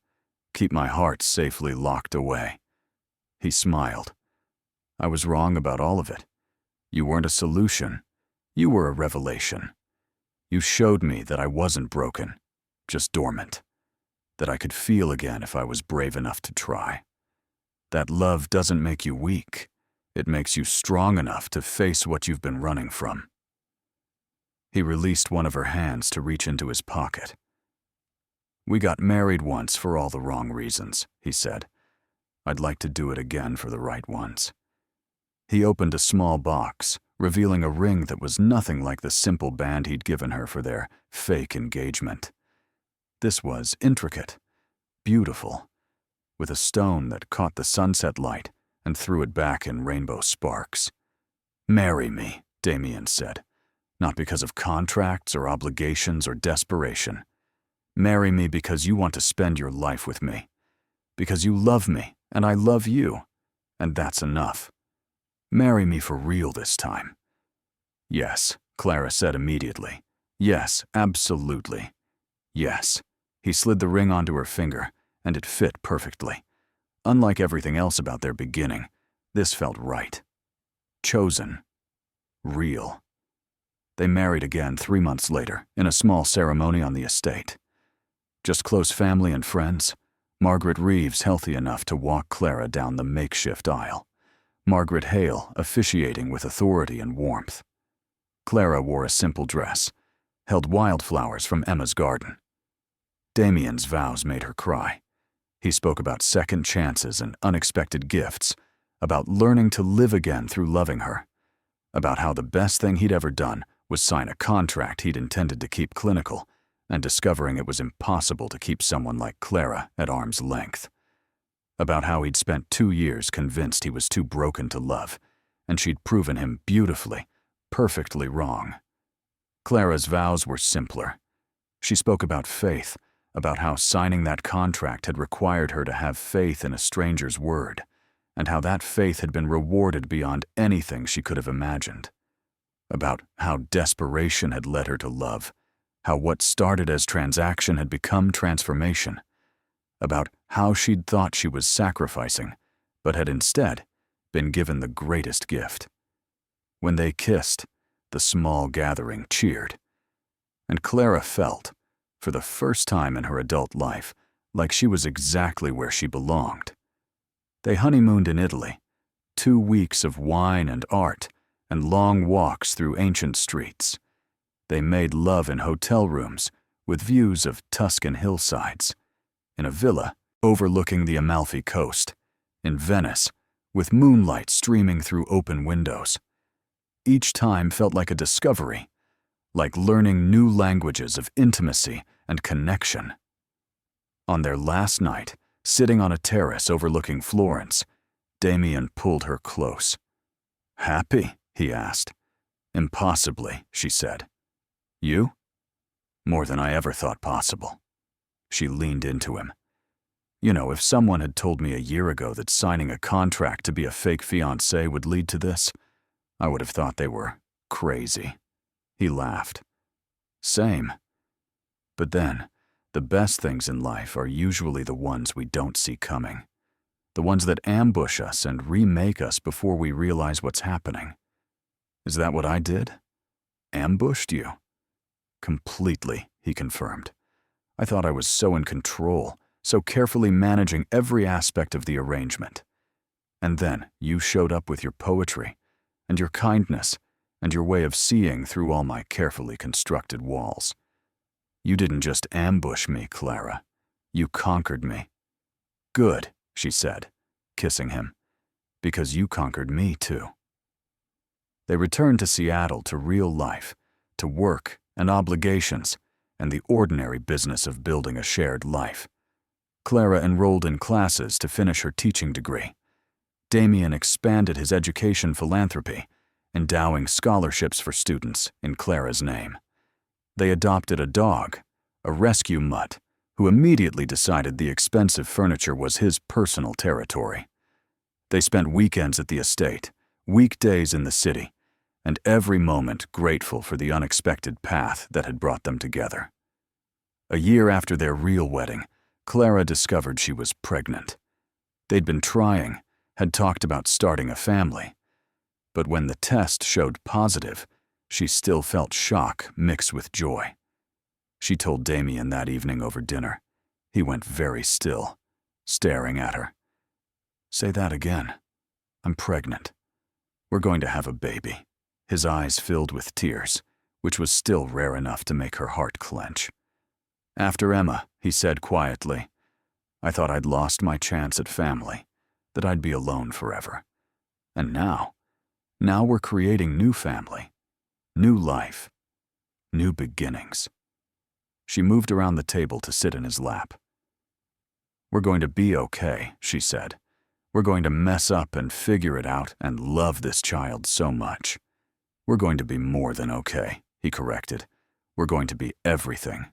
keep my heart safely locked away." He smiled. "I was wrong about all of it. You weren't a solution. You were a revelation. You showed me that I wasn't broken, just dormant, that I could feel again if I was brave enough to try. That love doesn't make you weak. It makes you strong enough to face what you've been running from." He released one of her hands to reach into his pocket. "We got married once for all the wrong reasons," he said. "I'd like to do it again for the right ones." He opened a small box, revealing a ring that was nothing like the simple band he'd given her for their fake engagement. This was intricate, beautiful, with a stone that caught the sunset light and threw it back in rainbow sparks. "Marry me," Damien said, "not because of contracts or obligations or desperation. Marry me because you want to spend your life with me, because you love me and I love you, and that's enough. Marry me for real this time." "Yes," Clara said immediately. "Yes, absolutely. Yes." He slid the ring onto her finger, and it fit perfectly. Unlike everything else about their beginning, this felt right. Chosen. Real. They married again 3 months later, in a small ceremony on the estate. Just close family and friends, Margaret Reeves healthy enough to walk Clara down the makeshift aisle, Margaret Hale officiating with authority and warmth. Clara wore a simple dress, held wildflowers from Emma's garden. Damien's vows made her cry. He spoke about second chances and unexpected gifts, about learning to live again through loving her, about how the best thing he'd ever done was sign a contract he'd intended to keep clinical, and discovering it was impossible to keep someone like Clara at arm's length. About how he'd spent 2 years convinced he was too broken to love, and she'd proven him beautifully, perfectly wrong. Clara's vows were simpler. She spoke about faith, about how signing that contract had required her to have faith in a stranger's word, and how that faith had been rewarded beyond anything she could have imagined. About how desperation had led her to love, how what started as transaction had become transformation. About how she'd thought she was sacrificing, but had instead been given the greatest gift. When they kissed, the small gathering cheered, and Clara felt, for the first time in her adult life, like she was exactly where she belonged. They honeymooned in Italy, 2 weeks of wine and art, and long walks through ancient streets. They made love in hotel rooms with views of Tuscan hillsides, in a villa overlooking the Amalfi Coast, in Venice, with moonlight streaming through open windows. Each time felt like a discovery, like learning new languages of intimacy and connection. On their last night, sitting on a terrace overlooking Florence, Damien pulled her close. "Happy?" he asked. "Impossibly," she said. "You?" "More than I ever thought possible." She leaned into him. "You know, if someone had told me a year ago that signing a contract to be a fake fiancé would lead to this, I would have thought they were crazy." He laughed. "Same. But then, the best things in life are usually the ones we don't see coming. The ones that ambush us and remake us before we realize what's happening. Is that what I did? Ambushed you?" "Completely," he confirmed. "I thought I was so in control, so carefully managing every aspect of the arrangement. And then you showed up with your poetry, and your kindness, and your way of seeing through all my carefully constructed walls. You didn't just ambush me, Clara. You conquered me." "Good," she said, kissing him, "because you conquered me too." They returned to Seattle, to real life, to work and obligations, and the ordinary business of building a shared life. Clara enrolled in classes to finish her teaching degree. Damien expanded his education philanthropy, endowing scholarships for students in Clara's name. They adopted a dog, a rescue mutt, who immediately decided the expensive furniture was his personal territory. They spent weekends at the estate, weekdays in the city, and every moment grateful for the unexpected path that had brought them together. A year after their real wedding, Clara discovered she was pregnant. They'd been trying, had talked about starting a family. But when the test showed positive, she still felt shock mixed with joy. She told Damien that evening over dinner. He went very still, staring at her. "Say that again. I'm pregnant. We're going to have a baby." His eyes filled with tears, which was still rare enough to make her heart clench. "After Emma," he said quietly, "I thought I'd lost my chance at family, that I'd be alone forever. And now we're creating new family, new life, new beginnings." She moved around the table to sit in his lap. "We're going to be okay," she said. "We're going to mess up and figure it out and love this child so much." "We're going to be more than okay," he corrected. "We're going to be everything."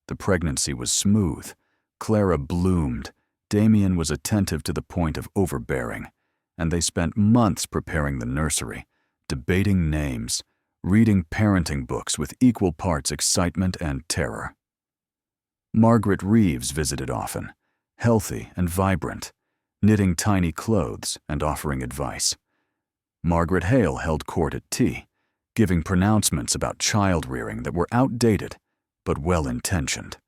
The pregnancy was smooth. Clara bloomed. Damien was attentive to the point of overbearing, and they spent months preparing the nursery, debating names, reading parenting books with equal parts excitement and terror. Margaret Reeves visited often, healthy and vibrant, knitting tiny clothes and offering advice. Margaret Hale held court at tea, giving pronouncements about child-rearing that were outdated but well-intentioned.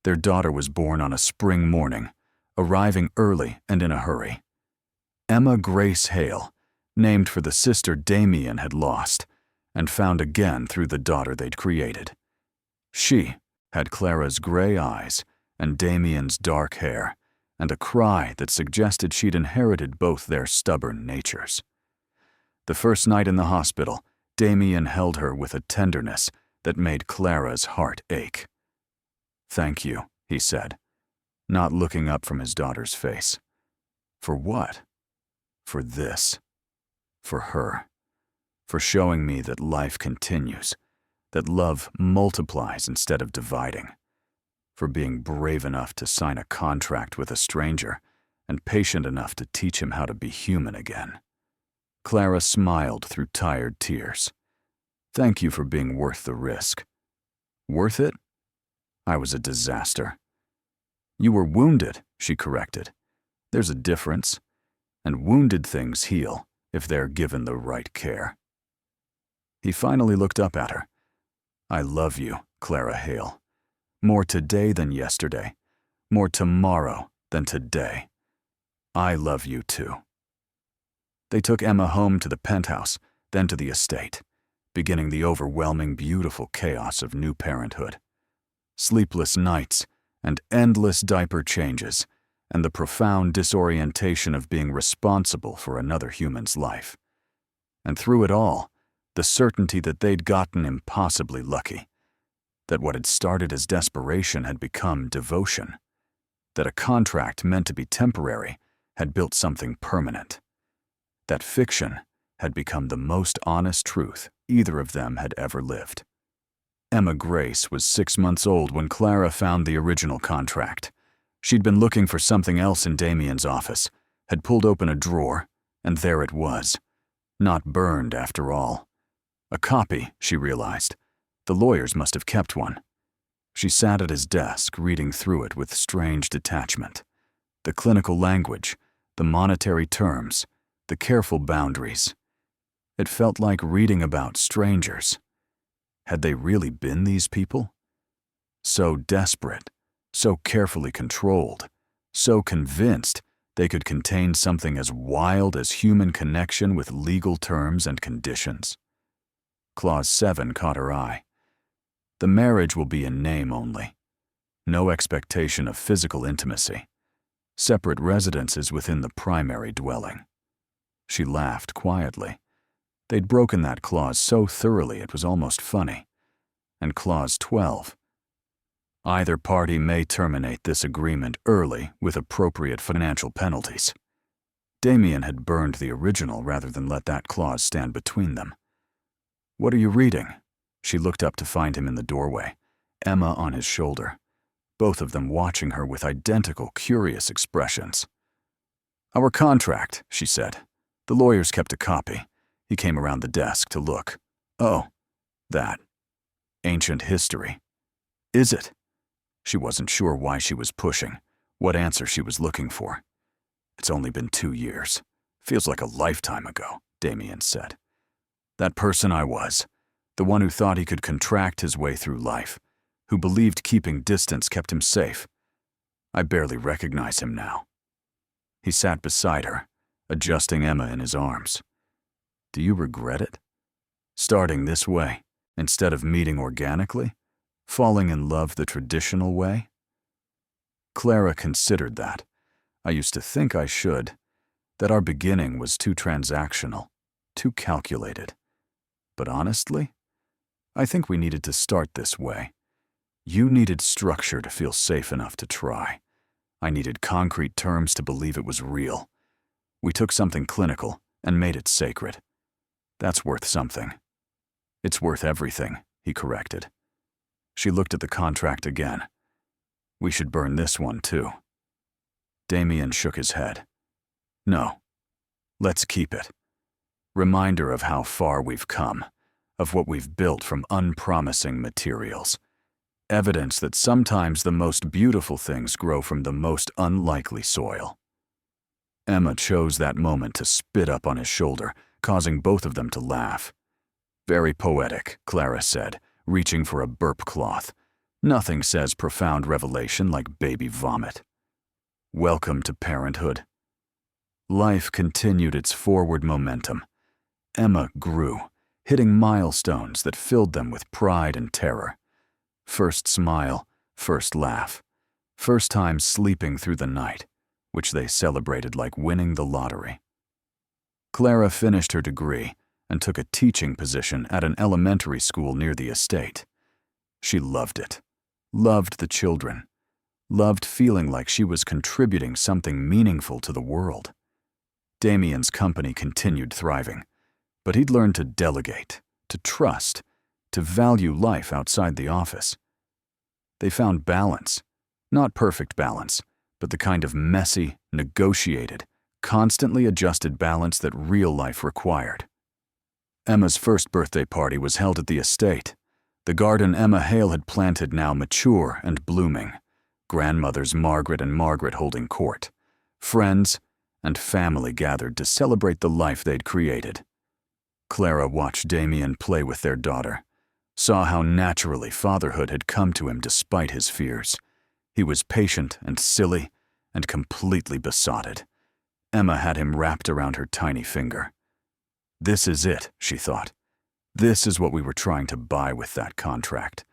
Their daughter was born on a spring morning, arriving early and in a hurry. Emma Grace Hale, named for the sister Damien had lost, and found again through the daughter they'd created. She had Clara's gray eyes and Damien's dark hair, and a cry that suggested she'd inherited both their stubborn natures. The first night in the hospital, Damien held her with a tenderness that made Clara's heart ache. "Thank you," he said, not looking up from his daughter's face. "For what?" "For this. For her. For showing me that life continues, that love multiplies instead of dividing. for being brave enough to sign a contract with a stranger and patient enough to teach him how to be human again. Clara smiled through tired tears. Thank you for being worth the risk. Worth it? I was a disaster. You were wounded, she corrected. There's a difference, and wounded things heal if they're given the right care. He finally looked up at her. I love you, Clara Hale. More today than yesterday. More tomorrow than today. I love you too. They took Emma home to the penthouse, then to the estate, beginning the overwhelming, beautiful chaos of new parenthood. Sleepless nights and endless diaper changes, and the profound disorientation of being responsible for another human's life. And through it all, the certainty that they'd gotten impossibly lucky, that what had started as desperation had become devotion, that a contract meant to be temporary had built something permanent, that fiction had become the most honest truth either of them had ever lived. Emma Grace was 6 months old when Clara found the original contract. She'd been looking for something else in Damien's office, had pulled open a drawer, and there it was. Not burned, after all. A copy, she realized. The lawyers must have kept one. She sat at his desk, reading through it with strange detachment. The clinical language, the monetary terms, the careful boundaries. It felt like reading about strangers. Had they really been these people? So desperate, so carefully controlled, so convinced they could contain something as wild as human connection with legal terms and conditions. Clause 7 caught her eye. The marriage will be in name only. No expectation of physical intimacy. Separate residences within the primary dwelling. She laughed quietly. They'd broken that clause so thoroughly it was almost funny. And Clause 12. Either party may terminate this agreement early with appropriate financial penalties. Damien had burned the original rather than let that clause stand between them. What are you reading? She looked up to find him in the doorway, Emma on his shoulder, both of them watching her with identical, curious expressions. Our contract, she said. The lawyers kept a copy. He came around the desk to look. Oh, that. Ancient history. Is it? She wasn't sure why she was pushing, what answer she was looking for. It's only been 2 years. Feels like a lifetime ago, Damien said. That person I was, the one who thought he could contract his way through life, who believed keeping distance kept him safe. I barely recognize him now. He sat beside her, adjusting Emma in his arms. Do you regret it? Starting this way, instead of meeting organically? Falling in love the traditional way? Clara considered that. I used to think I should, that our beginning was too transactional, too calculated. But honestly, I think we needed to start this way. You needed structure to feel safe enough to try. I needed concrete terms to believe it was real. We took something clinical and made it sacred. That's worth something. It's worth everything, he corrected. She looked at the contract again. We should burn this one too. Damien shook his head. No. Let's keep it. Reminder of how far we've come, of what we've built from unpromising materials. Evidence that sometimes the most beautiful things grow from the most unlikely soil. Emma chose that moment to spit up on his shoulder, causing both of them to laugh. Very poetic, Clara said, reaching for a burp cloth. Nothing says profound revelation like baby vomit. Welcome to parenthood. Life continued its forward momentum. Emma grew, hitting milestones that filled them with pride and terror. First smile, first laugh, first time sleeping through the night, which they celebrated like winning the lottery. Clara finished her degree and took a teaching position at an elementary school near the estate. She loved it, loved the children, loved feeling like she was contributing something meaningful to the world. Damien's company continued thriving, but he'd learned to delegate, to trust, to value life outside the office. They found balance, Not perfect balance, but the kind of messy, negotiated, constantly adjusted balance that real life required. Emma's first birthday party was held at the estate. The garden Emma Hale had planted now mature and blooming. Grandmothers Margaret and Margaret holding court. Friends and family gathered to celebrate the life they'd created. Clara watched Damien play with their daughter, saw how naturally fatherhood had come to him despite his fears. He was patient and silly and completely besotted. Emma had him wrapped around her tiny finger. This is it, she thought. This is what we were trying to buy with that contract.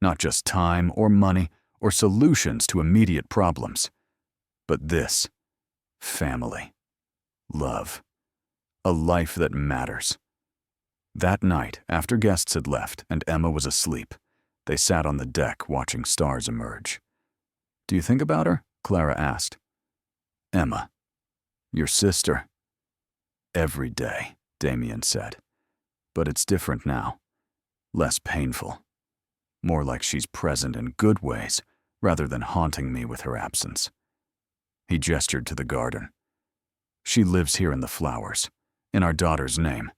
Not just time or money or solutions to immediate problems, but this: family, love, a life that matters. That night, after guests had left and Emma was asleep, they sat on the deck watching stars emerge. "Do you think about her?" Clara asked. "Emma, your sister." "Every day," Damien said. "But it's different now. Less painful. More like she's present in good ways rather than haunting me with her absence." He gestured to the garden. "She lives here in the flowers, in our daughter's name,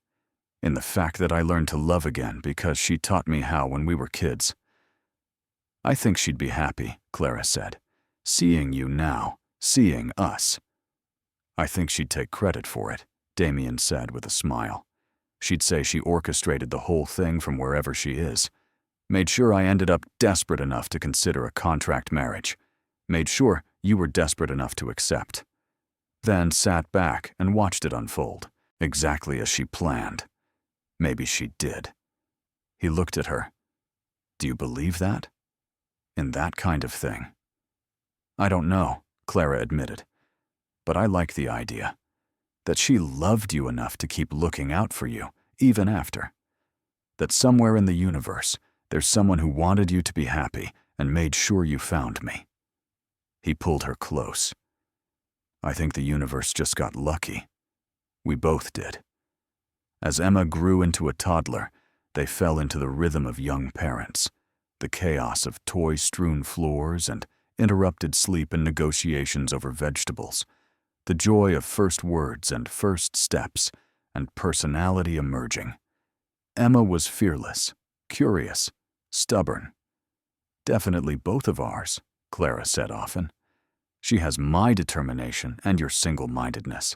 in the fact that I learned to love again because she taught me how when we were kids." "I think she'd be happy," Clara said, "seeing you now, seeing us." "I think she'd take credit for it," Damien said with a smile. "She'd say she orchestrated the whole thing from wherever she is. Made sure I ended up desperate enough to consider a contract marriage. Made sure you were desperate enough to accept. Then sat back and watched it unfold, exactly as she planned. Maybe she did." He looked at her. "Do you believe that? In that kind of thing?" "I don't know," Clara admitted. "But I like the idea. That she loved you enough to keep looking out for you, even after. That somewhere in the universe, there's someone who wanted you to be happy and made sure you found me." He pulled her close. "I think the universe just got lucky. We both did." As Emma grew into a toddler, they fell into the rhythm of young parents, the chaos of toy-strewn floors and interrupted sleep and negotiations over vegetables, the joy of first words and first steps, and personality emerging. Emma was fearless, curious, stubborn. "Definitely both of ours," Clara said often. "She has my determination and your single-mindedness.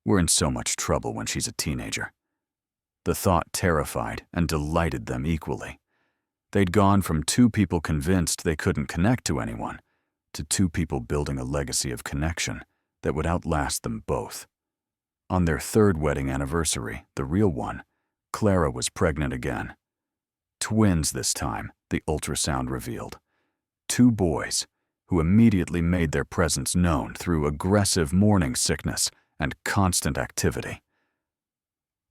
We're in so much trouble when she's a teenager." The thought terrified and delighted them equally. They'd gone from two people convinced they couldn't connect to anyone to two people building a legacy of connection that would outlast them both. On their third wedding anniversary, the real one, Clara was pregnant again. Twins this time, the ultrasound revealed. 2 boys, who immediately made their presence known through aggressive morning sickness and constant activity.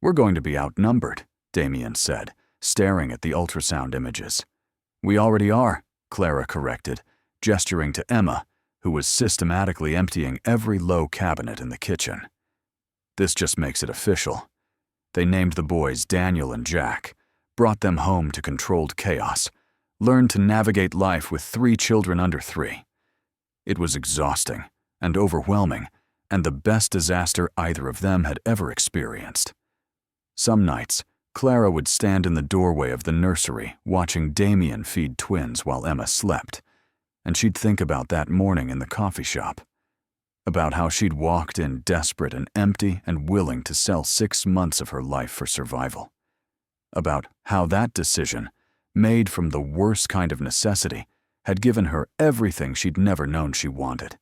"We're going to be outnumbered," Damien said, staring at the ultrasound images. "We already are," Clara corrected, gesturing to Emma, who was systematically emptying every low cabinet in the kitchen. "This just makes it official." They named the boys Daniel and Jack, brought them home to controlled chaos, learned to navigate life with 3 children under 3. It was exhausting and overwhelming, and the best disaster either of them had ever experienced. Some nights, Clara would stand in the doorway of the nursery watching Damien feed twins while Emma slept, and she'd think about that morning in the coffee shop, about how she'd walked in desperate and empty and willing to sell 6 months of her life for survival, about how that decision, made from the worst kind of necessity, had given her everything she'd never known she wanted.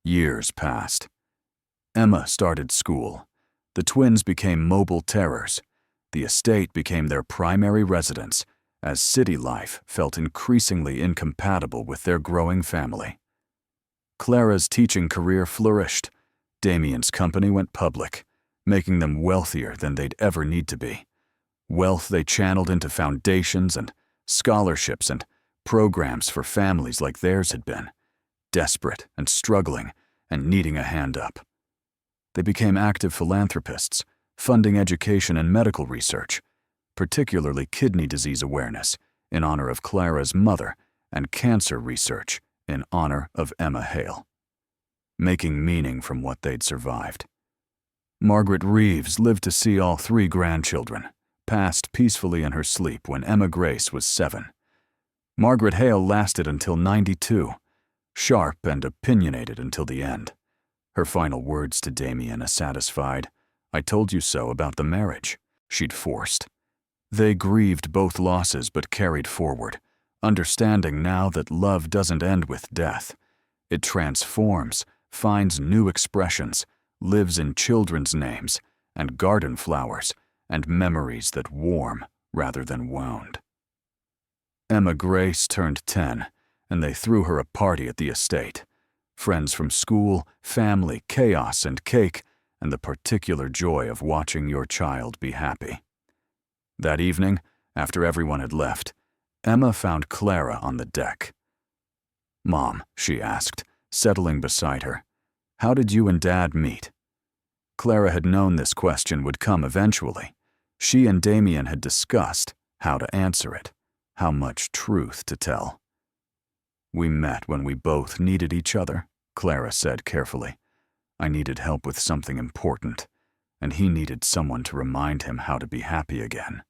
Years passed. Emma started school. The twins became mobile terrors. The estate became their primary residence, as city life felt increasingly incompatible with their growing family. Clara's teaching career flourished. Damien's company went public, making them wealthier than they'd ever need to be. Wealth they channeled into foundations and scholarships and programs for families like theirs had been, desperate and struggling and needing a hand up. They became active philanthropists, funding education and medical research, particularly kidney disease awareness in honor of Clara's mother, and cancer research in honor of Emma Hale, making meaning from what they'd survived. Margaret Reeves lived to see all 3 grandchildren, passed peacefully in her sleep when Emma Grace was 7. Margaret Hale lasted until 92, sharp and opinionated until the end. Her final words to Damien a satisfied, "I told you so about the marriage," she'd forced. They grieved both losses but carried forward, understanding now that love doesn't end with death. It transforms, finds new expressions, lives in children's names and garden flowers and memories that warm rather than wound. Emma Grace turned 10, and they threw her a party at the estate. Friends from school, family, chaos and cake, and the particular joy of watching your child be happy. That evening, after everyone had left, Emma found Clara on the deck. "Mom," she asked, settling beside her, "how did you and Dad meet?" Clara had known this question would come eventually. She and Damien had discussed how to answer it, how much truth to tell. "We met when we both needed each other," Clara said carefully. "I needed help with something important, and he needed someone to remind him how to be happy again."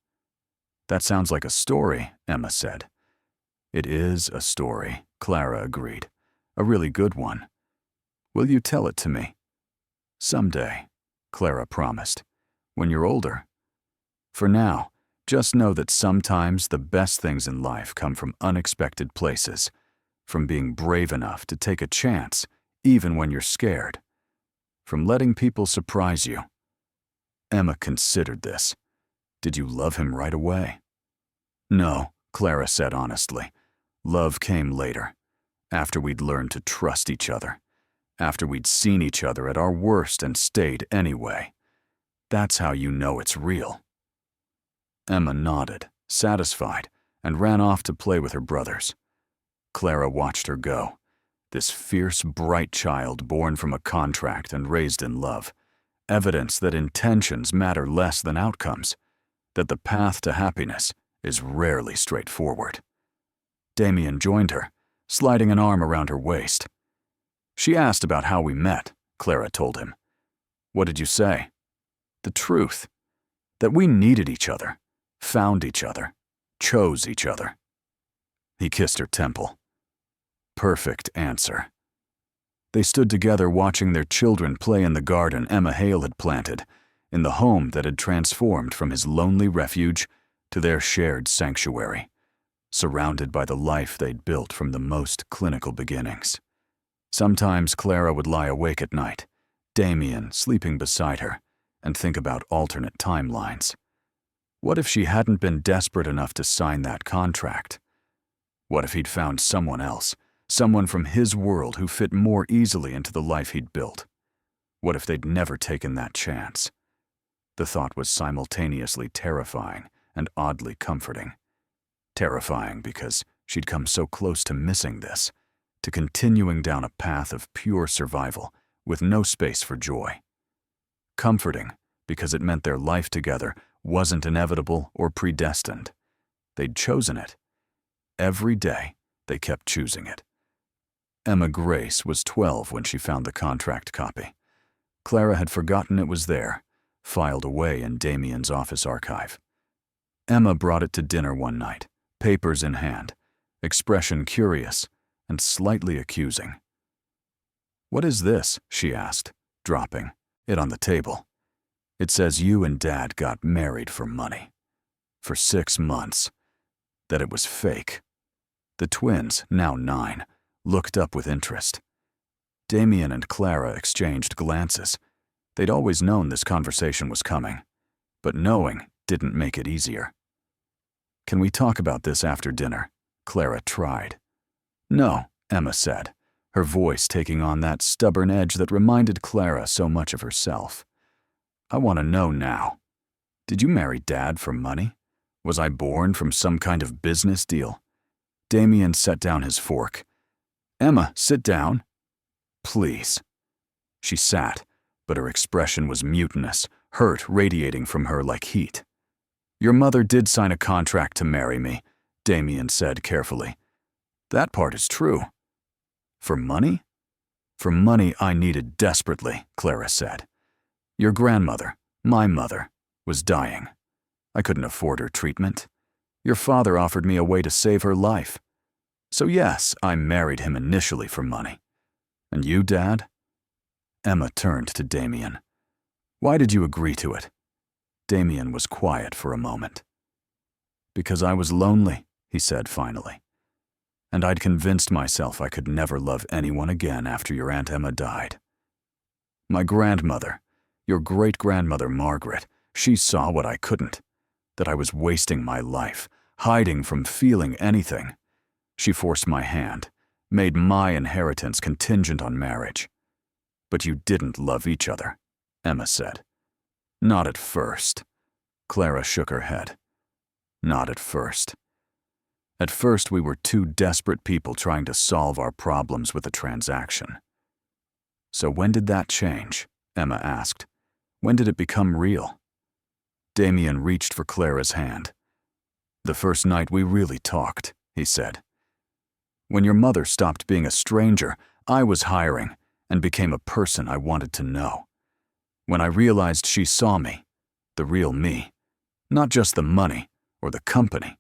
"That sounds like a story," Emma said. "It is a story," Clara agreed. "A really good one. Will you tell it to me?" "Someday," Clara promised. "When you're older. For now, just know that sometimes the best things in life come from unexpected places, from being brave enough to take a chance, even when you're scared, from letting people surprise you." Emma considered this. "Did you love him right away?" "No," Clara said honestly. "Love came later, after we'd learned to trust each other, after we'd seen each other at our worst and stayed anyway. That's how you know it's real." Emma nodded, satisfied, and ran off to play with her brothers. Clara watched her go, this fierce, bright child born from a contract and raised in love, evidence that intentions matter less than outcomes, that the path to happiness is rarely straightforward. Damien joined her, sliding an arm around her waist. "She asked about how we met," Clara told him. "What did you say?" "The truth. That we needed each other, found each other, chose each other." He kissed her temple. Perfect answer. They stood together watching their children play in the garden Emma Hale had planted, in the home that had transformed from his lonely refuge to their shared sanctuary, surrounded by the life they'd built from the most clinical beginnings. Sometimes Clara would lie awake at night, Damien sleeping beside her, and think about alternate timelines. What if she hadn't been desperate enough to sign that contract? What if he'd found someone else, someone from his world who fit more easily into the life he'd built? What if they'd never taken that chance? The thought was simultaneously terrifying and oddly comforting. Terrifying because she'd come so close to missing this, to continuing down a path of pure survival with no space for joy. Comforting because it meant their life together wasn't inevitable or predestined. They'd chosen it. Every day, they kept choosing it. Emma Grace was 12 when she found the contract copy. Clara had forgotten it was there, filed away in Damien's office archive. Emma brought it to dinner one night, papers in hand, expression curious and slightly accusing. "What is this?" she asked, dropping it on the table. "It says you and Dad got married for money. For 6 months. That it was fake." The twins, now 9, looked up with interest. Damien and Clara exchanged glances. They'd always known this conversation was coming, but knowing didn't make it easier. "Can we talk about this after dinner?" Clara tried. "No," Emma said, her voice taking on that stubborn edge that reminded Clara so much of herself. "I want to know now. Did you marry Dad for money? Was I born from some kind of business deal?" Damien set down his fork. "Emma, sit down." "Please." She sat, but her expression was mutinous, hurt radiating from her like heat. "Your mother did sign a contract to marry me," Damien said carefully. "That part is true." For money? For money I needed desperately, Clara said. Your grandmother, my mother, was dying. I couldn't afford her treatment. Your father offered me a way to save her life. So yes, I married him initially for money. And you, Dad? Emma turned to Damien. Why did you agree to it? Damien was quiet for a moment. Because I was lonely, he said finally. And I'd convinced myself I could never love anyone again after your Aunt Emma died. My grandmother, your great-grandmother Margaret, she saw what I couldn't, that I was wasting my life, hiding from feeling anything. She forced my hand, made my inheritance contingent on marriage. But you didn't love each other, Emma said. Not at first. Clara shook her head. Not at first. At first, we were two desperate people trying to solve our problems with a transaction. So when did that change? Emma asked. When did it become real? Damien reached for Clara's hand. The first night we really talked, he said. When your mother stopped being a stranger, I was hiring and became a person I wanted to know. When I realized she saw me, the real me, not just the money or the company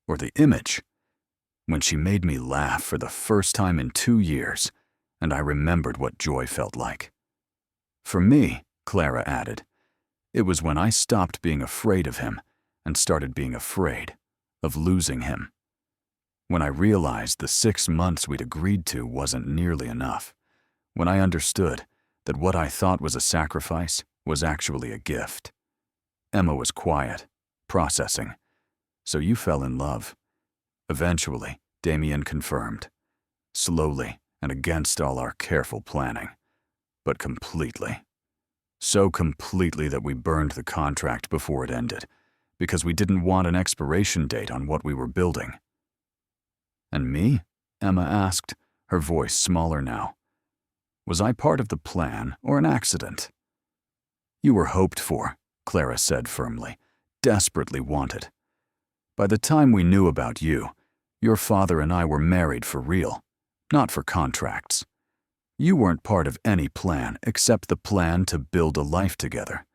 or the image. When she made me laugh for the first time in 2 years, and I remembered what joy felt like. For me, Clara added, it was when I stopped being afraid of him and started being afraid of losing him. When I realized the 6 months we'd agreed to wasn't nearly enough. When I understood that what I thought was a sacrifice was actually a gift. Emma was quiet, processing. So you fell in love. Eventually, Damien confirmed. Slowly and against all our careful planning. But completely. So completely that we burned the contract before it ended, because we didn't want an expiration date on what we were building. And me? Emma asked, her voice smaller now. Was I part of the plan or an accident? You were hoped for, Clara said firmly, desperately wanted. By the time we knew about you, your father and I were married for real, not for contracts. You weren't part of any plan except the plan to build a life together,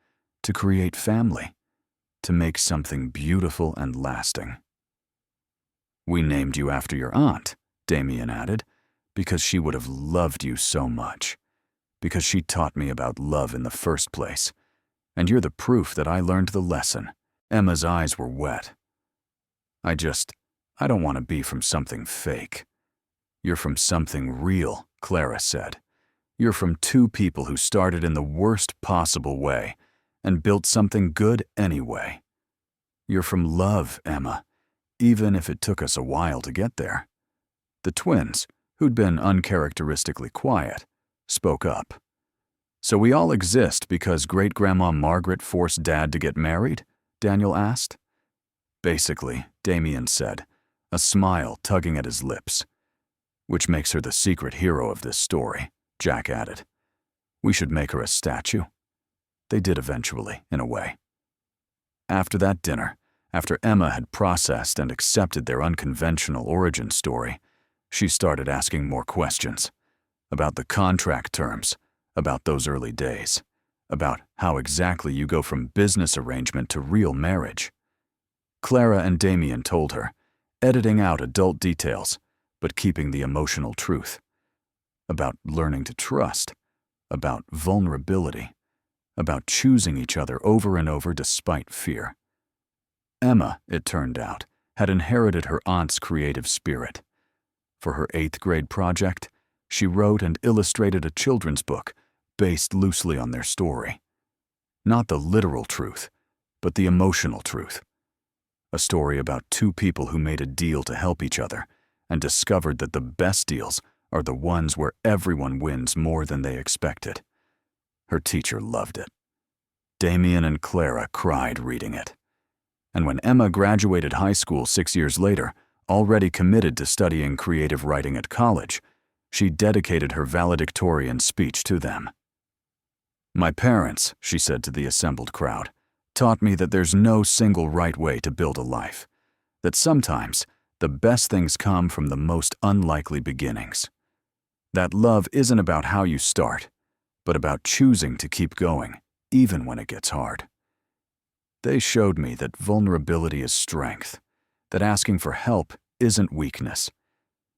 to create family, to make something beautiful and lasting. We named you after your aunt, Damien added, because she would have loved you so much, because she taught me about love in the first place, and you're the proof that I learned the lesson. Emma's eyes were wet. I don't want to be from something fake. You're from something real, Clara said. You're from two people who started in the worst possible way and built something good anyway. You're from love, Emma, even if it took us a while to get there. The twins, who'd been uncharacteristically quiet, spoke up. So we all exist because great-grandma Margaret forced Dad to get married? Daniel asked. Basically, Damien said, a smile tugging at his lips. Which makes her the secret hero of this story, Jack added. We should make her a statue. They did eventually, in a way. After that dinner, after Emma had processed and accepted their unconventional origin story, she started asking more questions. About the contract terms, about those early days, about how exactly you go from business arrangement to real marriage. Clara and Damien told her, editing out adult details, but keeping the emotional truth. About learning to trust, about vulnerability, about choosing each other over and over despite fear. Emma, it turned out, had inherited her aunt's creative spirit. For her 8th grade project, she wrote and illustrated a children's book based loosely on their story. Not the literal truth, but the emotional truth. A story about two people who made a deal to help each other and discovered that the best deals are the ones where everyone wins more than they expected. Her teacher loved it. Damien and Clara cried reading it. And when Emma graduated high school 6 years later, already committed to studying creative writing at college, she dedicated her valedictorian speech to them. My parents, she said to the assembled crowd, taught me that there's no single right way to build a life, that sometimes the best things come from the most unlikely beginnings. That love isn't about how you start, but about choosing to keep going, even when it gets hard. They showed me that vulnerability is strength, that asking for help isn't weakness,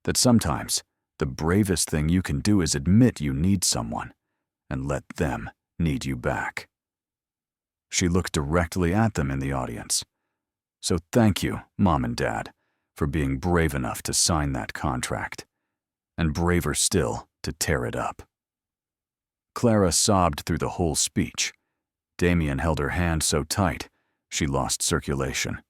that sometimes the bravest thing you can do is admit you need someone and let them need you back. She looked directly at them in the audience. So thank you, Mom and Dad, for being brave enough to sign that contract, and braver still to tear it up. Clara sobbed through the whole speech. Damien held her hand so tight, she lost circulation.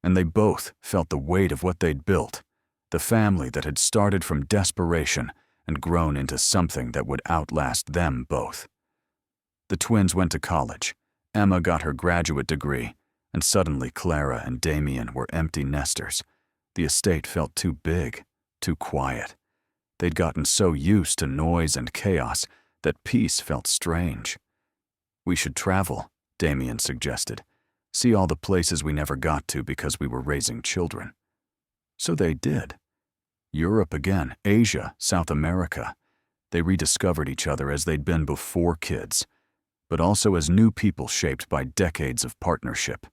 And they both felt the weight of what they'd built, the family that had started from desperation and grown into something that would outlast them both. The twins went to college. Emma got her graduate degree, and suddenly Clara and Damien were empty nesters. The estate felt too big, too quiet. They'd gotten so used to noise and chaos that peace felt strange. We should travel, Damien suggested. See all the places we never got to because we were raising children. So they did. Europe again, Asia, South America. They rediscovered each other as they'd been before kids, but also as new people shaped by decades of partnership.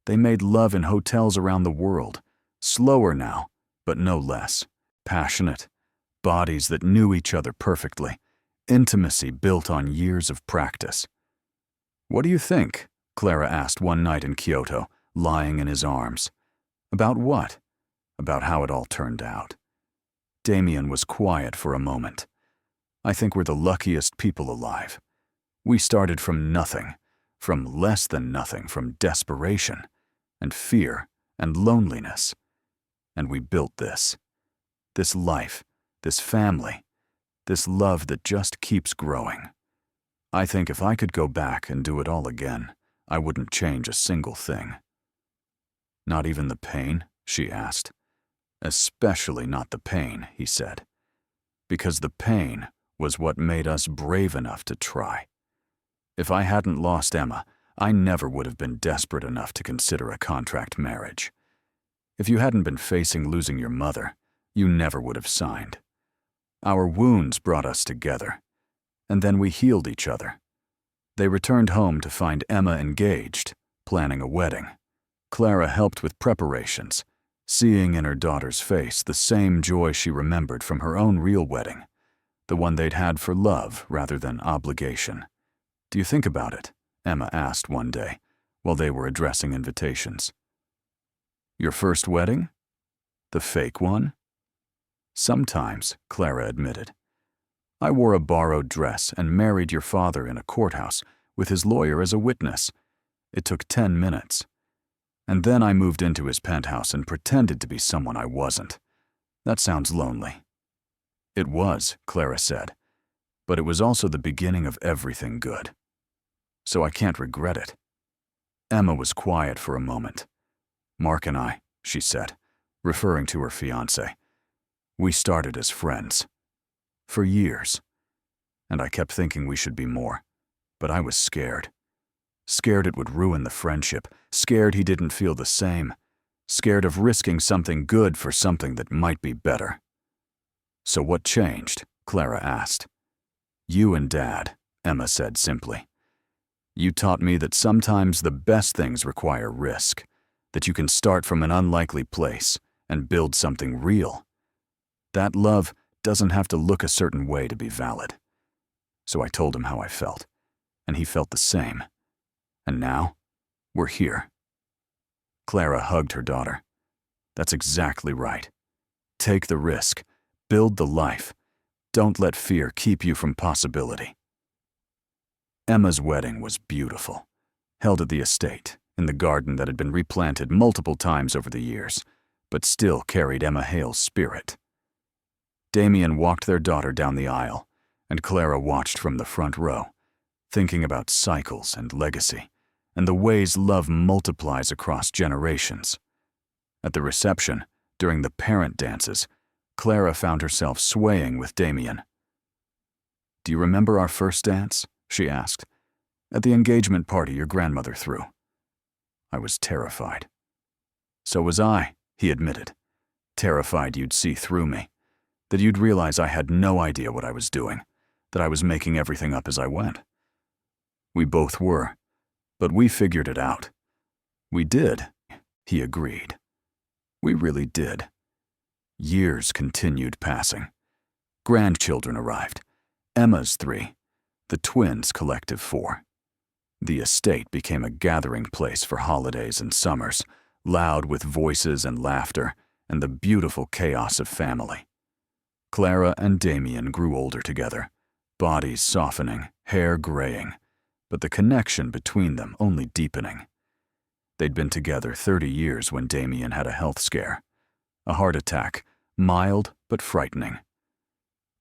They made love in hotels around the world, slower now, but no less, passionate, bodies that knew each other perfectly, intimacy built on years of practice. "What do you think?" Clara asked one night in Kyoto, lying in his arms. "About what?" "About how it all turned out." Damien was quiet for a moment. "I think we're the luckiest people alive. We started from nothing, from less than nothing, from desperation and fear and loneliness. And we built this life, this family, this love that just keeps growing. I think if I could go back and do it all again, I wouldn't change a single thing." "Not even the pain?" she asked. "Especially not the pain," he said. "Because the pain was what made us brave enough to try. If I hadn't lost Emma, I never would have been desperate enough to consider a contract marriage. If you hadn't been facing losing your mother, you never would have signed. Our wounds brought us together, and then we healed each other." They returned home to find Emma engaged, planning a wedding. Clara helped with preparations, seeing in her daughter's face the same joy she remembered from her own real wedding, the one they'd had for love rather than obligation. "Do you think about it?" Emma asked one day, while they were addressing invitations. "Your first wedding? The fake one?" "Sometimes," Clara admitted. "I wore a borrowed dress and married your father in a courthouse with his lawyer as a witness. It took 10 minutes. And then I moved into his penthouse and pretended to be someone I wasn't. That sounds lonely." "It was," Clara said, "but it was also the beginning of everything good. So I can't regret it." Emma was quiet for a moment. "Mark and I," she said, referring to her fiancé, "we started as friends. For years. And I kept thinking we should be more, but I was scared. Scared it would ruin the friendship, scared he didn't feel the same, scared of risking something good for something that might be better." "So what changed?" Clara asked. "You and Dad," Emma said simply. "You taught me that sometimes the best things require risk, that you can start from an unlikely place and build something real. That love doesn't have to look a certain way to be valid." So I told him how I felt, and he felt the same. And now, we're here. Clara hugged her daughter. "That's exactly right. Take the risk. Build the life. Don't let fear keep you from possibility." Emma's wedding was beautiful, held at the estate, in the garden that had been replanted multiple times over the years, but still carried Emma Hale's spirit. Damien walked their daughter down the aisle, and Clara watched from the front row, thinking about cycles and legacy, and the ways love multiplies across generations. At the reception, during the parent dances, Clara found herself swaying with Damien. "Do you remember our first dance?" she asked. "At the engagement party your grandmother threw." I was terrified. "So was I," he admitted. "Terrified you'd see through me. that you'd realize I had no idea what I was doing, that I was making everything up as I went. We both were, but we figured it out. We did, he agreed. We really did. Years continued passing. Grandchildren arrived. Emma's 3, the twins' collective 4. The estate became a gathering place for holidays and summers, loud with voices and laughter and the beautiful chaos of family. Clara and Damien grew older together, bodies softening, hair graying, but the connection between them only deepening. They'd been together 30 years when Damien had a health scare, a heart attack, mild but frightening.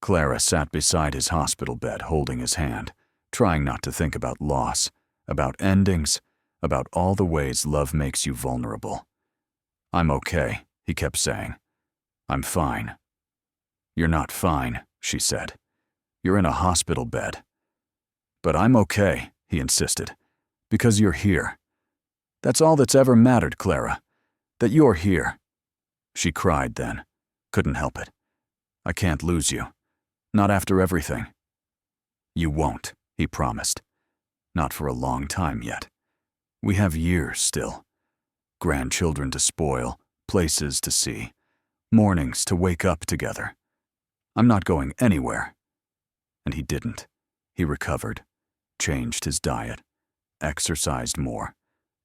Clara sat beside his hospital bed holding his hand, trying not to think about loss, about endings, about all the ways love makes you vulnerable. "I'm okay," he kept saying. "I'm fine." "You're not fine," she said. "You're in a hospital bed." "But I'm okay," he insisted, "because you're here. That's all that's ever mattered, Clara, that you're here." She cried then, couldn't help it. "I can't lose you. Not after everything." "You won't," he promised. "Not for a long time yet. We have years still. Grandchildren to spoil, places to see, mornings to wake up together. I'm not going anywhere." And he didn't. He recovered, changed his diet, exercised more,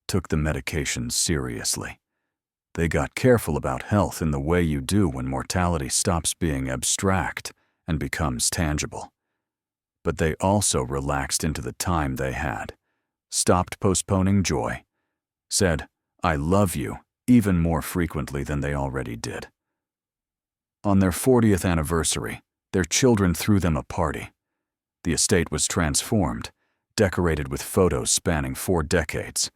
took the medications seriously. They got careful about health in the way you do when mortality stops being abstract and becomes tangible. But they also relaxed into the time they had, stopped postponing joy, said, "I love you," even more frequently than they already did. On their 40th anniversary, their children threw them a party. The estate was transformed, decorated with photos spanning 4 decades.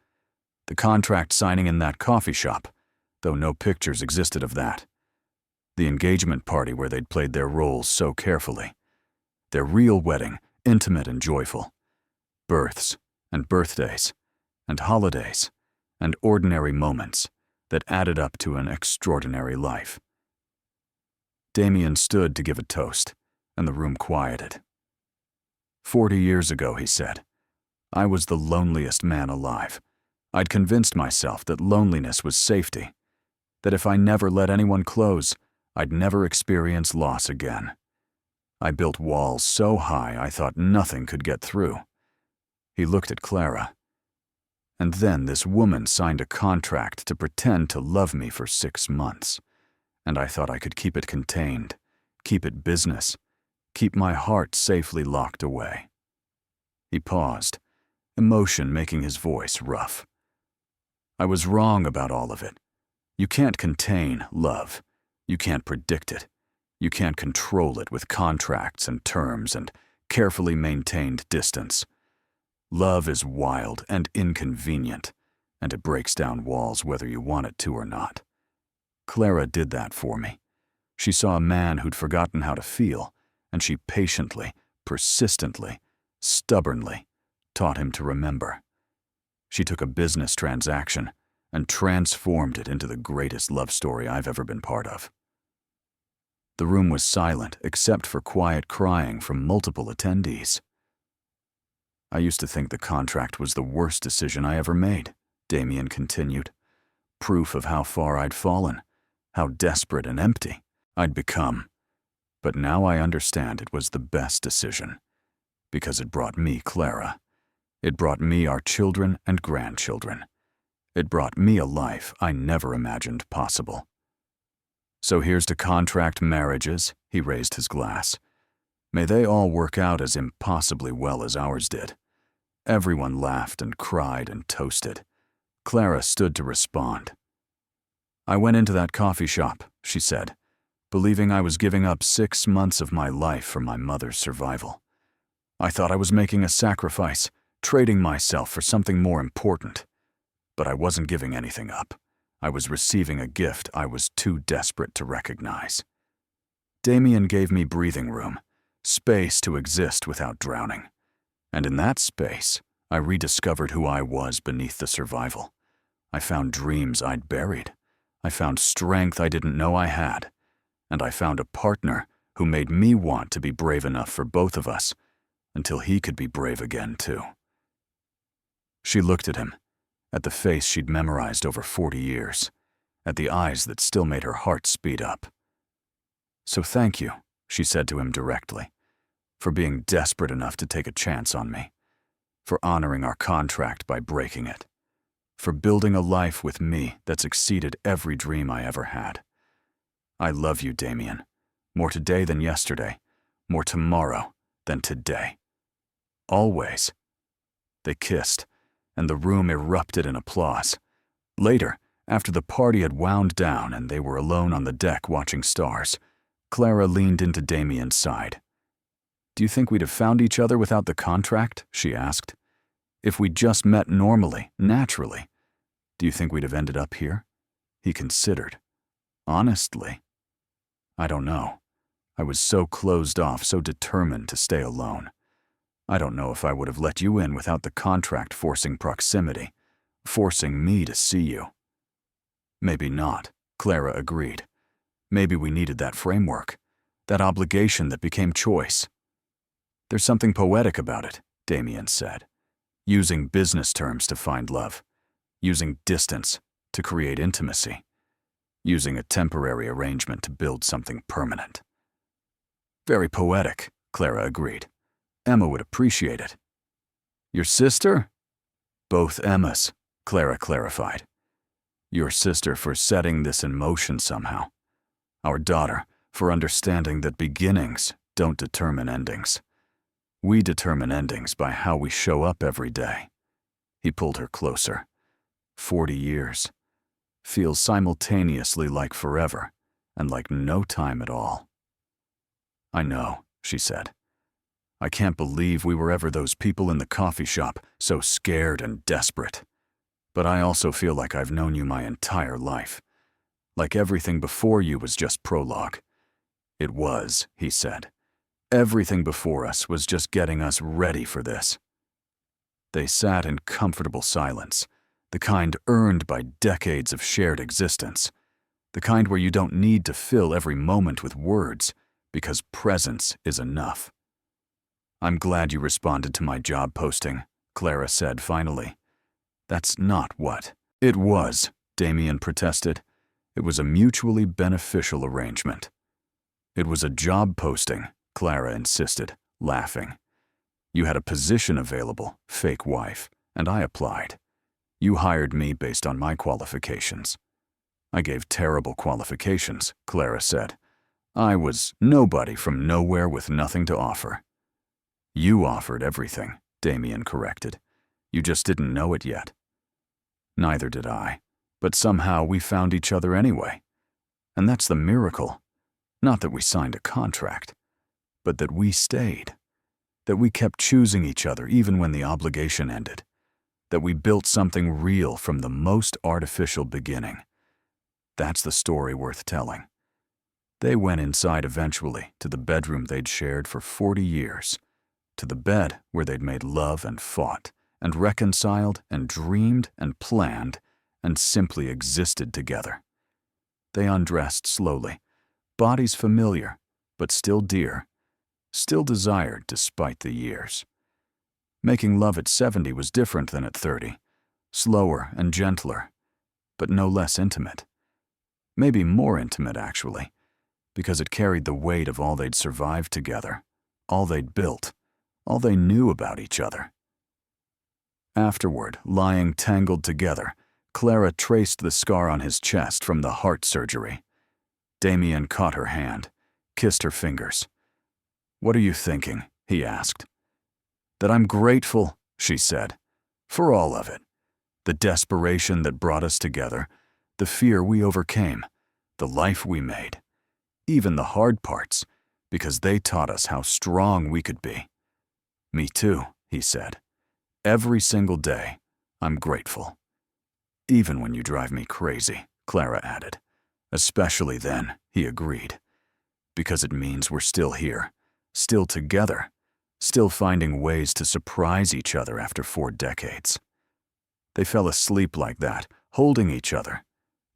The contract signing in that coffee shop, though no pictures existed of that. The engagement party where they'd played their roles so carefully. Their real wedding, intimate and joyful. Births and birthdays and holidays and ordinary moments that added up to an extraordinary life. Damien stood to give a toast, and the room quieted. 40 years ago, he said, I was the loneliest man alive. I'd convinced myself that loneliness was safety, that if I never let anyone close, I'd never experience loss again. I built walls so high I thought nothing could get through. He looked at Clara. And then this woman signed a contract to pretend to love me for 6 months, and I thought I could keep it contained, keep it business, keep my heart safely locked away. He paused, emotion making his voice rough. I was wrong about all of it. You can't contain love. You can't predict it. You can't control it with contracts and terms and carefully maintained distance. Love is wild and inconvenient, and it breaks down walls whether you want it to or not. Clara did that for me. She saw a man who'd forgotten how to feel, and she patiently, persistently, stubbornly taught him to remember. She took a business transaction and transformed it into the greatest love story I've ever been part of. The room was silent except for quiet crying from multiple attendees. I used to think the contract was the worst decision I ever made, Damien continued. Proof of how far I'd fallen, how desperate and empty I'd become. But now I understand it was the best decision, because it brought me Clara. It brought me our children and grandchildren. It brought me a life I never imagined possible. So here's to contract marriages, he raised his glass. May they all work out as impossibly well as ours did. Everyone laughed and cried and toasted. Clara stood to respond. I went into that coffee shop, she said, believing I was giving up 6 months of my life for my mother's survival. I thought I was making a sacrifice, trading myself for something more important. But I wasn't giving anything up. I was receiving a gift I was too desperate to recognize. Damien gave me breathing room, space to exist without drowning. And in that space, I rediscovered who I was beneath the survival. I found dreams I'd buried. I found strength I didn't know I had. And I found a partner who made me want to be brave enough for both of us, until he could be brave again, too. She looked at him, at the face she'd memorized over 40 years, at the eyes that still made her heart speed up. "So thank you," she said to him directly, "for being desperate enough to take a chance on me, for honoring our contract by breaking it, for building a life with me that's exceeded every dream I ever had. I love you, Damien, more today than yesterday, more tomorrow than today. Always." They kissed, and the room erupted in applause. Later, after the party had wound down and they were alone on the deck watching stars, Clara leaned into Damien's side. "Do you think we'd have found each other without the contract?" she asked. "If we'd just met normally, naturally, do you think we'd have ended up here?" He considered. "Honestly, I don't know. I was so closed off, so determined to stay alone. I don't know if I would have let you in without the contract forcing proximity, forcing me to see you." "Maybe not," Clara agreed. "Maybe we needed that framework, that obligation that became choice." "There's something poetic about it," Damien said. "Using business terms to find love, using distance to create intimacy, using a temporary arrangement to build something permanent." "Very poetic," Clara agreed. "Emma would appreciate it." "Your sister?" "Both Emmas," Clara clarified. "Your sister for setting this in motion somehow. Our daughter for understanding that beginnings don't determine endings. We determine endings by how we show up every day." He pulled her closer. 40 years. Feels simultaneously like forever and like no time at all. "I know," she said. "I can't believe we were ever those people in the coffee shop, so scared and desperate. But I also feel like I've known you my entire life. Like everything before you was just prologue." "It was," he said. "Everything before us was just getting us ready for this." They sat in comfortable silence, the kind earned by decades of shared existence, the kind where you don't need to fill every moment with words, because presence is enough. "I'm glad you responded to my job posting," Clara said finally. "That's not what." "It was," Damien protested. "It was a mutually beneficial arrangement." "It was a job posting," Clara insisted, laughing. "You had a position available, fake wife, and I applied. You hired me based on my qualifications." "I gave terrible qualifications," Clara said. "I was nobody from nowhere with nothing to offer." "You offered everything," Damien corrected. "You just didn't know it yet." "Neither did I, but somehow we found each other anyway. And that's the miracle. Not that we signed a contract, but that we stayed. That we kept choosing each other even when the obligation ended. That we built something real from the most artificial beginning. That's the story worth telling." They went inside eventually to the bedroom they'd shared for 40 years, to the bed where they'd made love and fought, and reconciled and dreamed and planned and simply existed together. They undressed slowly, bodies familiar, but still dear, still desired despite the years. Making love at 70 was different than at 30, slower and gentler, but no less intimate. Maybe more intimate, actually, because it carried the weight of all they'd survived together, all they'd built, all they knew about each other. Afterward, lying tangled together, Clara traced the scar on his chest from the heart surgery. Damien caught her hand, kissed her fingers. "What are you thinking?" he asked. "That I'm grateful," she said, "for all of it. The desperation that brought us together, the fear we overcame, the life we made, even the hard parts, because they taught us how strong we could be." "Me too," he said. "Every single day, I'm grateful." "Even when you drive me crazy," Clara added. "Especially then," he agreed. "Because it means we're still here, still together, still finding ways to surprise each other after 4 decades. They fell asleep like that, holding each other.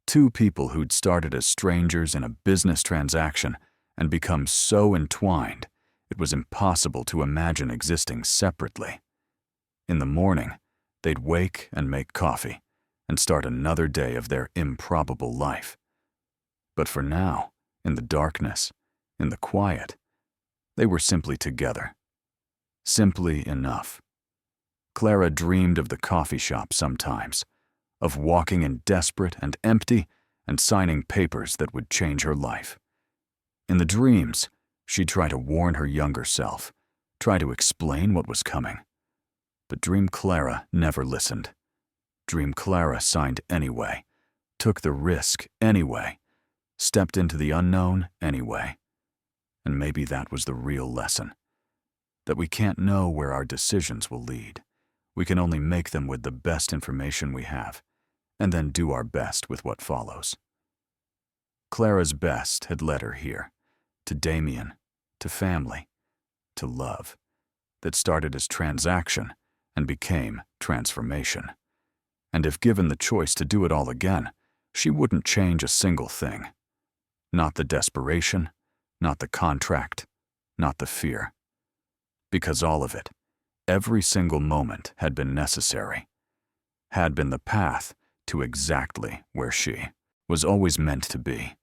2 people who'd started as strangers in a business transaction and become so entwined it was impossible to imagine existing separately. In the morning, they'd wake and make coffee and start another day of their improbable life. But for now, in the darkness, in the quiet, they were simply together. Simply enough. Clara dreamed of the coffee shop sometimes, of walking in desperate and empty and signing papers that would change her life. In the dreams, she'd try to warn her younger self, try to explain what was coming. But Dream Clara never listened. Dream Clara signed anyway, took the risk anyway, stepped into the unknown anyway. And maybe that was the real lesson. That we can't know where our decisions will lead. We can only make them with the best information we have, and then do our best with what follows. Clara's best had led her here, to Damien, to family, to love, that started as transaction and became transformation. And if given the choice to do it all again, she wouldn't change a single thing. Not the desperation, not the contract, not the fear. Because all of it, every single moment had been necessary, had been the path to exactly where she was always meant to be.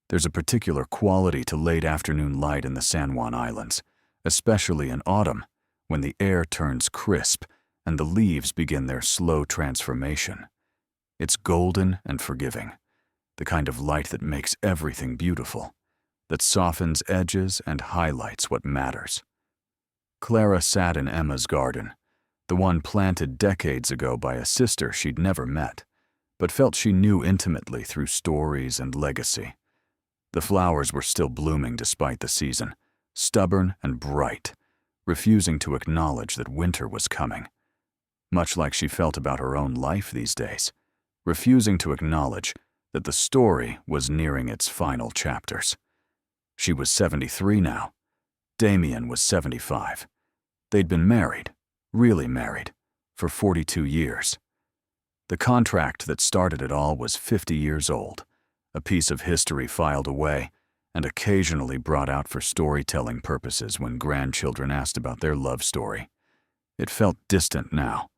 There's a particular quality to late afternoon light in the San Juan Islands, especially in autumn, when the air turns crisp and the leaves begin their slow transformation. It's golden and forgiving, the kind of light that makes everything beautiful, that softens edges and highlights what matters. Clara sat in Emma's garden, the one planted decades ago by a sister she'd never met, but felt she knew intimately through stories and legacy. The flowers were still blooming despite the season, stubborn and bright, refusing to acknowledge that winter was coming. Much like she felt about her own life these days, refusing to acknowledge that the story was nearing its final chapters. She was 73 now. Damien was 75. They'd been married, really married, for 42 years. The contract that started it all was 50 years old, a piece of history filed away and occasionally brought out for storytelling purposes when grandchildren asked about their love story. It felt distant now,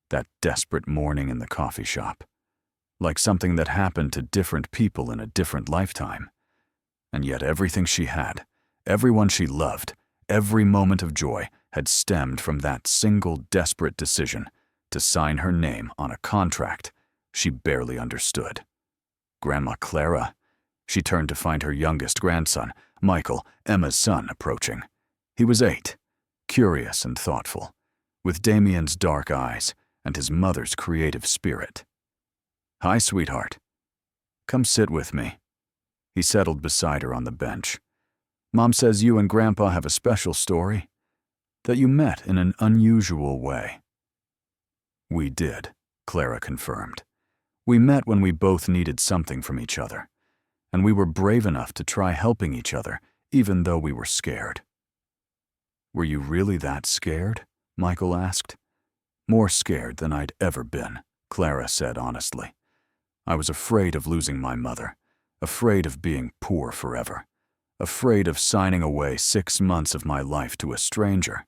that desperate morning in the coffee shop, like something that happened to different people in a different lifetime. And yet everything she had, everyone she loved, every moment of joy had stemmed from that single desperate decision to sign her name on a contract she barely understood. Grandma Clara. She turned to find her youngest grandson, Michael, Emma's son, approaching. He was 8, curious and thoughtful, with Damien's dark eyes and his mother's creative spirit. "Hi, sweetheart. Come sit with me." He settled beside her on the bench. "Mom says you and Grandpa have a special story, that you met in an unusual way." "We did," Clara confirmed. "We met when we both needed something from each other, and we were brave enough to try helping each other, even though we were scared." "Were you really that scared?" Michael asked. "More scared than I'd ever been," Clara said honestly. "I was afraid of losing my mother, afraid of being poor forever, afraid of signing away 6 months of my life to a stranger.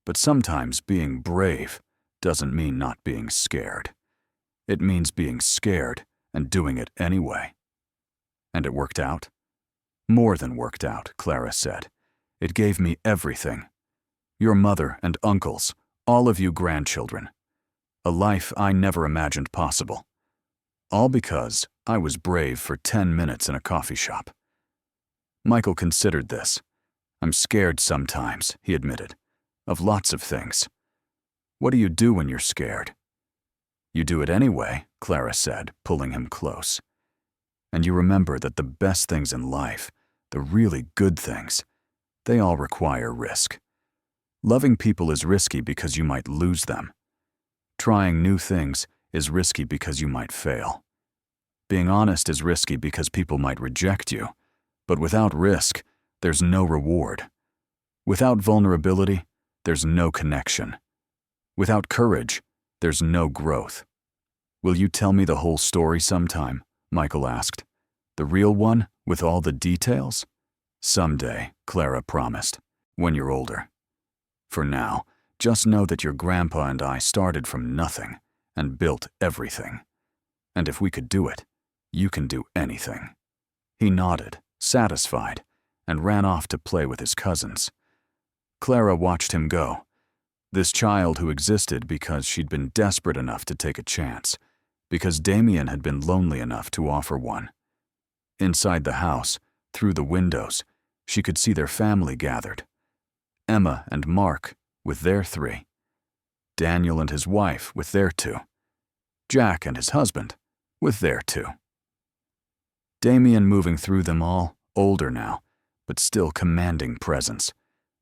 But sometimes being brave doesn't mean not being scared. It means being scared and doing it anyway." "And it worked out?" "More than worked out," Clara said. "It gave me everything. Your mother and uncles, all of you grandchildren. A life I never imagined possible. All because I was brave for 10 minutes in a coffee shop." Michael considered this. "I'm scared sometimes," he admitted, "of lots of things." "What do you do when you're scared?" "You do it anyway," Clara said, pulling him close. "And you remember that the best things in life, the really good things, they all require risk. Loving people is risky because you might lose them. Trying new things is risky because you might fail. Being honest is risky because people might reject you. But without risk, there's no reward. Without vulnerability, there's no connection. Without courage, there's no growth." "Will you tell me the whole story sometime?" Michael asked. "The real one, with all the details?" Someday, Clara promised, when you're older. For now, just know that your grandpa and I started from nothing and built everything. And if we could do it, you can do anything. He nodded, satisfied, and ran off to play with his cousins. Clara watched him go. This child who existed because she'd been desperate enough to take a chance, because Damien had been lonely enough to offer one. Inside the house, through the windows, she could see their family gathered. Emma and Mark with their 3. Daniel and his wife with their 2. Jack and his husband with their 2. Damien moving through them all, older now, but still commanding presence.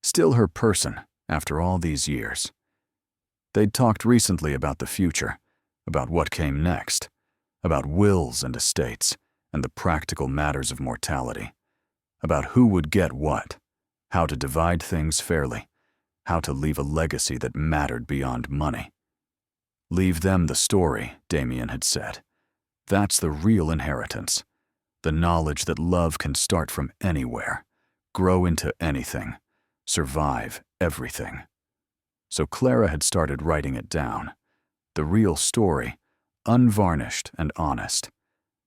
Still her person after all these years. They'd talked recently about the future, about what came next, about wills and estates, and the practical matters of mortality, about who would get what, how to divide things fairly, how to leave a legacy that mattered beyond money. Leave them the story, Damien had said. That's the real inheritance, the knowledge that love can start from anywhere, grow into anything, survive everything. So Clara had started writing it down, the real story, unvarnished and honest,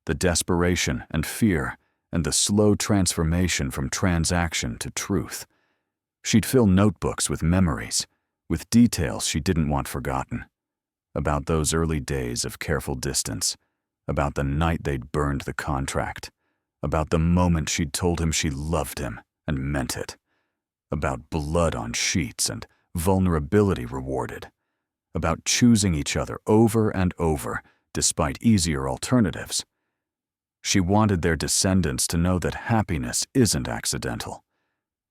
the desperation and fear and the slow transformation from transaction to truth. She'd fill notebooks with memories, with details she didn't want forgotten, about those early days of careful distance, about the night they'd burned the contract, about the moment she'd told him she loved him and meant it, about blood on sheets and vulnerability rewarded, about choosing each other over and over despite easier alternatives. She wanted their descendants to know that happiness isn't accidental,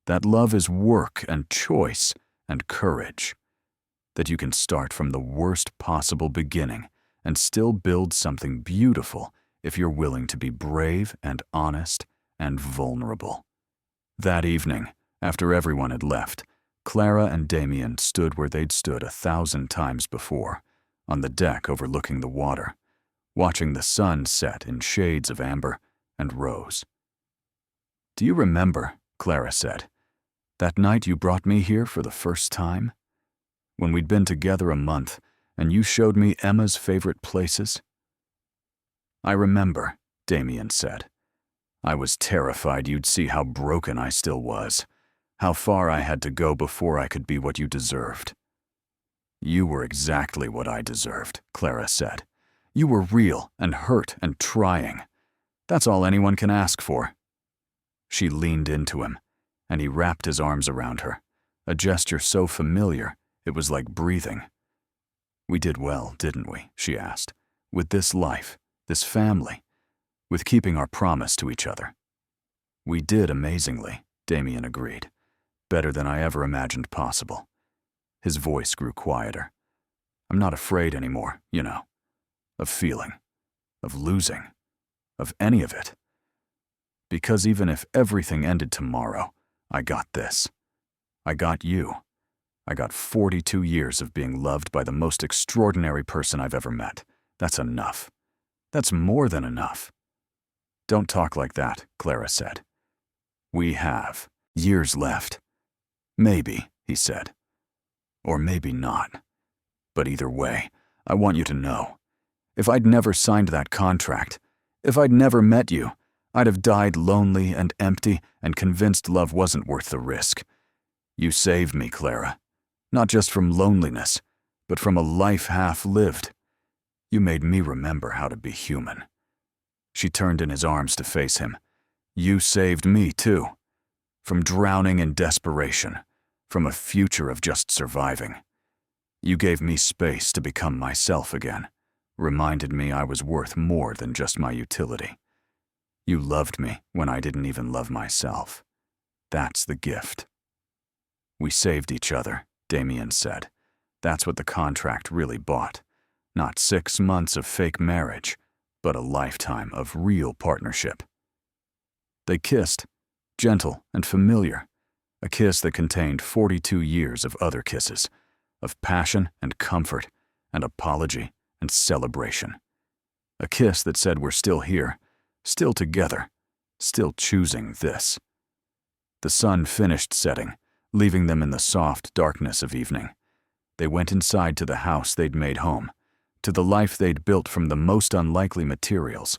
that love is work and choice and courage, that you can start from the worst possible beginning and still build something beautiful if you're willing to be brave and honest and vulnerable. That evening, after everyone had left, Clara and Damien stood where they'd stood 1,000 times before, on the deck overlooking the water, watching the sun set in shades of amber and rose. "Do you remember," Clara said, "that night you brought me here for the first time? When we'd been together a month and you showed me Emma's favorite places?" "I remember," Damien said. "I was terrified you'd see how broken I still was, how far I had to go before I could be what you deserved." "You were exactly what I deserved," Clara said. "You were real and hurt and trying. That's all anyone can ask for." She leaned into him, and he wrapped his arms around her, a gesture so familiar it was like breathing. "We did well, didn't we?" she asked. "With this life, this family, with keeping our promise to each other." "We did amazingly," Damien agreed. "Better than I ever imagined possible." His voice grew quieter. "I'm not afraid anymore, you know, of feeling, of losing, of any of it. Because even if everything ended tomorrow, I got this. I got you. I got 42 years of being loved by the most extraordinary person I've ever met. That's enough. That's more than enough." "Don't talk like that," Clara said. "We have years left. Maybe," he said. "Or maybe not. But either way, I want you to know. If I'd never signed that contract, if I'd never met you, I'd have died lonely and empty and convinced love wasn't worth the risk. You saved me, Clara. Not just from loneliness, but from a life half lived. You made me remember how to be human." She turned in his arms to face him. "You saved me, too. From drowning in desperation, from a future of just surviving. You gave me space to become myself again, reminded me I was worth more than just my utility. You loved me when I didn't even love myself. That's the gift." "We saved each other," Damien said. "That's what the contract really bought. Not 6 months of fake marriage, but a lifetime of real partnership." They kissed, gentle and familiar, a kiss that contained 42 years of other kisses, of passion and comfort and apology and celebration. A kiss that said we're still here, still together, still choosing this. The sun finished setting, leaving them in the soft darkness of evening. They went inside to the house they'd made home, to the life they'd built from the most unlikely materials,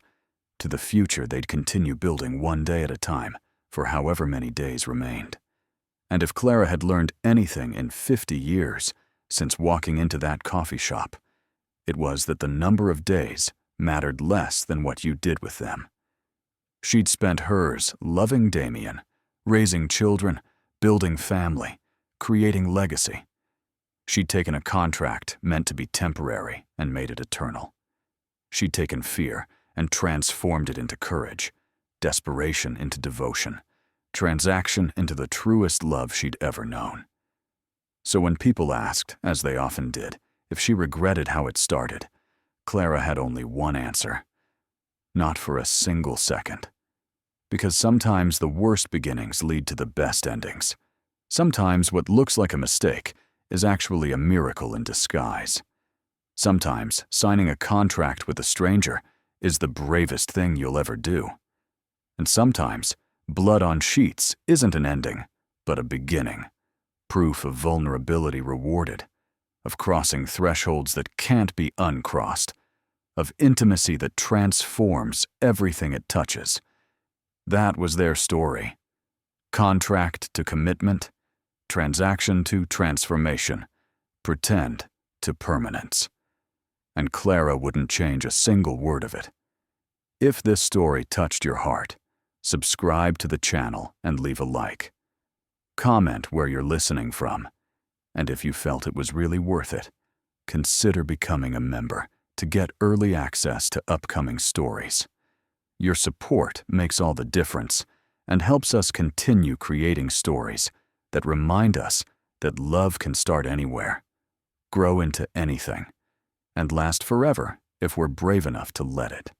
to the future they'd continue building one day at a time for however many days remained. And if Clara had learned anything in 50 years since walking into that coffee shop, it was that the number of days mattered less than what you did with them. She'd spent hers loving Damien, raising children, building family, creating legacy. She'd taken a contract meant to be temporary and made it eternal. She'd taken fear and transformed it into courage, desperation into devotion, transaction into the truest love she'd ever known. So when people asked, as they often did, if she regretted how it started, Clara had only one answer: not for a single second. Because sometimes the worst beginnings lead to the best endings. Sometimes what looks like a mistake is actually a miracle in disguise. Sometimes signing a contract with a stranger is the bravest thing you'll ever do. And sometimes blood on sheets isn't an ending, but a beginning. Proof of vulnerability rewarded, of crossing thresholds that can't be uncrossed, of intimacy that transforms everything it touches. That was their story. Contract to commitment, transaction to transformation, pretend to permanence. And Clara wouldn't change a single word of it. If this story touched your heart, subscribe to the channel and leave a like. Comment where you're listening from. And if you felt it was really worth it, consider becoming a member to get early access to upcoming stories. Your support makes all the difference and helps us continue creating stories that remind us that love can start anywhere, grow into anything, and last forever if we're brave enough to let it.